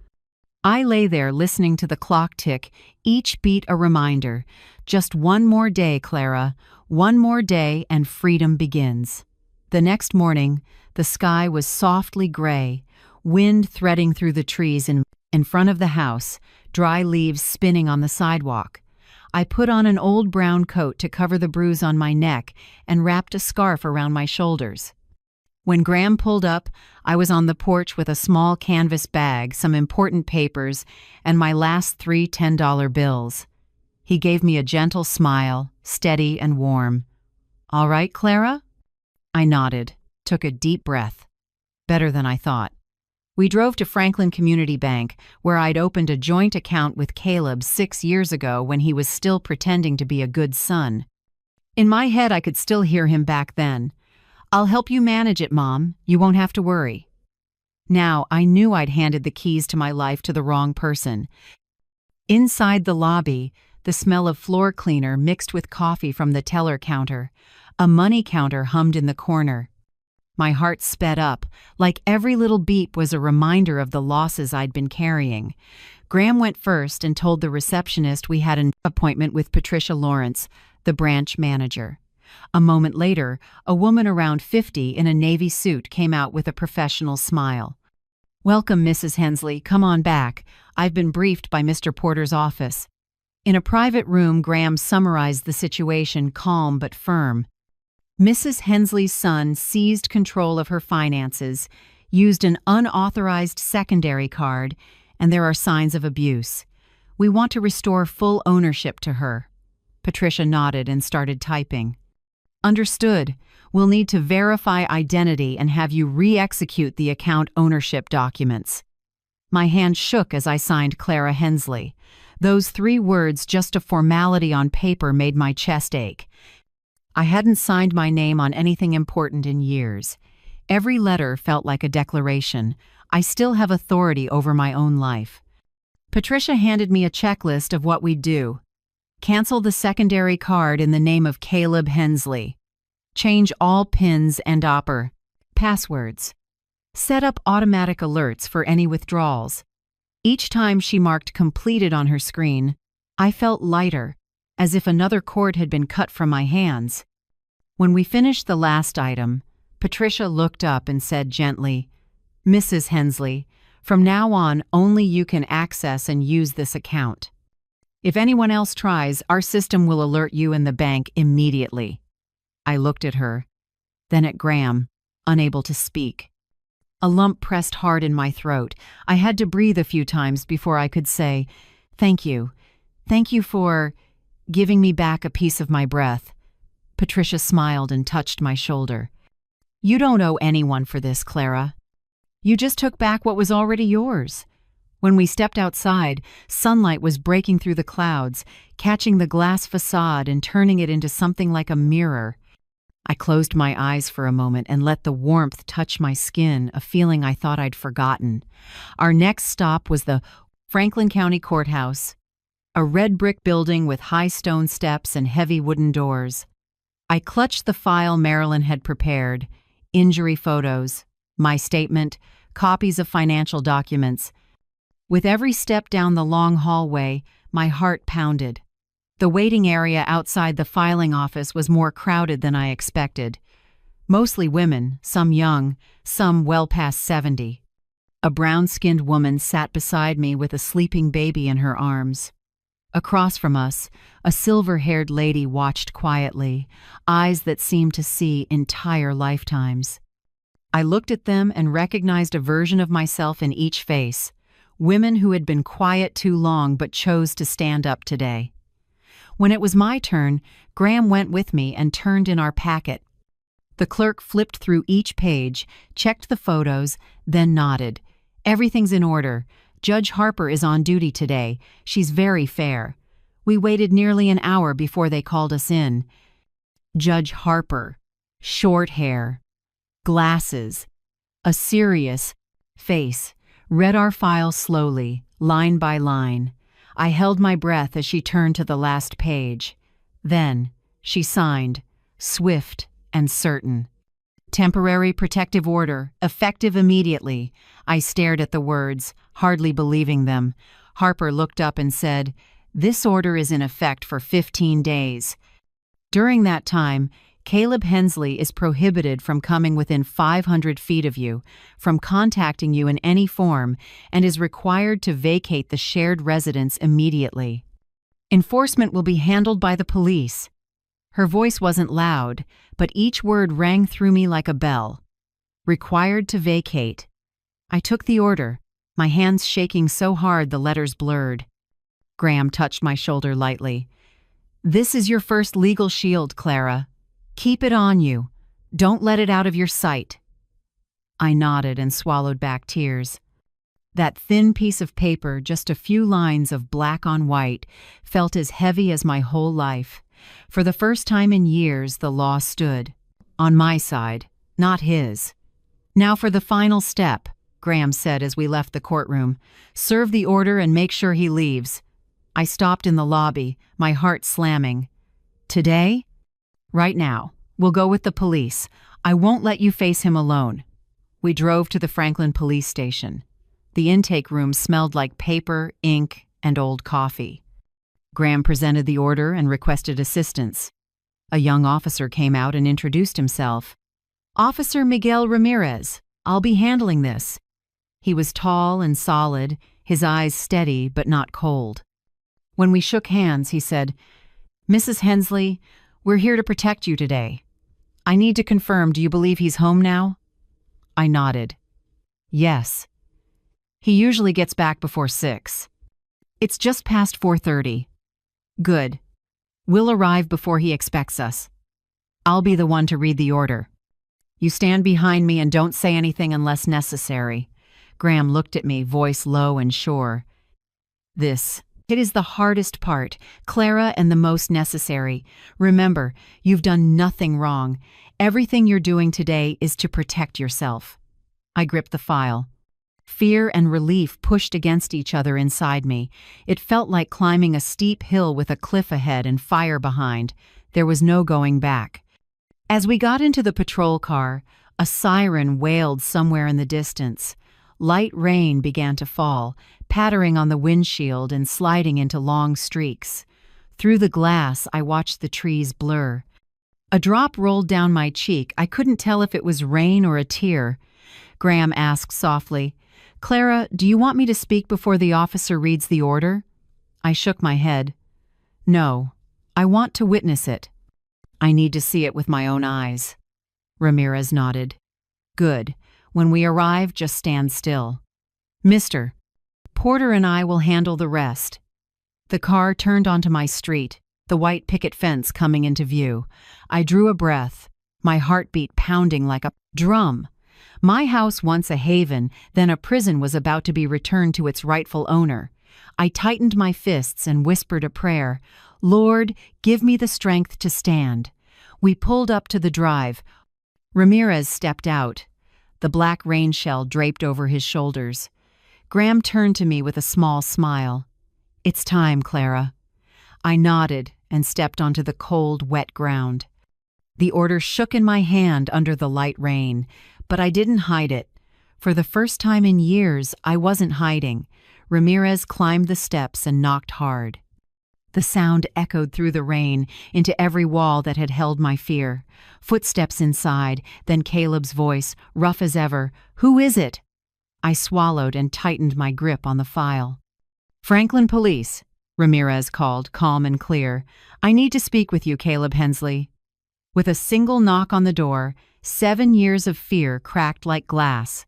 I lay there listening to the clock tick, each beat a reminder. Just one more day, Clara. One more day and freedom begins. The next morning, the sky was softly gray, wind threading through the trees in front of the house, dry leaves spinning on the sidewalk. I put on an old brown coat to cover the bruise on my neck and wrapped a scarf around my shoulders. When Graham pulled up, I was on the porch with a small canvas bag, some important papers, and my last 3 $10 bills. He gave me a gentle smile, steady and warm. "All right, Clara?" I nodded, took a deep breath. Better than I thought. We drove to Franklin Community Bank, where I'd opened a joint account with Caleb 6 years ago when he was still pretending to be a good son. In my head, I could still hear him back then. "I'll help you manage it, Mom. You won't have to worry." Now, I knew I'd handed the keys to my life to the wrong person. Inside the lobby, the smell of floor cleaner mixed with coffee from the teller counter. A money counter hummed in the corner. My heart sped up, like every little beep was a reminder of the losses I'd been carrying. Graham went first and told the receptionist we had an appointment with Patricia Lawrence, the branch manager. A moment later, a woman around 50 in a navy suit came out with a professional smile. "Welcome, Mrs. Hensley. Come on back. I've been briefed by Mr. Porter's office." In a private room, Graham summarized the situation, calm but firm. Mrs. Hensley's son seized control of her finances, used an unauthorized secondary card, and there are signs of abuse. We want to restore full ownership to her. Patricia nodded and started typing. "Understood. We'll need to verify identity and have you re-execute the account ownership documents." My hand shook as I signed Clara Hensley. Those 3 words, just a formality on paper, made my chest ache. I hadn't signed my name on anything important in years. Every letter felt like a declaration. I still have authority over my own life. Patricia handed me a checklist of what we'd do. Cancel the secondary card in the name of Caleb Hensley. Change all PINs and passwords. Set up automatic alerts for any withdrawals. Each time she marked completed on her screen, I felt lighter, as if another cord had been cut from my hands. When we finished the last item, Patricia looked up and said gently, "Mrs. Hensley, from now on only you can access and use this account. If anyone else tries, our system will alert you and the bank immediately." I looked at her, then at Graham, unable to speak. A lump pressed hard in my throat. I had to breathe a few times before I could say, "Thank you. Thank you for giving me back a piece of my breath." Patricia smiled and touched my shoulder. "You don't owe anyone for this, Clara. You just took back what was already yours." When we stepped outside, sunlight was breaking through the clouds, catching the glass facade and turning it into something like a mirror. I closed my eyes for a moment and let the warmth touch my skin, a feeling I thought I'd forgotten. Our next stop was the Franklin County Courthouse, a red brick building with high stone steps and heavy wooden doors. I clutched the file Marilyn had prepared: injury photos, my statement, copies of financial documents. With every step down the long hallway, my heart pounded. The waiting area outside the filing office was more crowded than I expected. Mostly women, some young, some well past 70. A brown-skinned woman sat beside me with a sleeping baby in her arms. Across from us, a silver-haired lady watched quietly, eyes that seemed to see entire lifetimes. I looked at them and recognized a version of myself in each face, women who had been quiet too long but chose to stand up today. When it was my turn, Graham went with me and turned in our packet. The clerk flipped through each page, checked the photos, then nodded. "Everything's in order. Judge Harper is on duty today. She's very fair." We waited nearly an hour before they called us in. Judge Harper, short hair, glasses, a serious face, read our file slowly, line by line. I held my breath as she turned to the last page. Then, she signed, swift and certain. "Temporary protective order, effective immediately." I stared at the words, hardly believing them. Harper looked up and said, "This order is in effect for 15 days. During that time, Caleb Hensley is prohibited from coming within 500 feet of you, from contacting you in any form, and is required to vacate the shared residence immediately. Enforcement will be handled by the police." Her voice wasn't loud, but each word rang through me like a bell. Required to vacate. I took the order, my hands shaking so hard the letters blurred. Graham touched my shoulder lightly. "This is your first legal shield, Clara. Keep it on you. Don't let it out of your sight." I nodded and swallowed back tears. That thin piece of paper, just a few lines of black on white, felt as heavy as my whole life. For the first time in years, the law stood. On my side, not his. "Now for the final step," Graham said as we left the courtroom. "Serve the order and make sure he leaves." I stopped in the lobby, my heart slamming. "Today? Right now. We'll go with the police. I won't let you face him alone." We drove to the Franklin police station. The intake room smelled like paper, ink, and old coffee. Graham presented the order and requested assistance. A young officer came out and introduced himself. "Officer Miguel Ramirez. I'll be handling this." He was tall and solid, his eyes steady but not cold. When we shook hands, he said, "Mrs. Hensley, we're here to protect you today. I need to confirm, do you believe he's home now?" I nodded. "Yes. He usually gets back before 6. It's just past 4:30. Good. We'll arrive before he expects us. I'll be the one to read the order. You stand behind me and don't say anything unless necessary." Graham looked at me, voice low and sure. It is the hardest part, Clara, and the most necessary. Remember, you've done nothing wrong. Everything you're doing today is to protect yourself." I gripped the file. Fear and relief pushed against each other inside me. It felt like climbing a steep hill with a cliff ahead and fire behind. There was no going back. As we got into the patrol car, a siren wailed somewhere in the distance. Light rain began to fall, pattering on the windshield and sliding into long streaks. Through the glass, I watched the trees blur. A drop rolled down my cheek. I couldn't tell if it was rain or a tear. Graham asked softly, "Clara, do you want me to speak before the officer reads the order?" I shook my head. "No, I want to witness it. I need to see it with my own eyes." Ramirez nodded. "Good. When we arrive, just stand still. Mister, Porter and I will handle the rest. The car turned onto my street, the white picket fence coming into view. I drew a breath, my heartbeat pounding like a drum. My house, once a haven, then a prison, was about to be returned to its rightful owner. I tightened my fists and whispered a prayer. Lord, give me the strength to stand. We pulled up to the drive. Ramirez stepped out, the black rain shell draped over his shoulders. Graham turned to me with a small smile. It's time, Clara. I nodded and stepped onto the cold, wet ground. The order shook in my hand under the light rain, but I didn't hide it. For the first time in years, I wasn't hiding. Ramirez climbed the steps and knocked hard. The sound echoed through the rain into every wall that had held my fear. Footsteps inside, then Caleb's voice, rough as ever. Who is it? I swallowed and tightened my grip on the file. Franklin Police, Ramirez called, calm and clear. I need to speak with you, Caleb Hensley. With a single knock on the door, 7 years of fear cracked like glass.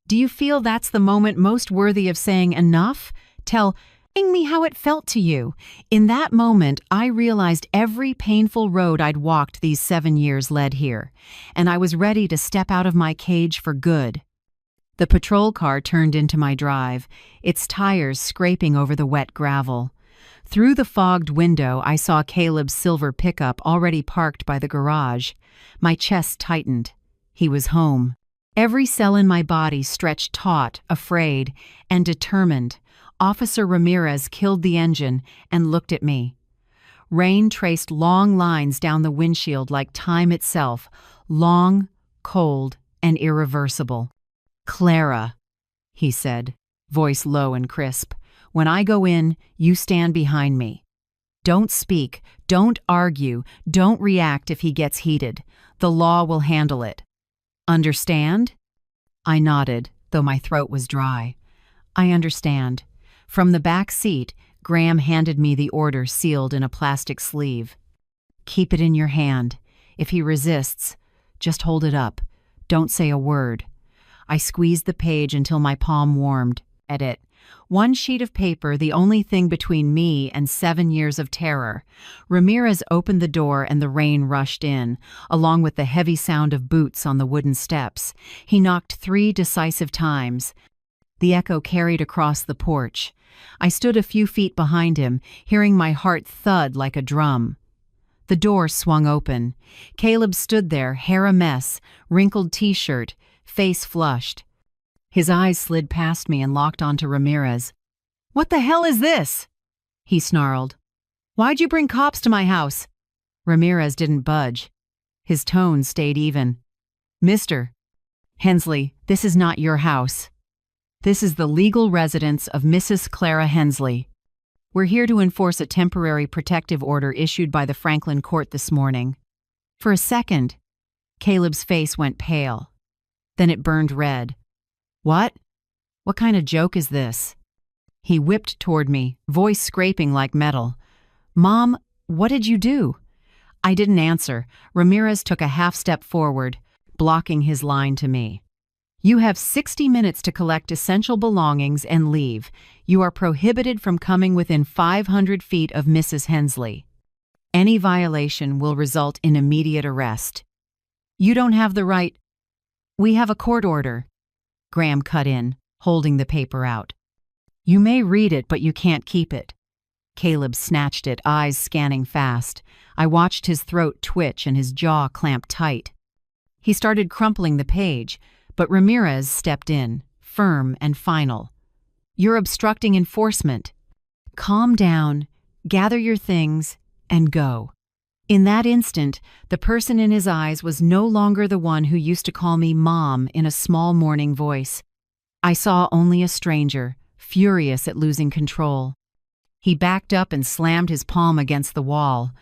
Do you feel that's the moment most worthy of saying enough? Tell me how it felt to you. In that moment, I realized every painful road I'd walked these 7 years led here, and I was ready to step out of my cage for good. The patrol car turned into my drive, its tires scraping over the wet gravel. Through the fogged window, I saw Caleb's silver pickup already parked by the garage. My chest tightened. He was home. Every cell in my body stretched taut, afraid, and determined. Officer Ramirez killed the engine and looked at me. Rain traced long lines down the windshield like time itself, long, cold, and irreversible. Clara, he said, voice low and crisp. When I go in, you stand behind me. Don't speak, don't argue, don't react if he gets heated. The law will handle it. Understand? I nodded, though my throat was dry. I understand. From the back seat, Graham handed me the order sealed in a plastic sleeve. Keep it in your hand. If he resists, just hold it up. Don't say a word. I squeezed the page until my palm warmed. At it. One sheet of paper, the only thing between me and 7 years of terror. Ramirez opened the door and the rain rushed in, along with the heavy sound of boots on the wooden steps. He knocked 3 decisive times. The echo carried across the porch. I stood a few feet behind him, hearing my heart thud like a drum. The door swung open. Caleb stood there, hair a mess, wrinkled t-shirt, face flushed. His eyes slid past me and locked onto Ramirez. What the hell is this? He snarled. Why'd you bring cops to my house? Ramirez didn't budge. His tone stayed even. Mr. Hensley, this is not your house. This is the legal residence of Mrs. Clara Hensley. We're here to enforce a temporary protective order issued by the Franklin court this morning. For a second, Caleb's face went pale. Then it burned red. What? What kind of joke is this? He whipped toward me, voice scraping like metal. Mom, what did you do? I didn't answer. Ramirez took a half step forward, blocking his line to me. You have 60 minutes to collect essential belongings and leave. You are prohibited from coming within 500 feet of Mrs. Hensley. Any violation will result in immediate arrest. You don't have the right. We have a court order. Graham cut in, holding the paper out. You may read it, but you can't keep it. Caleb snatched it, eyes scanning fast. I watched his throat twitch and his jaw clamp tight. He started crumpling the page, but Ramirez stepped in, firm and final. You're obstructing enforcement. Calm down, gather your things, and go. In that instant, the person in his eyes was no longer the one who used to call me Mom in a small mourning voice. I saw only a stranger, furious at losing control. He backed up and slammed his palm against the wall.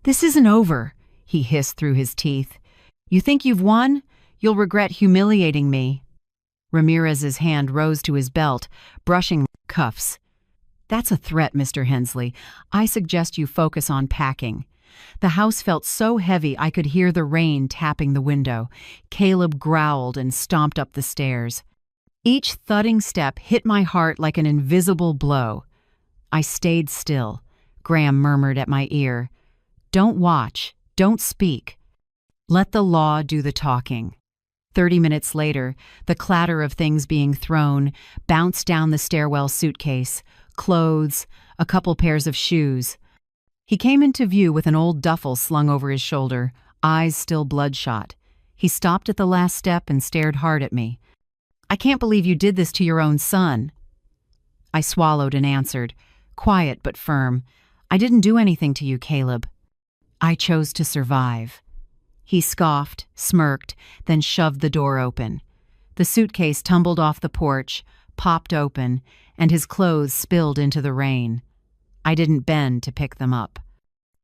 This isn't over, he hissed through his teeth. You think you've won? You'll regret humiliating me. Ramirez's hand rose to his belt, brushing cuffs. That's a threat, Mr. Hensley. I suggest you focus on packing. The house felt so heavy I could hear the rain tapping the window. Caleb growled and stomped up the stairs. Each thudding step hit my heart like an invisible blow. I stayed still. Graham murmured at my ear, "Don't watch, don't speak. Let the law do the talking." 30 minutes later, the clatter of things being thrown bounced down the stairwell suitcase, clothes, a couple pairs of shoes. He came into view with an old duffel slung over his shoulder, eyes still bloodshot. He stopped at the last step and stared hard at me. "I can't believe you did this to your own son." I swallowed and answered, quiet but firm, "I didn't do anything to you, Caleb. I chose to survive." He scoffed, smirked, then shoved the door open. The suitcase tumbled off the porch, popped open, and his clothes spilled into the rain. I didn't bend to pick them up.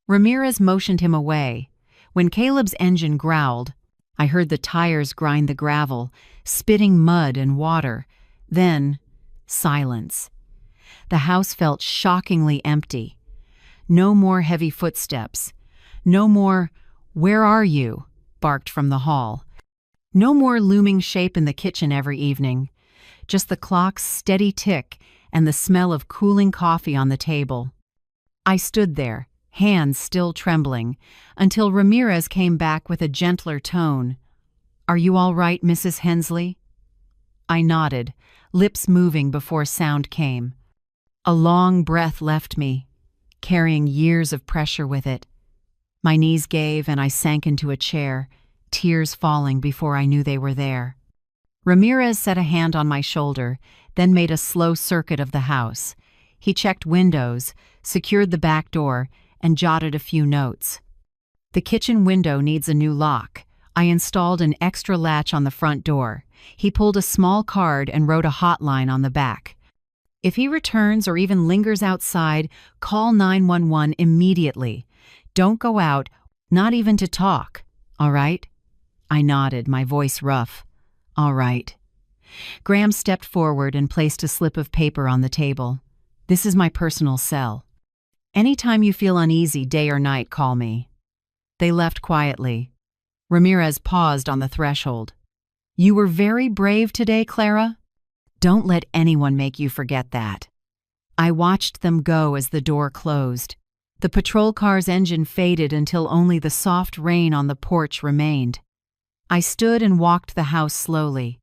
Ramirez motioned him away. When Caleb's engine growled, I heard the tires grind the gravel, spitting mud and water. Then, silence. The house felt shockingly empty. No more heavy footsteps. No more, "Where are you?" barked from the hall. No more looming shape in the kitchen every evening. Just the clock's steady tick and the smell of cooling coffee on the table. I stood there, hands still trembling, until Ramirez came back with a gentler tone. "Are you all right, Mrs. Hensley?" I nodded, lips moving before sound came. A long breath left me, carrying years of pressure with it. My knees gave and I sank into a chair, tears falling before I knew they were there. Ramirez set a hand on my shoulder, then made a slow circuit of the house. He checked windows, secured the back door, and jotted a few notes. "The kitchen window needs a new lock." I installed an extra latch on the front door. He pulled a small card and wrote a hotline on the back. "If he returns or even lingers outside, call 911 immediately. Don't go out, not even to talk. All right?" I nodded, my voice rough. "All right." Graham stepped forward and placed a slip of paper on the table. "This is my personal cell. Anytime you feel uneasy, day or night, call me." They left quietly. Ramirez paused on the threshold. "You were very brave today, Clara. Don't let anyone make you forget that." I watched them go as the door closed. The patrol car's engine faded until only the soft rain on the porch remained. I stood and walked the house slowly.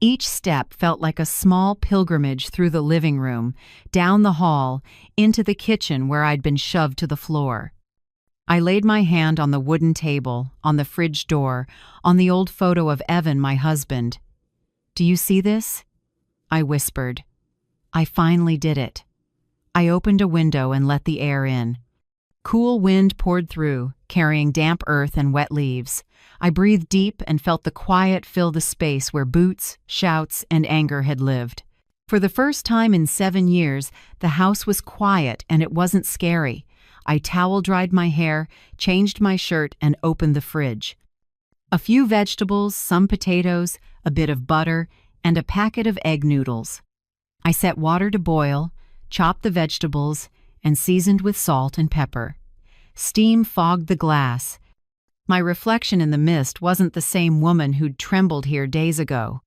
Each step felt like a small pilgrimage through the living room, down the hall, into the kitchen where I'd been shoved to the floor. I laid my hand on the wooden table, on the fridge door, on the old photo of Evan, my husband. "Do you see this?" I whispered. I finally did it. I opened a window and let the air in. Cool wind poured through, carrying damp earth and wet leaves. I breathed deep and felt the quiet fill the space where boots, shouts, and anger had lived. For the first time in 7 years, the house was quiet and it wasn't scary. I towel-dried my hair, changed my shirt, and opened the fridge. A few vegetables, some potatoes, a bit of butter, and a packet of egg noodles. I set water to boil, chopped the vegetables, and seasoned with salt and pepper. Steam fogged the glass. My reflection in the mist wasn't the same woman who'd trembled here days ago.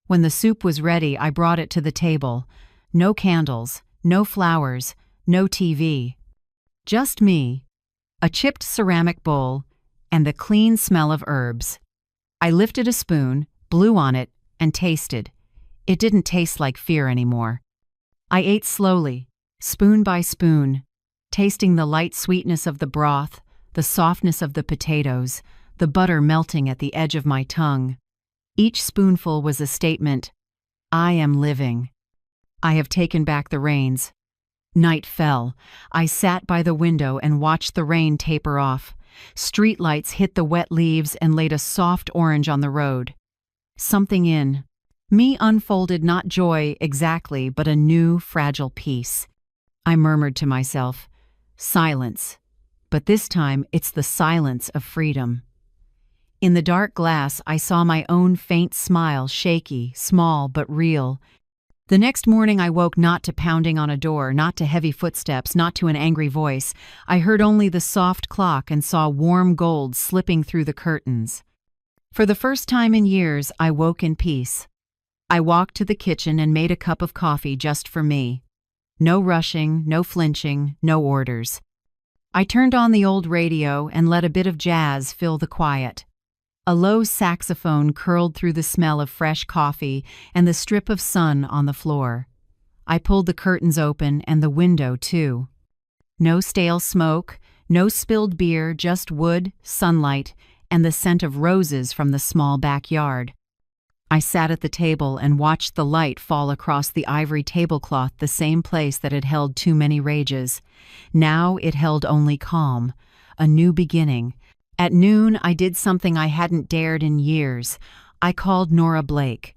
When the soup was ready, I brought it to the table. No candles, no flowers, no TV. Just me, a chipped ceramic bowl, and the clean smell of herbs. I lifted a spoon, blew on it, and tasted. It didn't taste like fear anymore. I ate slowly, spoon by spoon, tasting the light sweetness of the broth, the softness of the potatoes, the butter melting at the edge of my tongue. Each spoonful was a statement, "I am living. I have taken back the reins." Night fell. I sat by the window and watched the rain taper off. Streetlights hit the wet leaves and laid a soft orange on the road. Something in me unfolded not joy exactly, but a new, fragile peace. I murmured to myself, "Silence. But this time it's the silence of freedom." In the dark glass, I saw my own faint smile, shaky, small, but real. The next morning I woke not to pounding on a door, not to heavy footsteps, not to an angry voice. I heard only the soft clock and saw warm gold slipping through the curtains. For the first time in years, I woke in peace. I walked to the kitchen and made a cup of coffee just for me. No rushing, no flinching, no orders. I turned on the old radio and let a bit of jazz fill the quiet. A low saxophone curled through the smell of fresh coffee and the strip of sun on the floor. I pulled the curtains open and the window, too. No stale smoke, no spilled beer, just wood, sunlight, and the scent of roses from the small backyard. I sat at the table and watched the light fall across the ivory tablecloth, the same place that had held too many rages. Now it held only calm, a new beginning. At noon, I did something I hadn't dared in years. I called Nora Blake.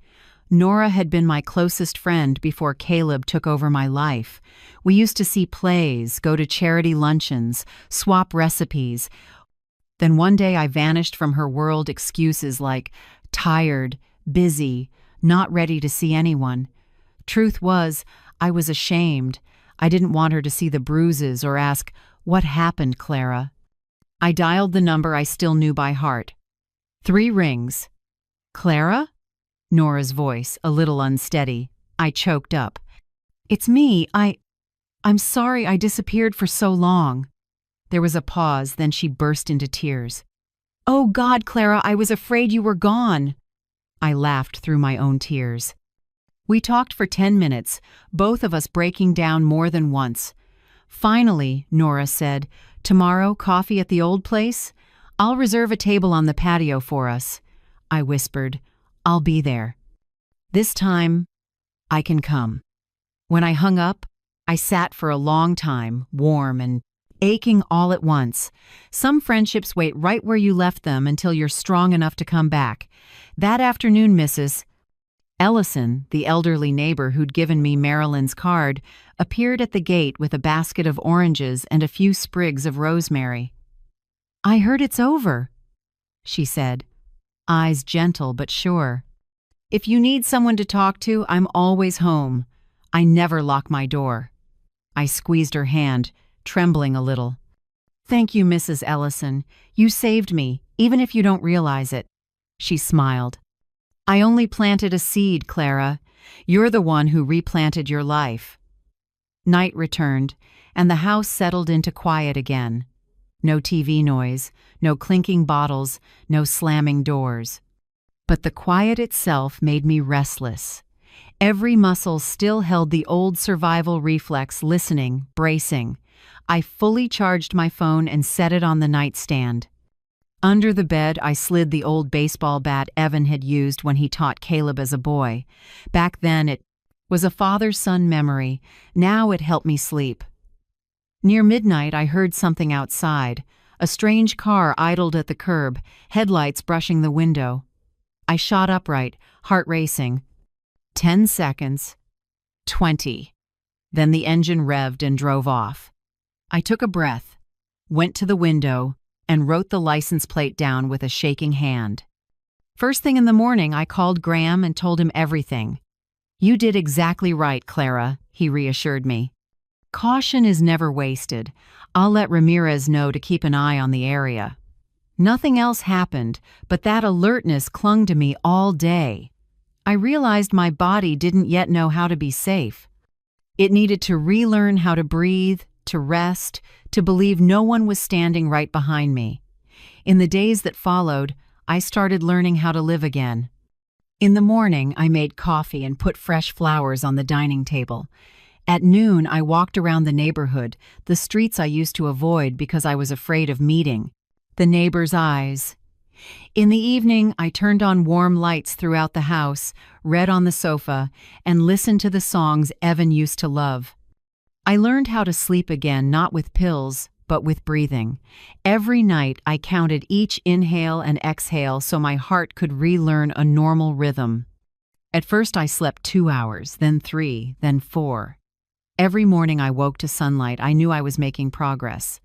Nora had been my closest friend before Caleb took over my life. We used to see plays, go to charity luncheons, swap recipes. Then one day I vanished from her world, excuses like tired, busy, not ready to see anyone. Truth was, I was ashamed. I didn't want her to see the bruises or ask, "What happened, Clara?" I dialed the number I still knew by heart. 3 rings. "Clara?" Nora's voice, a little unsteady. I choked up. "It's me. I'm sorry I disappeared for so long." There was a pause, then she burst into tears. "Oh God, Clara, I was afraid you were gone." I laughed through my own tears. We talked for 10 minutes, both of us breaking down more than once. Finally, Nora said, "Tomorrow, coffee at the old place? I'll reserve a table on the patio for us." I whispered, "I'll be there. This time, I can come." When I hung up, I sat for a long time, warm and aching all at once. Some friendships wait right where you left them until you're strong enough to come back. That afternoon, Mrs. Ellison, the elderly neighbor who'd given me Marilyn's card, appeared at the gate with a basket of oranges and a few sprigs of rosemary. "I heard it's over," she said, eyes gentle but sure. "If you need someone to talk to, I'm always home. I never lock my door." I squeezed her hand, trembling a little. "Thank you, Mrs. Ellison. You saved me, even if you don't realize it." She smiled. "I only planted a seed, Clara. You're the one who replanted your life." Night returned, and the house settled into quiet again. No TV noise, no clinking bottles, no slamming doors. But the quiet itself made me restless. Every muscle still held the old survival reflex, listening, bracing. I fully charged my phone and set it on the nightstand. Under the bed, I slid the old baseball bat Evan had used when he taught Caleb as a boy. Back then, it was a father-son memory. Now it helped me sleep. Near midnight, I heard something outside. A strange car idled at the curb, headlights brushing the window. I shot upright, heart racing. 10 seconds. 20. Then the engine revved and drove off. I took a breath, went to the window, and wrote the license plate down with a shaking hand. First thing in the morning, I called Graham and told him everything. "You did exactly right, Clara," he reassured me. "Caution is never wasted. I'll let Ramirez know to keep an eye on the area." Nothing else happened, but that alertness clung to me all day. I realized my body didn't yet know how to be safe. It needed to relearn how to breathe, to rest, to believe no one was standing right behind me. In the days that followed, I started learning how to live again. In the morning, I made coffee and put fresh flowers on the dining table. At noon, I walked around the neighborhood, the streets I used to avoid because I was afraid of meeting the neighbors' eyes. In the evening, I turned on warm lights throughout the house, read on the sofa, and listened to the songs Evan used to love. I learned how to sleep again, not with pills, but with breathing. Every night, I counted each inhale and exhale so my heart could relearn a normal rhythm. At first, I slept 2 hours, then 3, then 4. Every morning I woke to sunlight, I knew I was making progress.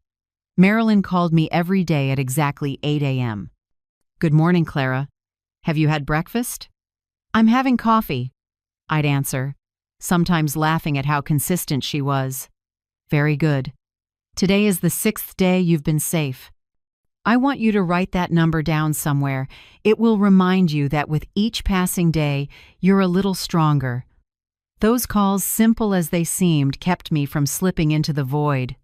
Marilyn called me every day at exactly 8 a.m. "Good morning, Clara. Have you had breakfast?" "I'm having coffee," I'd answer. sometimes laughing at how consistent she was. Very good. Today is the 6th day you've been safe. I want you to write that number down somewhere. It will remind you that with each passing day, you're a little stronger. Those calls, simple as they seemed, kept me from slipping into the void.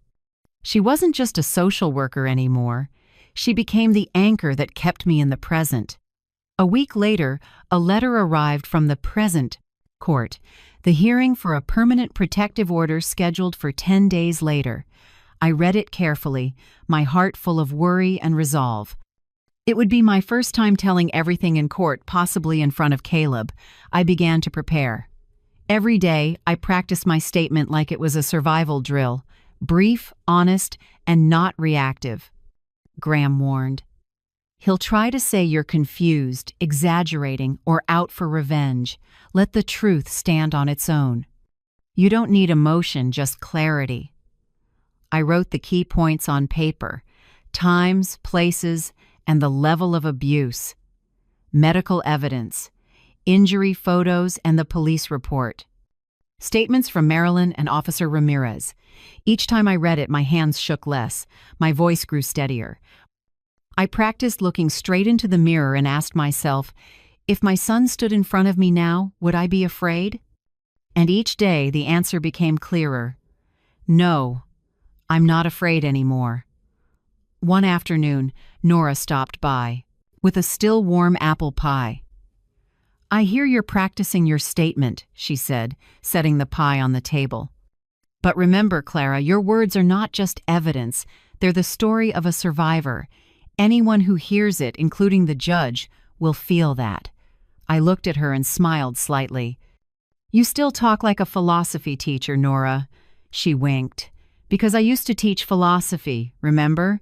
She wasn't just a social worker anymore. She became the anchor that kept me in the present. A week later, a letter arrived from the present court, the hearing for a permanent protective order scheduled for 10 days later. I read it carefully, my heart full of worry and resolve. It would be my first time telling everything in court, possibly in front of Caleb. I began to prepare. Every day, I practiced my statement like it was a survival drill, brief, honest, and not reactive. Graham warned. He'll try to say you're confused, exaggerating, or out for revenge. Let the truth stand on its own. You don't need emotion, just clarity. I wrote the key points on paper: times, places, and the level of abuse. Medical evidence, injury photos, and the police report. Statements from Marilyn and Officer Ramirez. Each time I read it, my hands shook less. My voice grew steadier. I practiced looking straight into the mirror and asked myself, if my son stood in front of me now, would I be afraid? And each day the answer became clearer. No, I'm not afraid anymore. One afternoon, Nora stopped by, with a still warm apple pie. I hear you're practicing your statement, she said, setting the pie on the table. But remember, Clara, your words are not just evidence, they're the story of a survivor. Anyone who hears it, including the judge, will feel that. I looked at her and smiled slightly. You still talk like a philosophy teacher, Nora. She winked. Because I used to teach philosophy, remember?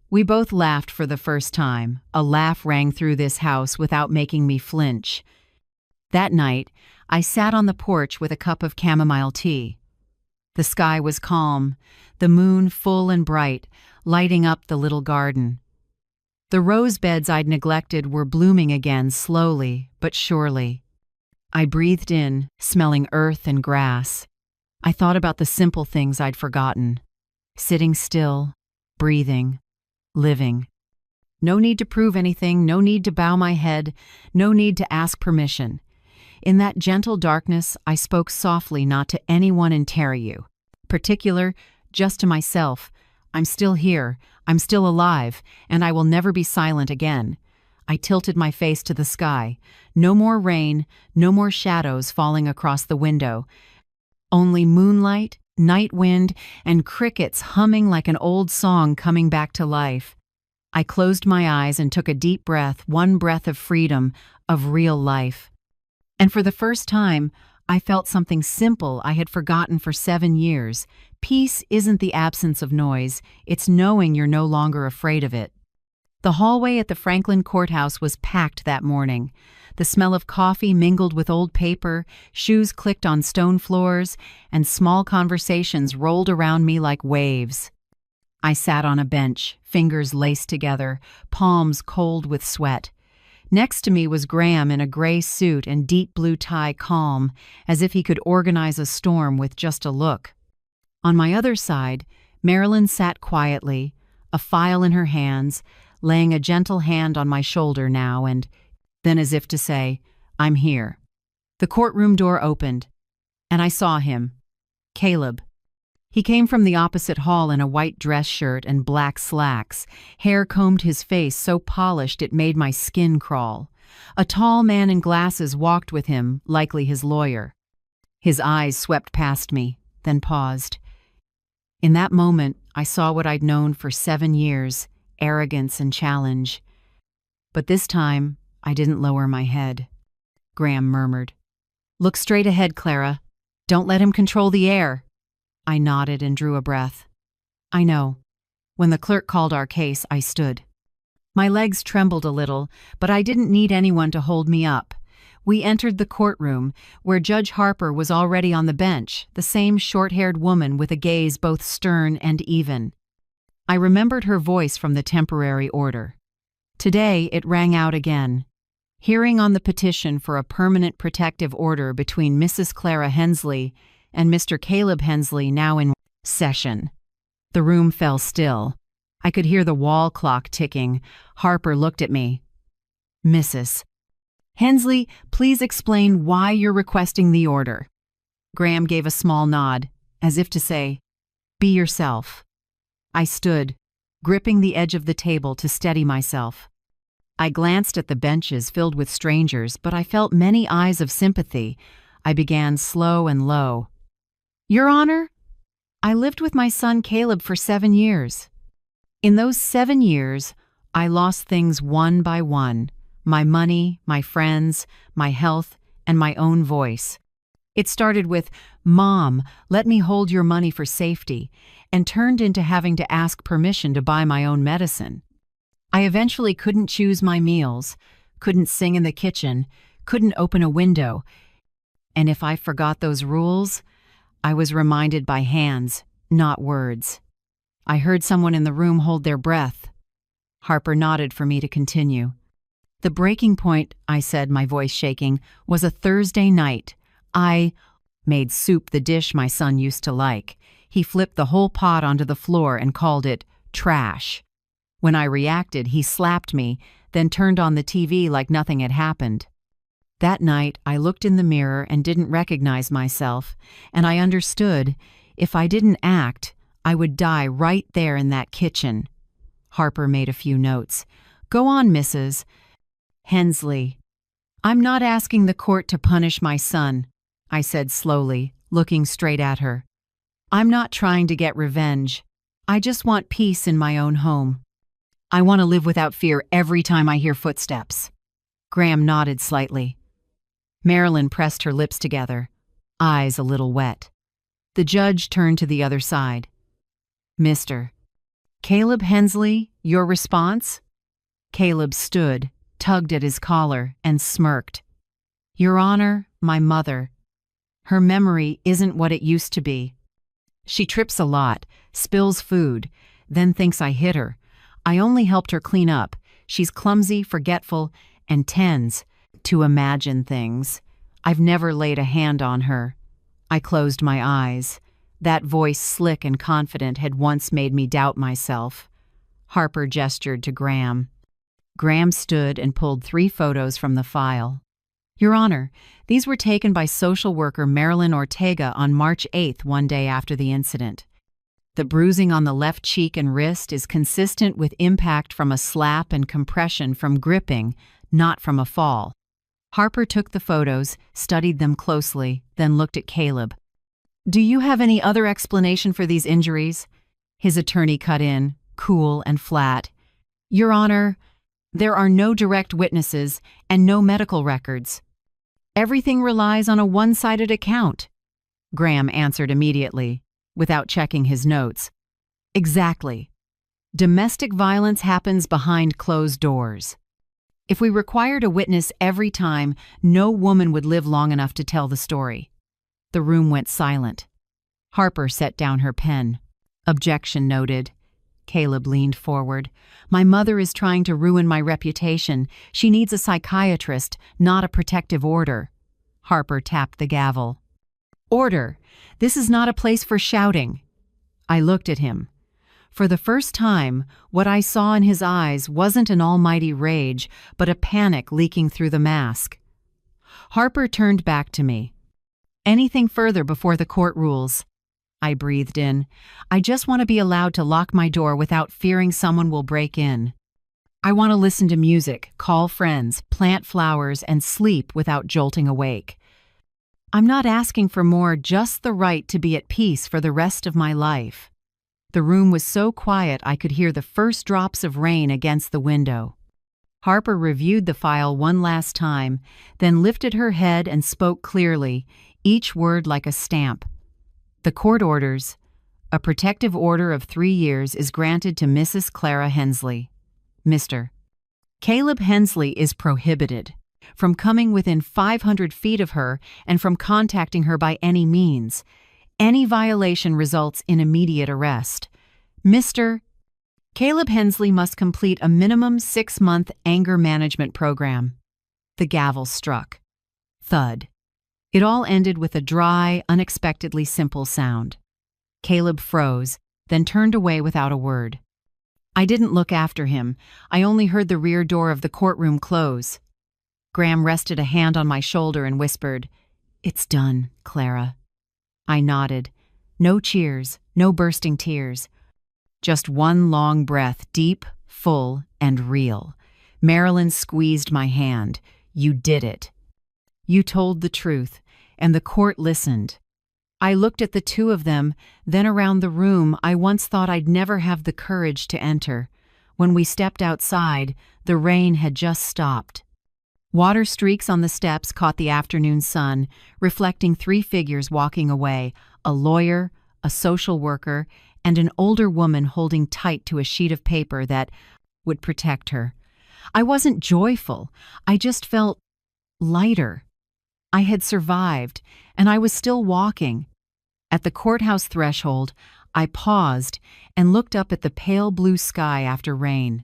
We both laughed for the first time. A laugh rang through this house without making me flinch. That night, I sat on the porch with a cup of chamomile tea. The sky was calm, the moon full and bright, lighting up the little garden. The rose beds I'd neglected were blooming again slowly but surely. I breathed in, smelling earth and grass. I thought about the simple things I'd forgotten. Sitting still, breathing, living. No need to prove anything, no need to bow my head, no need to ask permission. In that gentle darkness, I spoke softly, not to anyone in Terriu. Particular, just to myself. I'm still here, I'm still alive, and I will never be silent again. I tilted my face to the sky. No more rain, no more shadows falling across the window. Only moonlight, night wind, and crickets humming like an old song coming back to life. I closed my eyes and took a deep breath, one breath of freedom, of real life. And for the first time, I felt something simple I had forgotten for 7 years. Peace isn't the absence of noise, it's knowing you're no longer afraid of it. The hallway at the Franklin courthouse was packed that morning. The smell of coffee mingled with old paper, shoes clicked on stone floors, and small conversations rolled around me like waves. I sat on a bench, fingers laced together, palms cold with sweat. Next to me was Graham in a gray suit and deep blue tie, calm, as if he could organize a storm with just a look. On my other side, Marilyn sat quietly, a file in her hands, laying a gentle hand on my shoulder now, and then, as if to say, I'm here. The courtroom door opened, and I saw him. Caleb. He came from the opposite hall in a white dress shirt and black slacks. Hair combed his face so polished it made my skin crawl. A tall man in glasses walked with him, likely his lawyer. His eyes swept past me, then paused. In that moment, I saw what I'd known for 7 years, arrogance and challenge. But this time, I didn't lower my head. Graham murmured. Look straight ahead, Clara. Don't let him control the air. I nodded and drew a breath. I know. When the clerk called our case, I stood. My legs trembled a little, but I didn't need anyone to hold me up. We entered the courtroom, where Judge Harper was already on the bench, the same short-haired woman with a gaze both stern and even. I remembered her voice from the temporary order. Today it rang out again. Hearing on the petition for a permanent protective order between Mrs. Clara Hensley and Mr. Caleb Hensley now in session. The room fell still. I could hear the wall clock ticking. Harper looked at me. Mrs. Hensley, please explain why you're requesting the order. Graham gave a small nod, as if to say, be yourself. I stood, gripping the edge of the table to steady myself. I glanced at the benches filled with strangers, but I felt many eyes of sympathy. I began slow and low. Your Honor, I lived with my son Caleb for 7 years. In those 7 years, I lost things one by one. My money, my friends, my health, and my own voice. It started with, Mom, let me hold your money for safety, and turned into having to ask permission to buy my own medicine. I eventually couldn't choose my meals, couldn't sing in the kitchen, couldn't open a window. And if I forgot those rules, I was reminded by hands, not words. I heard someone in the room hold their breath. Harper nodded for me to continue. The breaking point, I said, my voice shaking, was a Thursday night. I made soup, the dish my son used to like. He flipped the whole pot onto the floor and called it trash. When I reacted, he slapped me, then turned on the TV like nothing had happened. That night, I looked in the mirror and didn't recognize myself, and I understood, if I didn't act, I would die right there in that kitchen. Harper made a few notes. Go on, Mrs. Hensley. I'm not asking the court to punish my son, I said slowly, looking straight at her. I'm not trying to get revenge. I just want peace in my own home. I want to live without fear every time I hear footsteps. Graham nodded slightly. Marilyn pressed her lips together, eyes a little wet. The judge turned to the other side. Mr. Caleb Hensley, your response? Caleb stood, tugged at his collar, and smirked. Your Honor, my mother. Her memory isn't what it used to be. She trips a lot, spills food, then thinks I hit her. I only helped her clean up. She's clumsy, forgetful, and tends to imagine things. I've never laid a hand on her. I closed my eyes. That voice, slick and confident, had once made me doubt myself. Harper gestured to Graham. Graham stood and pulled 3 photos from the file. Your Honor, these were taken by social worker Marilyn Ortega on March 8th, one day after the incident. The bruising on the left cheek and wrist is consistent with impact from a slap and compression from gripping, not from a fall. Harper took the photos, studied them closely, then looked at Caleb. Do you have any other explanation for these injuries? His attorney cut in, cool and flat. Your Honor, there are no direct witnesses and no medical records. Everything relies on a one-sided account. Graham answered immediately, without checking his notes. Exactly. Domestic violence happens behind closed doors. If we required a witness every time, no woman would live long enough to tell the story. The room went silent. Harper set down her pen. Objection noted. Caleb leaned forward. My mother is trying to ruin my reputation. She needs a psychiatrist, not a protective order. Harper tapped the gavel. Order! This is not a place for shouting. I looked at him. For the first time, what I saw in his eyes wasn't an almighty rage, but a panic leaking through the mask. Harper turned back to me. Anything further before the court rules? I breathed in. I just want to be allowed to lock my door without fearing someone will break in. I want to listen to music, call friends, plant flowers, and sleep without jolting awake. I'm not asking for more, just the right to be at peace for the rest of my life. The room was so quiet I could hear the first drops of rain against the window. Harper reviewed the file one last time, then lifted her head and spoke clearly, each word like a stamp. The court orders. A protective order of 3 years is granted to Mrs. Clara Hensley. Mr. Caleb Hensley is prohibited from coming within 500 feet of her and from contacting her by any means. Any violation results in immediate arrest. Mr. Caleb Hensley must complete a minimum 6-month anger management program. The gavel struck. Thud. It all ended with a dry, unexpectedly simple sound. Caleb froze, then turned away without a word. I didn't look after him. I only heard the rear door of the courtroom close. Graham rested a hand on my shoulder and whispered, "It's done, Clara." I nodded. No cheers, no bursting tears. Just one long breath, deep, full, and real. Marilyn squeezed my hand. "You did it. You told the truth, and the court listened." I looked at the two of them, then around the room I once thought I'd never have the courage to enter. When we stepped outside, the rain had just stopped. Water streaks on the steps caught the afternoon sun, reflecting three figures walking away: a lawyer, a social worker, and an older woman holding tight to a sheet of paper that would protect her. I wasn't joyful. I just felt lighter. I had survived, and I was still walking. At the courthouse threshold, I paused and looked up at the pale blue sky after rain.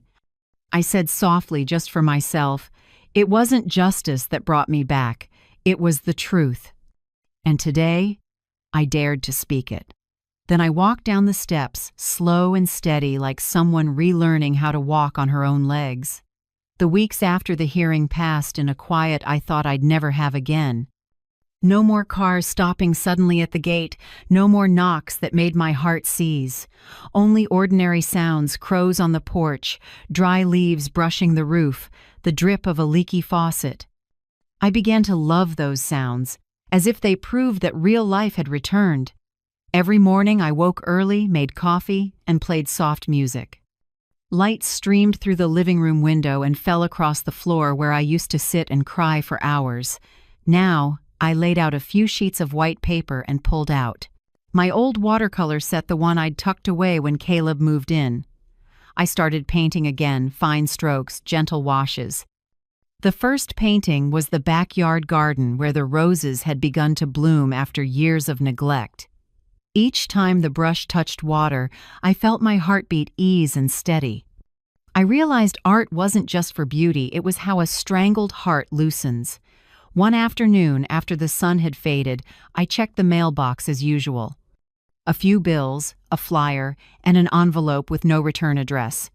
I said softly, just for myself, it wasn't justice that brought me back. It was the truth. And today, I dared to speak it. Then I walked down the steps, slow and steady, like someone relearning how to walk on her own legs. The weeks after the hearing passed in a quiet I thought I'd never have again. No more cars stopping suddenly at the gate, no more knocks that made my heart seize. Only ordinary sounds: crows on the porch, dry leaves brushing the roof, the drip of a leaky faucet. I began to love those sounds, as if they proved that real life had returned. Every morning I woke early, made coffee, and played soft music. Light streamed through the living room window and fell across the floor where I used to sit and cry for hours. Now, I laid out a few sheets of white paper and pulled out. My old watercolor set, the one I'd tucked away when Caleb moved in. I started painting again, fine strokes, gentle washes. The first painting was the backyard garden where the roses had begun to bloom after years of neglect. Each time the brush touched water, I felt my heartbeat ease and steady. I realized art wasn't just for beauty, it was how a strangled heart loosens. One afternoon, after the sun had faded, I checked the mailbox as usual. A few bills, a flyer, and an envelope with no return address.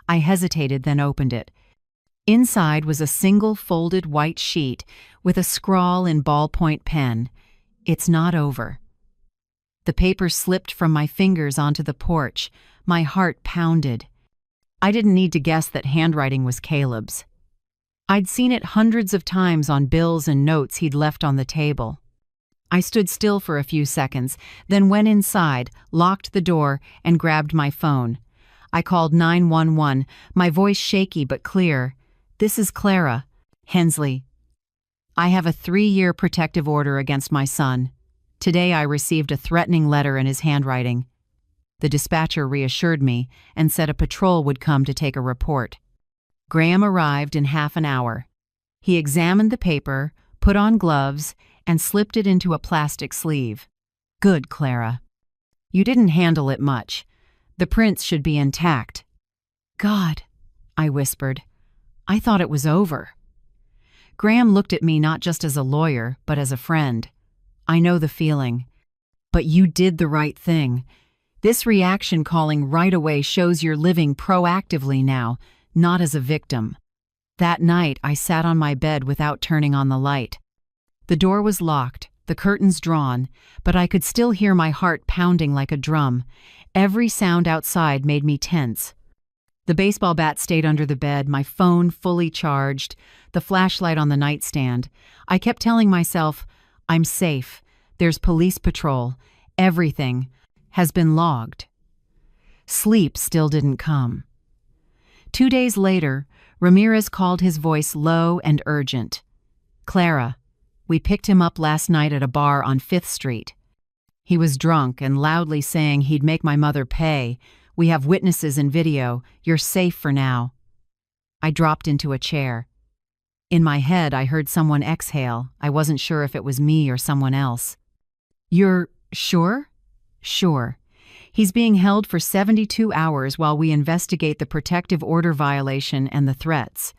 I hesitated, then opened it. Inside was a single folded white sheet with a scrawl in ballpoint pen. "It's not over." The paper slipped from my fingers onto the porch. My heart pounded. I didn't need to guess that handwriting was Caleb's. I'd seen it hundreds of times on bills and notes he'd left on the table. I stood still for a few seconds, then went inside, locked the door, and grabbed my phone. I called 911, my voice shaky but clear. "This is Clara. Hensley. I have a 3-year protective order against my son. Today I received a threatening letter in his handwriting." The dispatcher reassured me and said a patrol would come to take a report. Graham arrived in half an hour. He examined the paper, put on gloves, and slipped it into a plastic sleeve. "Good, Clara. You didn't handle it much. The prints should be intact." "God," I whispered. "I thought it was over." Graham looked at me not just as a lawyer, but as a friend. "I know the feeling. But you did the right thing. This reaction calling right away shows you're living proactively now, not as a victim." That night, I sat on my bed without turning on the light. The door was locked, the curtains drawn, but I could still hear my heart pounding like a drum. Every sound outside made me tense. The baseball bat stayed under the bed, my phone fully charged, the flashlight on the nightstand. I kept telling myself, "I'm safe. There's police patrol. Everything has been logged." Sleep still didn't come. 2 days later, Ramirez called, his voice low and urgent. "Clara, we picked him up last night at a bar on 5th Street. He was drunk and loudly saying he'd make my mother pay. We have witnesses and video. You're safe for now." I dropped into a chair. In my head, I heard someone exhale. I wasn't sure if it was me or someone else. "You're sure?" "Sure. He's being held for 72 hours while we investigate the protective order violation and the threats.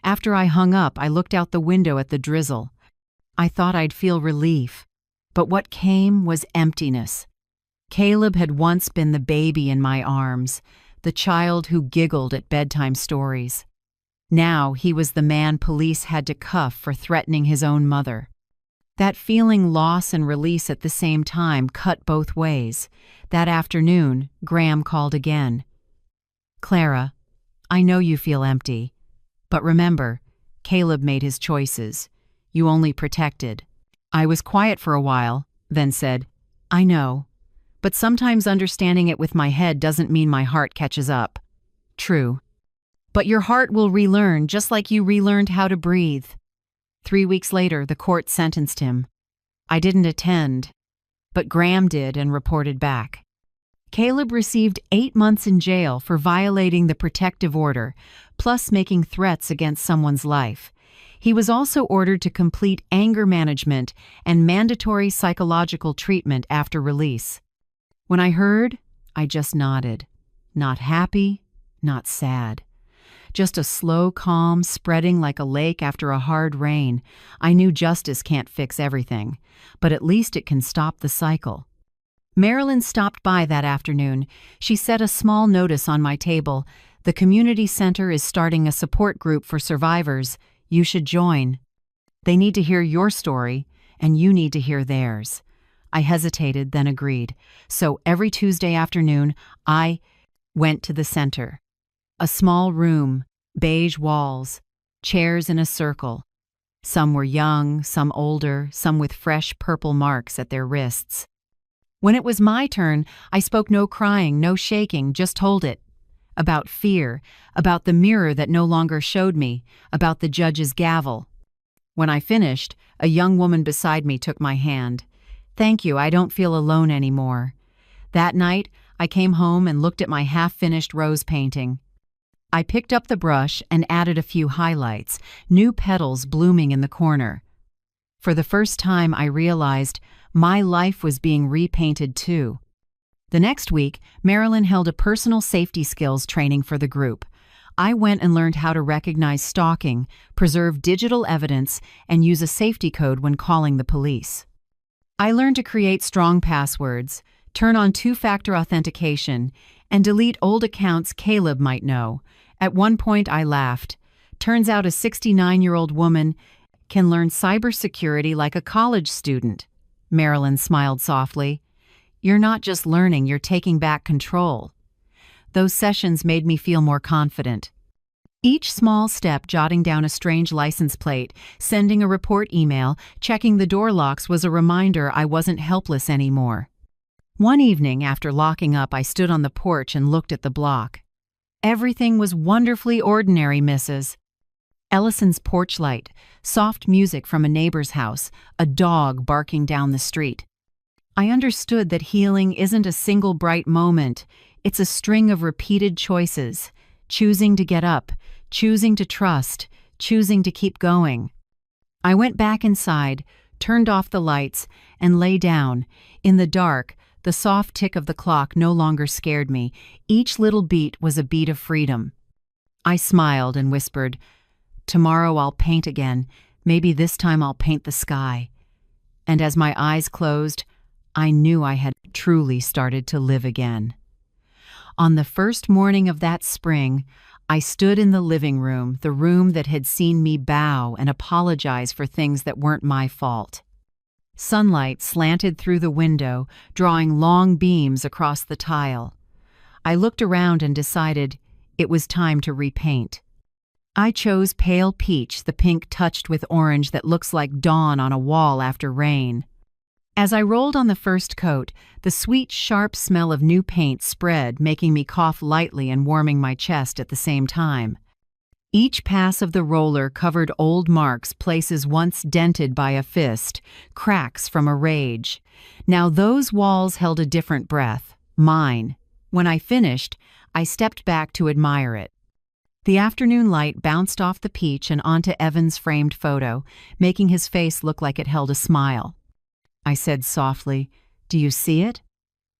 After I hung up, I looked out the window at the drizzle. I thought I'd feel relief, but what came was emptiness. Caleb had once been the baby in my arms, the child who giggled at bedtime stories. Now he was the man police had to cuff for threatening his own mother. That feeling loss and release at the same time cut both ways. That afternoon, Graham called again. "Clara, I know you feel empty. But remember, Caleb made his choices. You only protected." I was quiet for a while, then said, "I know. But sometimes understanding it with my head doesn't mean my heart catches up." "True. But your heart will relearn just like you relearned how to breathe." 3 weeks later, the court sentenced him. I didn't attend, but Graham did and reported back. Caleb received 8 months in jail for violating the protective order, plus making threats against someone's life. He was also ordered to complete anger management and mandatory psychological treatment after release. When I heard, I just nodded. Not happy, not sad. Just a slow calm spreading like a lake after a hard rain. I knew justice can't fix everything, but at least it can stop the cycle. Marilyn stopped by that afternoon. She set a small notice on my table. "The community center is starting a support group for survivors. You should join. They need to hear your story, and you need to hear theirs." I hesitated, then agreed. So every Tuesday afternoon, I went to the center. A small room, beige walls, chairs in a circle. Some were young, some older, some with fresh purple marks at their wrists. When it was my turn, I spoke no crying, no shaking, just told it. About fear, about the mirror that no longer showed me, about the judge's gavel. When I finished, a young woman beside me took my hand. "Thank you, I don't feel alone anymore." That night, I came home and looked at my half-finished rose painting. I picked up the brush and added a few highlights, new petals blooming in the corner. For the first time, I realized my life was being repainted too. The next week, Marilyn held a personal safety skills training for the group. I went and learned how to recognize stalking, preserve digital evidence, and use a safety code when calling the police. I learned to create strong passwords, turn on two-factor authentication, and delete old accounts Caleb might know. At one point, I laughed. Turns out a 69-year-old woman can learn cybersecurity like a college student. Marilyn smiled softly. "You're not just learning, you're taking back control." Those sessions made me feel more confident. Each small step, jotting down a strange license plate, sending a report email, checking the door locks, was a reminder I wasn't helpless anymore. One evening, after locking up, I stood on the porch and looked at the block. Everything was wonderfully ordinary, Mrs. Ellison's porch light, soft music from a neighbor's house, a dog barking down the street. I understood that healing isn't a single bright moment. It's a string of repeated choices, choosing to get up, choosing to trust, choosing to keep going. I went back inside, turned off the lights, and lay down. In the dark, the soft tick of the clock no longer scared me. Each little beat was a beat of freedom. I smiled and whispered, "Tomorrow I'll paint again. Maybe this time I'll paint the sky." And as my eyes closed, I knew I had truly started to live again. On the first morning of that spring, I stood in the living room, the room that had seen me bow and apologize for things that weren't my fault. Sunlight slanted through the window, drawing long beams across the tile. I looked around and decided it was time to repaint. I chose pale peach, the pink touched with orange that looks like dawn on a wall after rain. As I rolled on the first coat, the sweet, sharp smell of new paint spread, making me cough lightly and warming my chest at the same time. Each pass of the roller covered old marks, places once dented by a fist, cracks from a rage. Now those walls held a different breath, mine. When I finished, I stepped back to admire it. The afternoon light bounced off the peach and onto Evan's framed photo, making his face look like it held a smile. I said softly, "Do you see it?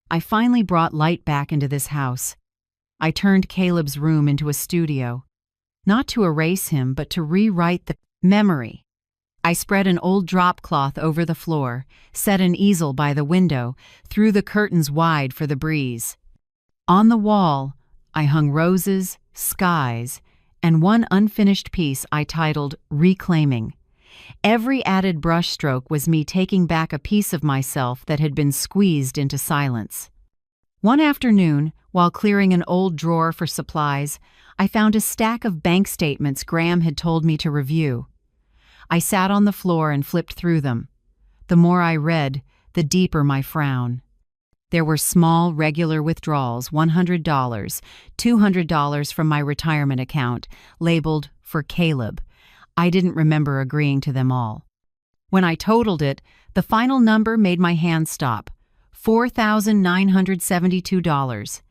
I finally brought light back into this house. I turned Caleb's room into a studio. not to erase him, but to rewrite the memory. I spread an old drop cloth over the floor, set an easel by the window, threw the curtains wide for the breeze. On the wall, I hung roses, skies, and one unfinished piece I titled Reclaiming. Every added brushstroke was me taking back a piece of myself that had been squeezed into silence. One afternoon, while clearing an old drawer for supplies, I found a stack of bank statements Graham had told me to review. I sat on the floor and flipped through them. The more I read, the deeper my frown. There were small, regular withdrawals, $100, $200 from my retirement account, labeled for Caleb. I didn't remember agreeing to them all. When I totaled it, the final number made my hand stop. $4,972.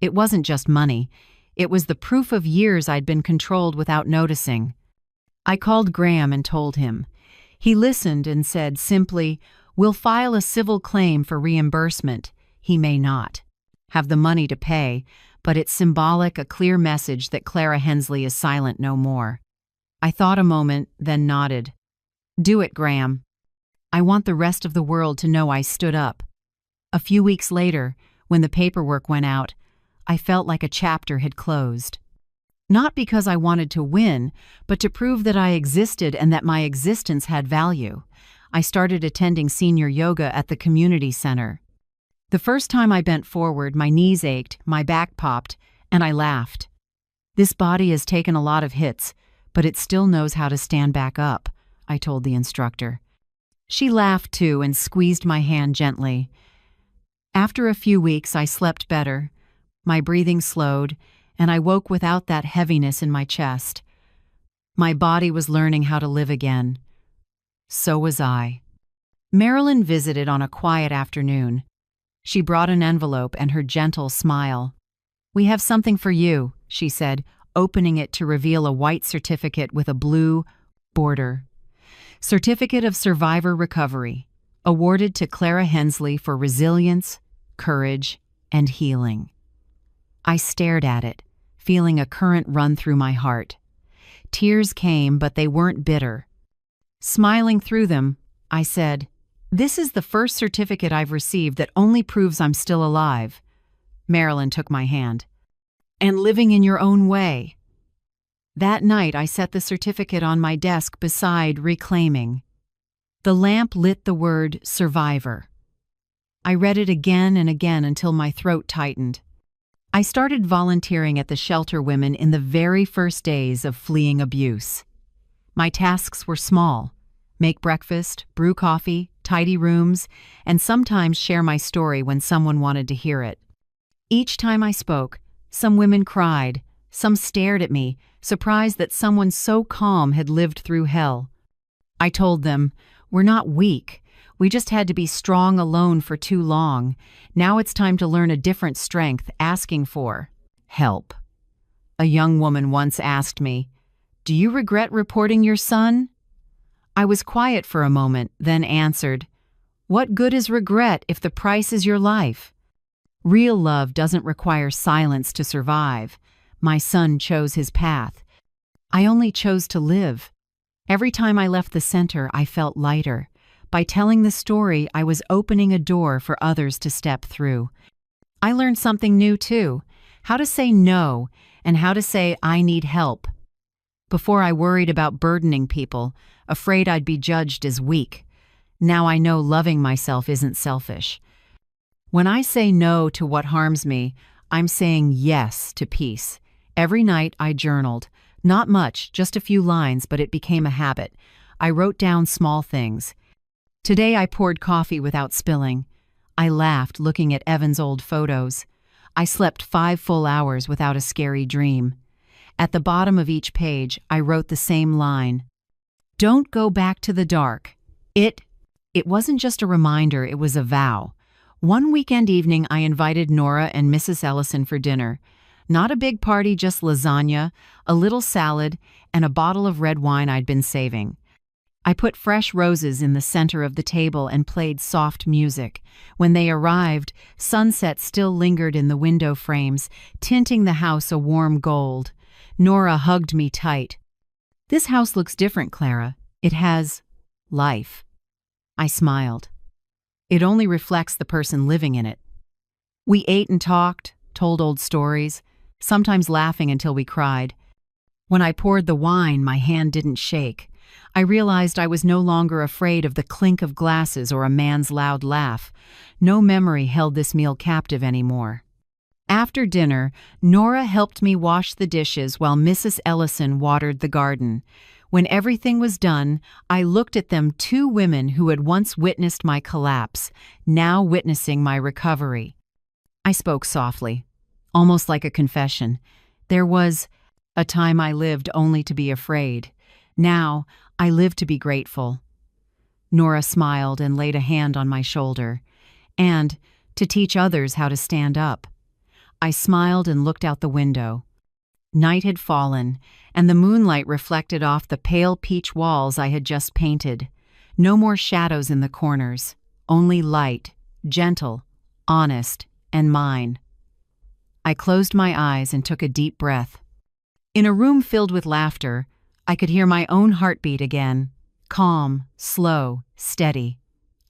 It wasn't just money. It was the proof of years I'd been controlled without noticing. I called Graham and told him. He listened and said simply, "We'll file a civil claim for reimbursement." He may not have the money to pay, but it's symbolic, a clear message that Clara Hensley is silent no more. I thought a moment, then nodded. "Do it, Graham. I want the rest of the world to know I stood up." A few weeks later, when the paperwork went out, I felt like a chapter had closed. Not because I wanted to win, but to prove that I existed and that my existence had value. I started attending senior yoga at the community center. The first time I bent forward, my knees ached, my back popped, and I laughed. "This body has taken a lot of hits, but it still knows how to stand back up," I told the instructor. She laughed too and squeezed my hand gently. After a few weeks, I slept better. My breathing slowed, and I woke without that heaviness in my chest. My body was learning how to live again. So was I. Marilyn visited on a quiet afternoon. She brought an envelope and her gentle smile. "We have something for you," she said, opening it to reveal a white certificate with a blue border. Certificate of Survivor Recovery, awarded to Clara Hensley for resilience, courage, and healing. I stared at it, feeling a current run through my heart. Tears came, but they weren't bitter. Smiling through them, I said, "This is the first certificate I've received that only proves I'm still alive." Marilyn took my hand. "And living in your own way." That night, I set the certificate on my desk beside Reclaiming. The lamp lit the word Survivor. I read it again and again until my throat tightened. I started volunteering at the shelter women in the very first days of fleeing abuse. My tasks were small: make breakfast, brew coffee, tidy rooms, and sometimes share my story when someone wanted to hear it. Each time I spoke, some women cried, some stared at me, surprised that someone so calm had lived through hell. I told them, "We're not weak. We just had to be strong alone for too long. Now it's time to learn a different strength, asking for help." A young woman once asked me, "Do you regret reporting your son?" I was quiet for a moment, then answered, "What good is regret if the price is your life?" Real love doesn't require silence to survive. My son chose his path. I only chose to live. Every time I left the center, I felt lighter. By telling the story, I was opening a door for others to step through. I learned something new too: how to say no and how to say I need help. Before I worried about burdening people, afraid I'd be judged as weak. Now I know loving myself isn't selfish. When I say no to what harms me, I'm saying yes to peace. Every night I journaled. Not much, just a few lines, but it became a habit. I wrote down small things. Today I poured coffee without spilling. I laughed looking at Evan's old photos. I slept 5 full hours without a scary dream. At the bottom of each page, I wrote the same line: "Don't go back to the dark." It wasn't just a reminder, it was a vow. One weekend evening, I invited Nora and Mrs. Ellison for dinner. Not a big party, just lasagna, a little salad, and a bottle of red wine I'd been saving. I put fresh roses in the center of the table and played soft music. When they arrived, sunset still lingered in the window frames, tinting the house a warm gold. Nora hugged me tight. "This house looks different, Clara. It has life." I smiled. "It only reflects the person living in it." We ate and talked, told old stories, sometimes laughing until we cried. When I poured the wine, my hand didn't shake. I realized I was no longer afraid of the clink of glasses or a man's loud laugh. No memory held this meal captive anymore. After dinner, Nora helped me wash the dishes while Mrs. Ellison watered the garden. When everything was done, I looked at them, two women who had once witnessed my collapse, now witnessing my recovery. I spoke softly, almost like a confession. There was a time I lived only to be afraid. Now, I live to be grateful. Nora smiled and laid a hand on my shoulder. And to teach others how to stand up. I smiled and looked out the window. Night had fallen, and the moonlight reflected off the pale peach walls I had just painted. No more shadows in the corners, only light, gentle, honest, and mine. I closed my eyes and took a deep breath. In a room filled with laughter, I could hear my own heartbeat again, calm, slow, steady.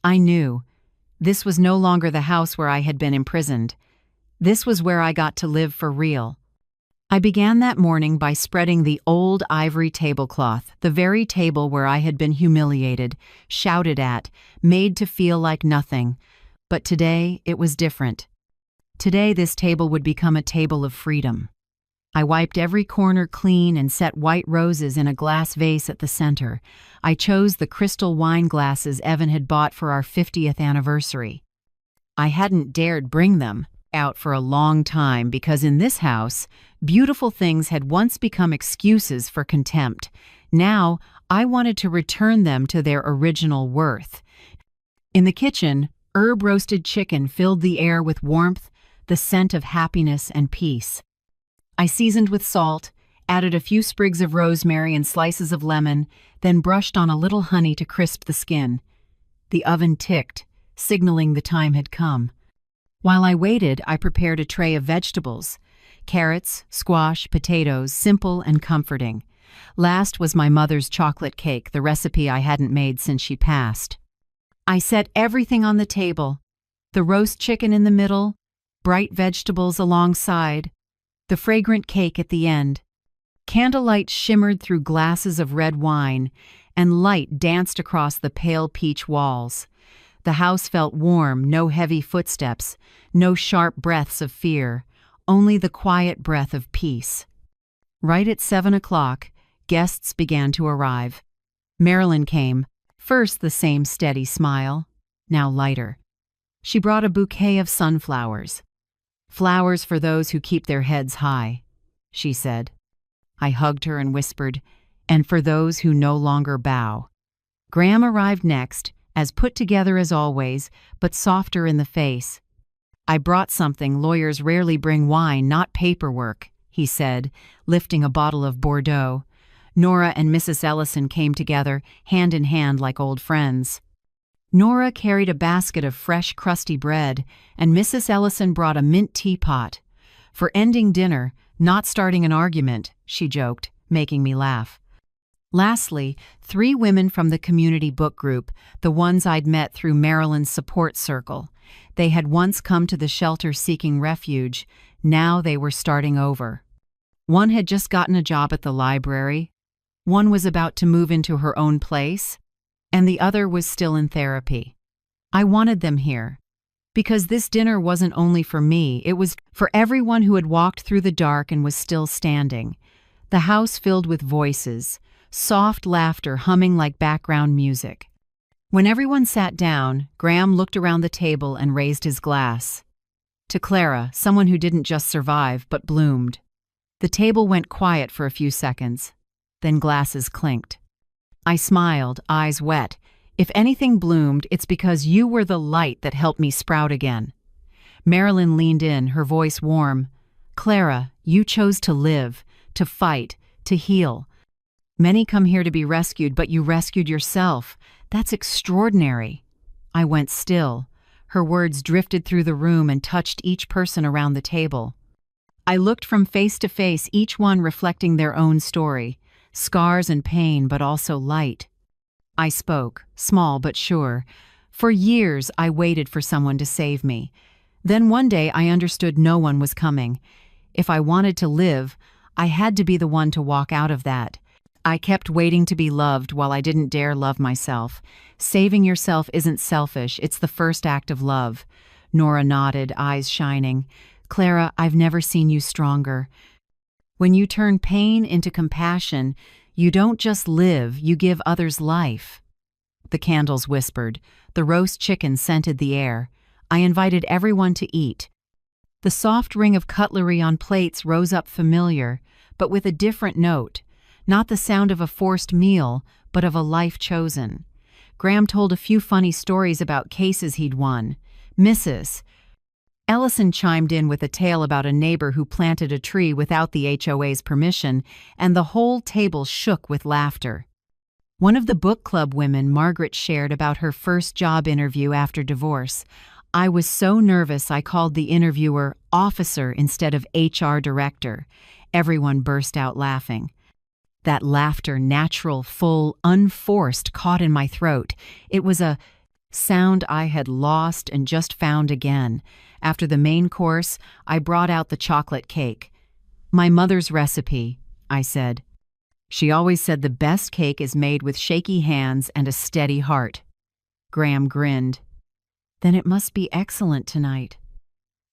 I knew this was no longer the house where I had been imprisoned. This was where I got to live for real. I began that morning by spreading the old ivory tablecloth, the very table where I had been humiliated, shouted at, made to feel like nothing. But today, it was different. Today, this table would become a table of freedom. I wiped every corner clean and set white roses in a glass vase at the center. I chose the crystal wine glasses Evan had bought for our 50th anniversary. I hadn't dared bring them out for a long time because in this house, beautiful things had once become excuses for contempt. Now, I wanted to return them to their original worth. In the kitchen, herb-roasted chicken filled the air with warmth, the scent of happiness and peace. I seasoned with salt, added a few sprigs of rosemary and slices of lemon, then brushed on a little honey to crisp the skin. The oven ticked, signaling the time had come. While I waited, I prepared a tray of vegetables. Carrots, squash, potatoes, simple and comforting. Last was my mother's chocolate cake, the recipe I hadn't made since she passed. I set everything on the table. The roast chicken in the middle, bright vegetables alongside, the fragrant cake at the end. Candlelight shimmered through glasses of red wine, and light danced across the pale peach walls. The house felt warm, no heavy footsteps, no sharp breaths of fear, only the quiet breath of peace. Right at 7 o'clock, guests began to arrive. Marilyn came, first the same steady smile, now lighter. She brought a bouquet of sunflowers. "Flowers for those who keep their heads high," she said. I hugged her and whispered, "And for those who no longer bow." Graham arrived next, as put together as always, but softer in the face. "I brought something. Lawyers rarely bring wine, not paperwork," he said, lifting a bottle of Bordeaux. Nora and Mrs. Ellison came together, hand in hand like old friends. Nora carried a basket of fresh, crusty bread, and Mrs. Ellison brought a mint teapot. "For ending dinner, not starting an argument," she joked, making me laugh. Lastly, 3 women from the community book group, the ones I'd met through Marilyn's support circle. They had once come to the shelter seeking refuge. Now they were starting over. One had just gotten a job at the library. One was about to move into her own place. And the other was still in therapy. I wanted them here, because this dinner wasn't only for me, it was for everyone who had walked through the dark and was still standing. The house filled with voices, soft laughter humming like background music. When everyone sat down, Graham looked around the table and raised his glass. To Clara, someone who didn't just survive, but bloomed. The table went quiet for a few seconds. Then glasses clinked. I smiled, eyes wet. "If anything bloomed, it's because you were the light that helped me sprout again." Marilyn leaned in, her voice warm. "Clara, you chose to live, to fight, to heal. Many come here to be rescued, but you rescued yourself. That's extraordinary." I went still. Her words drifted through the room and touched each person around the table. I looked from face to face, each one reflecting their own story, scars and pain, but also light. I spoke, small but sure. For years, I waited for someone to save me. Then one day, I understood no one was coming. If I wanted to live, I had to be the one to walk out of that. I kept waiting to be loved while I didn't dare love myself. Saving yourself isn't selfish, it's the first act of love. Nora nodded, eyes shining. Clara, I've never seen you stronger. When you turn pain into compassion, you don't just live, you give others life. The candles whispered. The roast chicken scented the air. I invited everyone to eat. The soft ring of cutlery on plates rose up familiar, but with a different note. Not the sound of a forced meal, but of a life chosen. Graham told a few funny stories about cases he'd won. Mrs. Ellison chimed in with a tale about a neighbor who planted a tree without the HOA's permission, and the whole table shook with laughter. One of the book club women, Margaret, shared about her first job interview after divorce. I was so nervous I called the interviewer officer instead of HR director. Everyone burst out laughing. That laughter, natural, full, unforced, caught in my throat. It was a sound I had lost and just found again. After the main course, I brought out the chocolate cake. My mother's recipe, I said. She always said the best cake is made with shaky hands and a steady heart. Graham grinned. Then it must be excellent tonight.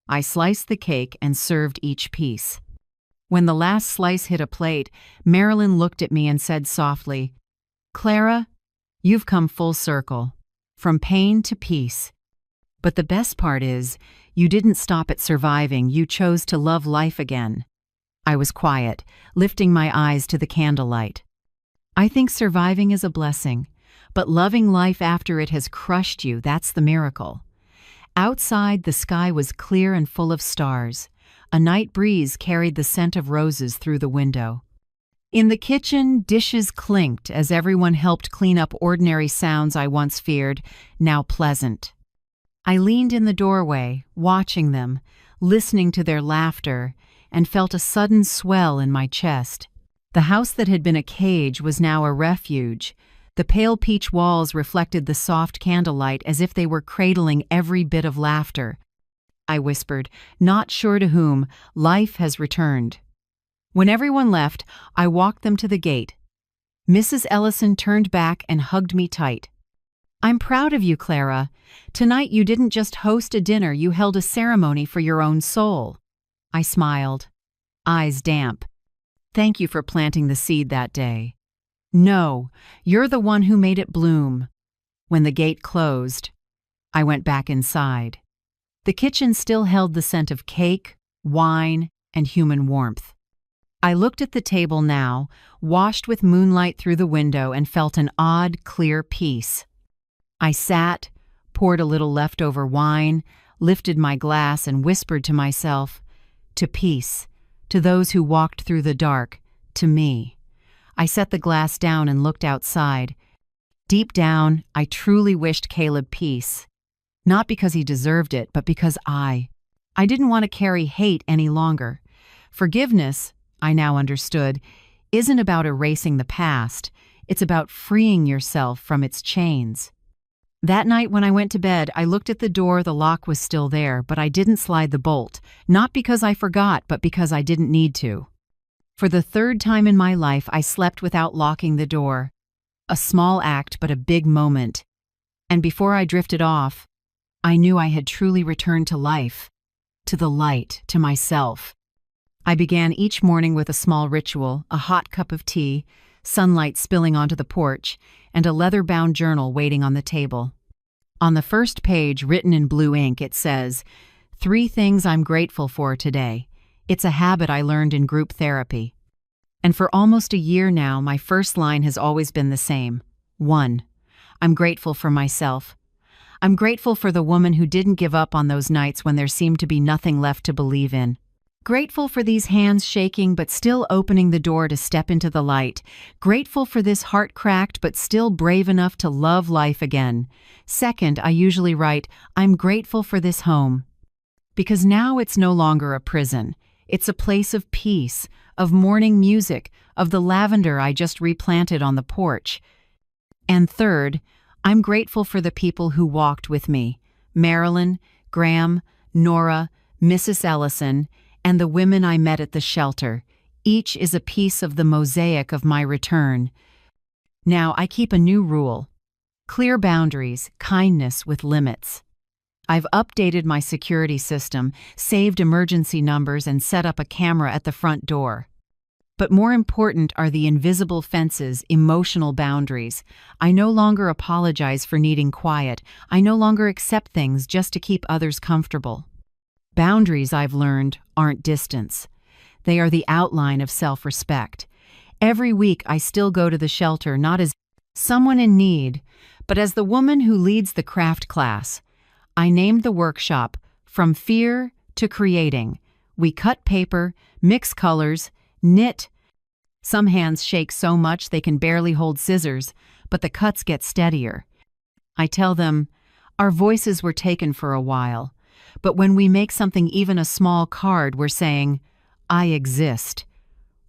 I sliced the cake and served each piece. When the last slice hit a plate, Marilyn looked at me and said softly, Clara, you've come full circle, from pain to peace. But the best part is, you didn't stop at surviving, you chose to love life again. I was quiet, lifting my eyes to the candlelight. I think surviving is a blessing, but loving life after it has crushed you, that's the miracle. Outside, the sky was clear and full of stars. A night breeze carried the scent of roses through the window. In the kitchen, dishes clinked as everyone helped clean up ordinary sounds I once feared, now pleasant. I leaned in the doorway, watching them, listening to their laughter, and felt a sudden swell in my chest. The house that had been a cage was now a refuge. The pale peach walls reflected the soft candlelight as if they were cradling every bit of laughter. I whispered, not sure to whom, life has returned. When everyone left, I walked them to the gate. Mrs. Ellison turned back and hugged me tight. I'm proud of you, Clara. Tonight you didn't just host a dinner, you held a ceremony for your own soul. I smiled, eyes damp. Thank you for planting the seed that day. No, you're the one who made it bloom. When the gate closed, I went back inside. The kitchen still held the scent of cake, wine, and human warmth. I looked at the table now, washed with moonlight through the window, and felt an odd, clear peace. I sat, poured a little leftover wine, lifted my glass, and whispered to myself, to peace, to those who walked through the dark, to me. I set the glass down and looked outside. Deep down, I truly wished Caleb peace. Not because he deserved it, but because I didn't want to carry hate any longer. Forgiveness, I now understood, isn't about erasing the past. It's about freeing yourself from its chains. That night when I went to bed, I looked at the door. The lock was still there, but I didn't slide the bolt. Not because I forgot, but because I didn't need to. For the third time in my life, I slept without locking the door. A small act, but a big moment. And before I drifted off, I knew I had truly returned to life, to the light, to myself. I began each morning with a small ritual, a hot cup of tea, sunlight spilling onto the porch, and a leather-bound journal waiting on the table. On the first page, written in blue ink, it says, 3 things I'm grateful for today. It's a habit I learned in group therapy. And for almost a year now, my first line has always been the same. 1. I'm grateful for myself. I'm grateful for the woman who didn't give up on those nights when there seemed to be nothing left to believe in. Grateful for these hands shaking but still opening the door to step into the light. Grateful for this heart cracked but still brave enough to love life again. Second, I usually write, I'm grateful for this home. Because now it's no longer a prison. It's a place of peace, of morning music, of the lavender I just replanted on the porch. And third, I'm grateful for the people who walked with me: Marilyn, Graham, Nora, Mrs. Ellison, and the women I met at the shelter. Each is a piece of the mosaic of my return. Now I keep a new rule: clear boundaries, kindness with limits. I've updated my security system, saved emergency numbers, and set up a camera at the front door. But more important are the invisible fences, emotional boundaries. I no longer apologize for needing quiet. I no longer accept things just to keep others comfortable. Boundaries, I've learned, aren't distance. They are the outline of self-respect. Every week I still go to the shelter not as someone in need, but as the woman who leads the craft class. I named the workshop From Fear to Creating. We cut paper, mix colors, knit. Some hands shake so much they can barely hold scissors, but the cuts get steadier. I tell them, our voices were taken for a while, but when we make something, even a small card, we're saying, I exist.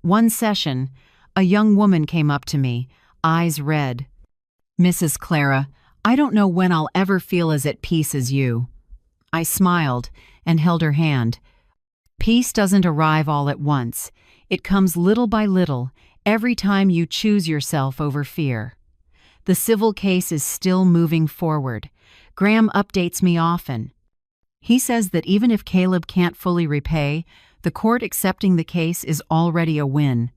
One session, a young woman came up to me, eyes red. Mrs. Clara, I don't know when I'll ever feel as at peace as you. I smiled and held her hand. Peace doesn't arrive all at once. It comes little by little, every time you choose yourself over fear. The civil case is still moving forward. Graham updates me often. He says that even if Caleb can't fully repay, the court accepting the case is already a win.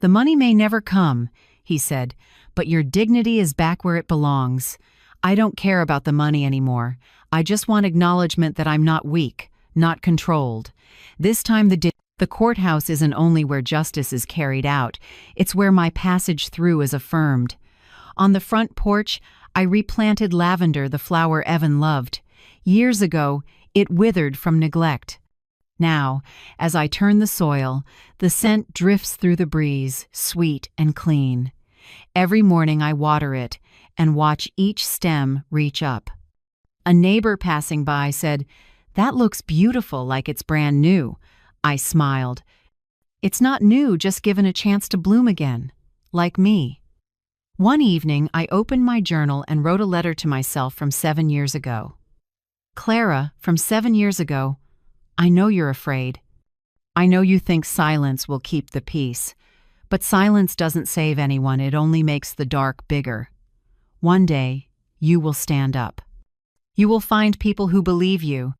The money may never come, he said, but your dignity is back where it belongs. I don't care about the money anymore. I just want acknowledgement that I'm not weak, not controlled. This time the courthouse isn't only where justice is carried out, it's where my passage through is affirmed. On the front porch, I replanted lavender, the flower Evan loved. Years ago, it withered from neglect. Now, as I turn the soil, the scent drifts through the breeze, sweet and clean. Every morning I water it and watch each stem reach up. A neighbor passing by said, "That looks beautiful, like it's brand new." I smiled. It's not new, just given a chance to bloom again, like me. One evening, I opened my journal and wrote a letter to myself from 7 years ago. Clara, from 7 years ago, I know you're afraid. I know you think silence will keep the peace. But silence doesn't save anyone, it only makes the dark bigger. One day, you will stand up. You will find people who believe you,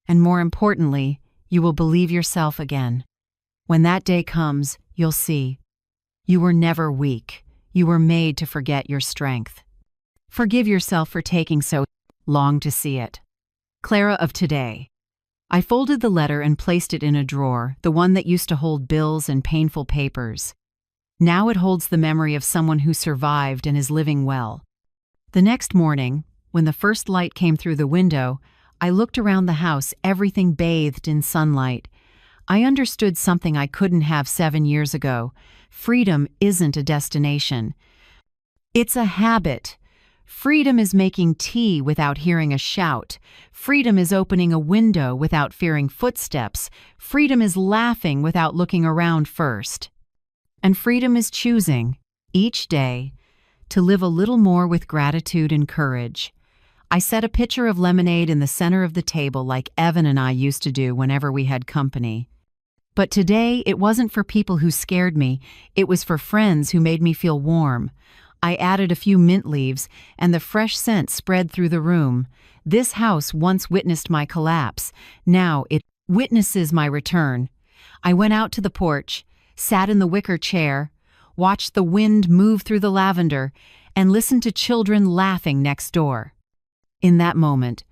and more importantly, you will believe yourself again. When that day comes, you'll see. You were never weak. You were made to forget your strength. Forgive yourself for taking so long to see it. Clara of today. I folded the letter and placed it in a drawer, the one that used to hold bills and painful papers. Now it holds the memory of someone who survived and is living well. The next morning, when the first light came through the window, I looked around the house, everything bathed in sunlight. I understood something I couldn't have 7 years ago. Freedom isn't a destination. It's a habit. Freedom is making tea without hearing a shout. Freedom is opening a window without fearing footsteps. Freedom is laughing without looking around first. And freedom is choosing, each day, to live a little more with gratitude and courage. I set a pitcher of lemonade in the center of the table like Evan and I used to do whenever we had company. But today, it wasn't for people who scared me, it was for friends who made me feel warm. I added a few mint leaves, and the fresh scent spread through the room. This house once witnessed my collapse. Now it witnesses my return. I went out to the porch, sat in the wicker chair, watched the wind move through the lavender, and listened to children laughing next door. In that moment,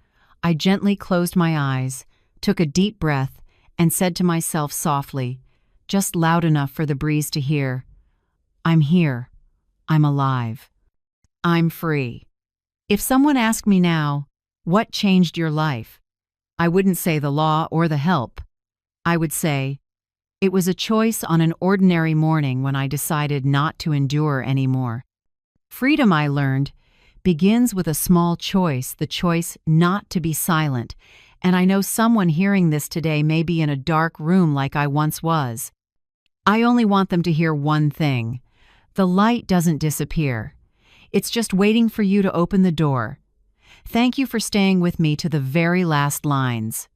I gently closed my eyes, took a deep breath, and said to myself softly, just loud enough for the breeze to hear, I'm here. I'm alive. I'm free. If someone asked me now, what changed your life? I wouldn't say the law or the help. I would say, it was a choice on an ordinary morning when I decided not to endure anymore. Freedom, I learned, begins with a small choice, the choice not to be silent. and I know someone hearing this today may be in a dark room like I once was. I only want them to hear one thing. The light doesn't disappear. It's just waiting for you to open the door. Thank you for staying with me to the very last lines.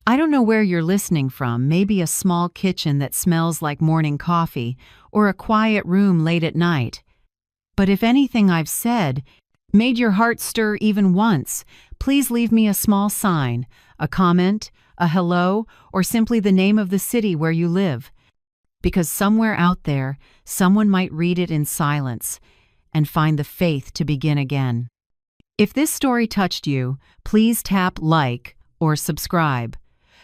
I don't know where you're listening from, maybe a small kitchen that smells like morning coffee, or a quiet room late at night. But if anything I've said made your heart stir even once, please leave me a small sign, a comment, a hello, or simply the name of the city where you live. Because somewhere out there, someone might read it in silence and find the faith to begin again. If this story touched you, please tap like or subscribe.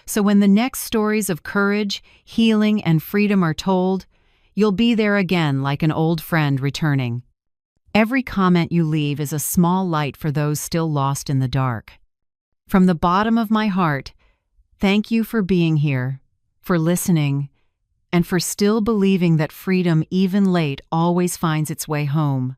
So when the next stories of courage, healing, and freedom are told, you'll be there again like an old friend returning. Every comment you leave is a small light for those still lost in the dark. From the bottom of my heart, thank you for being here, for listening, and for still believing that freedom, even late, always finds its way home.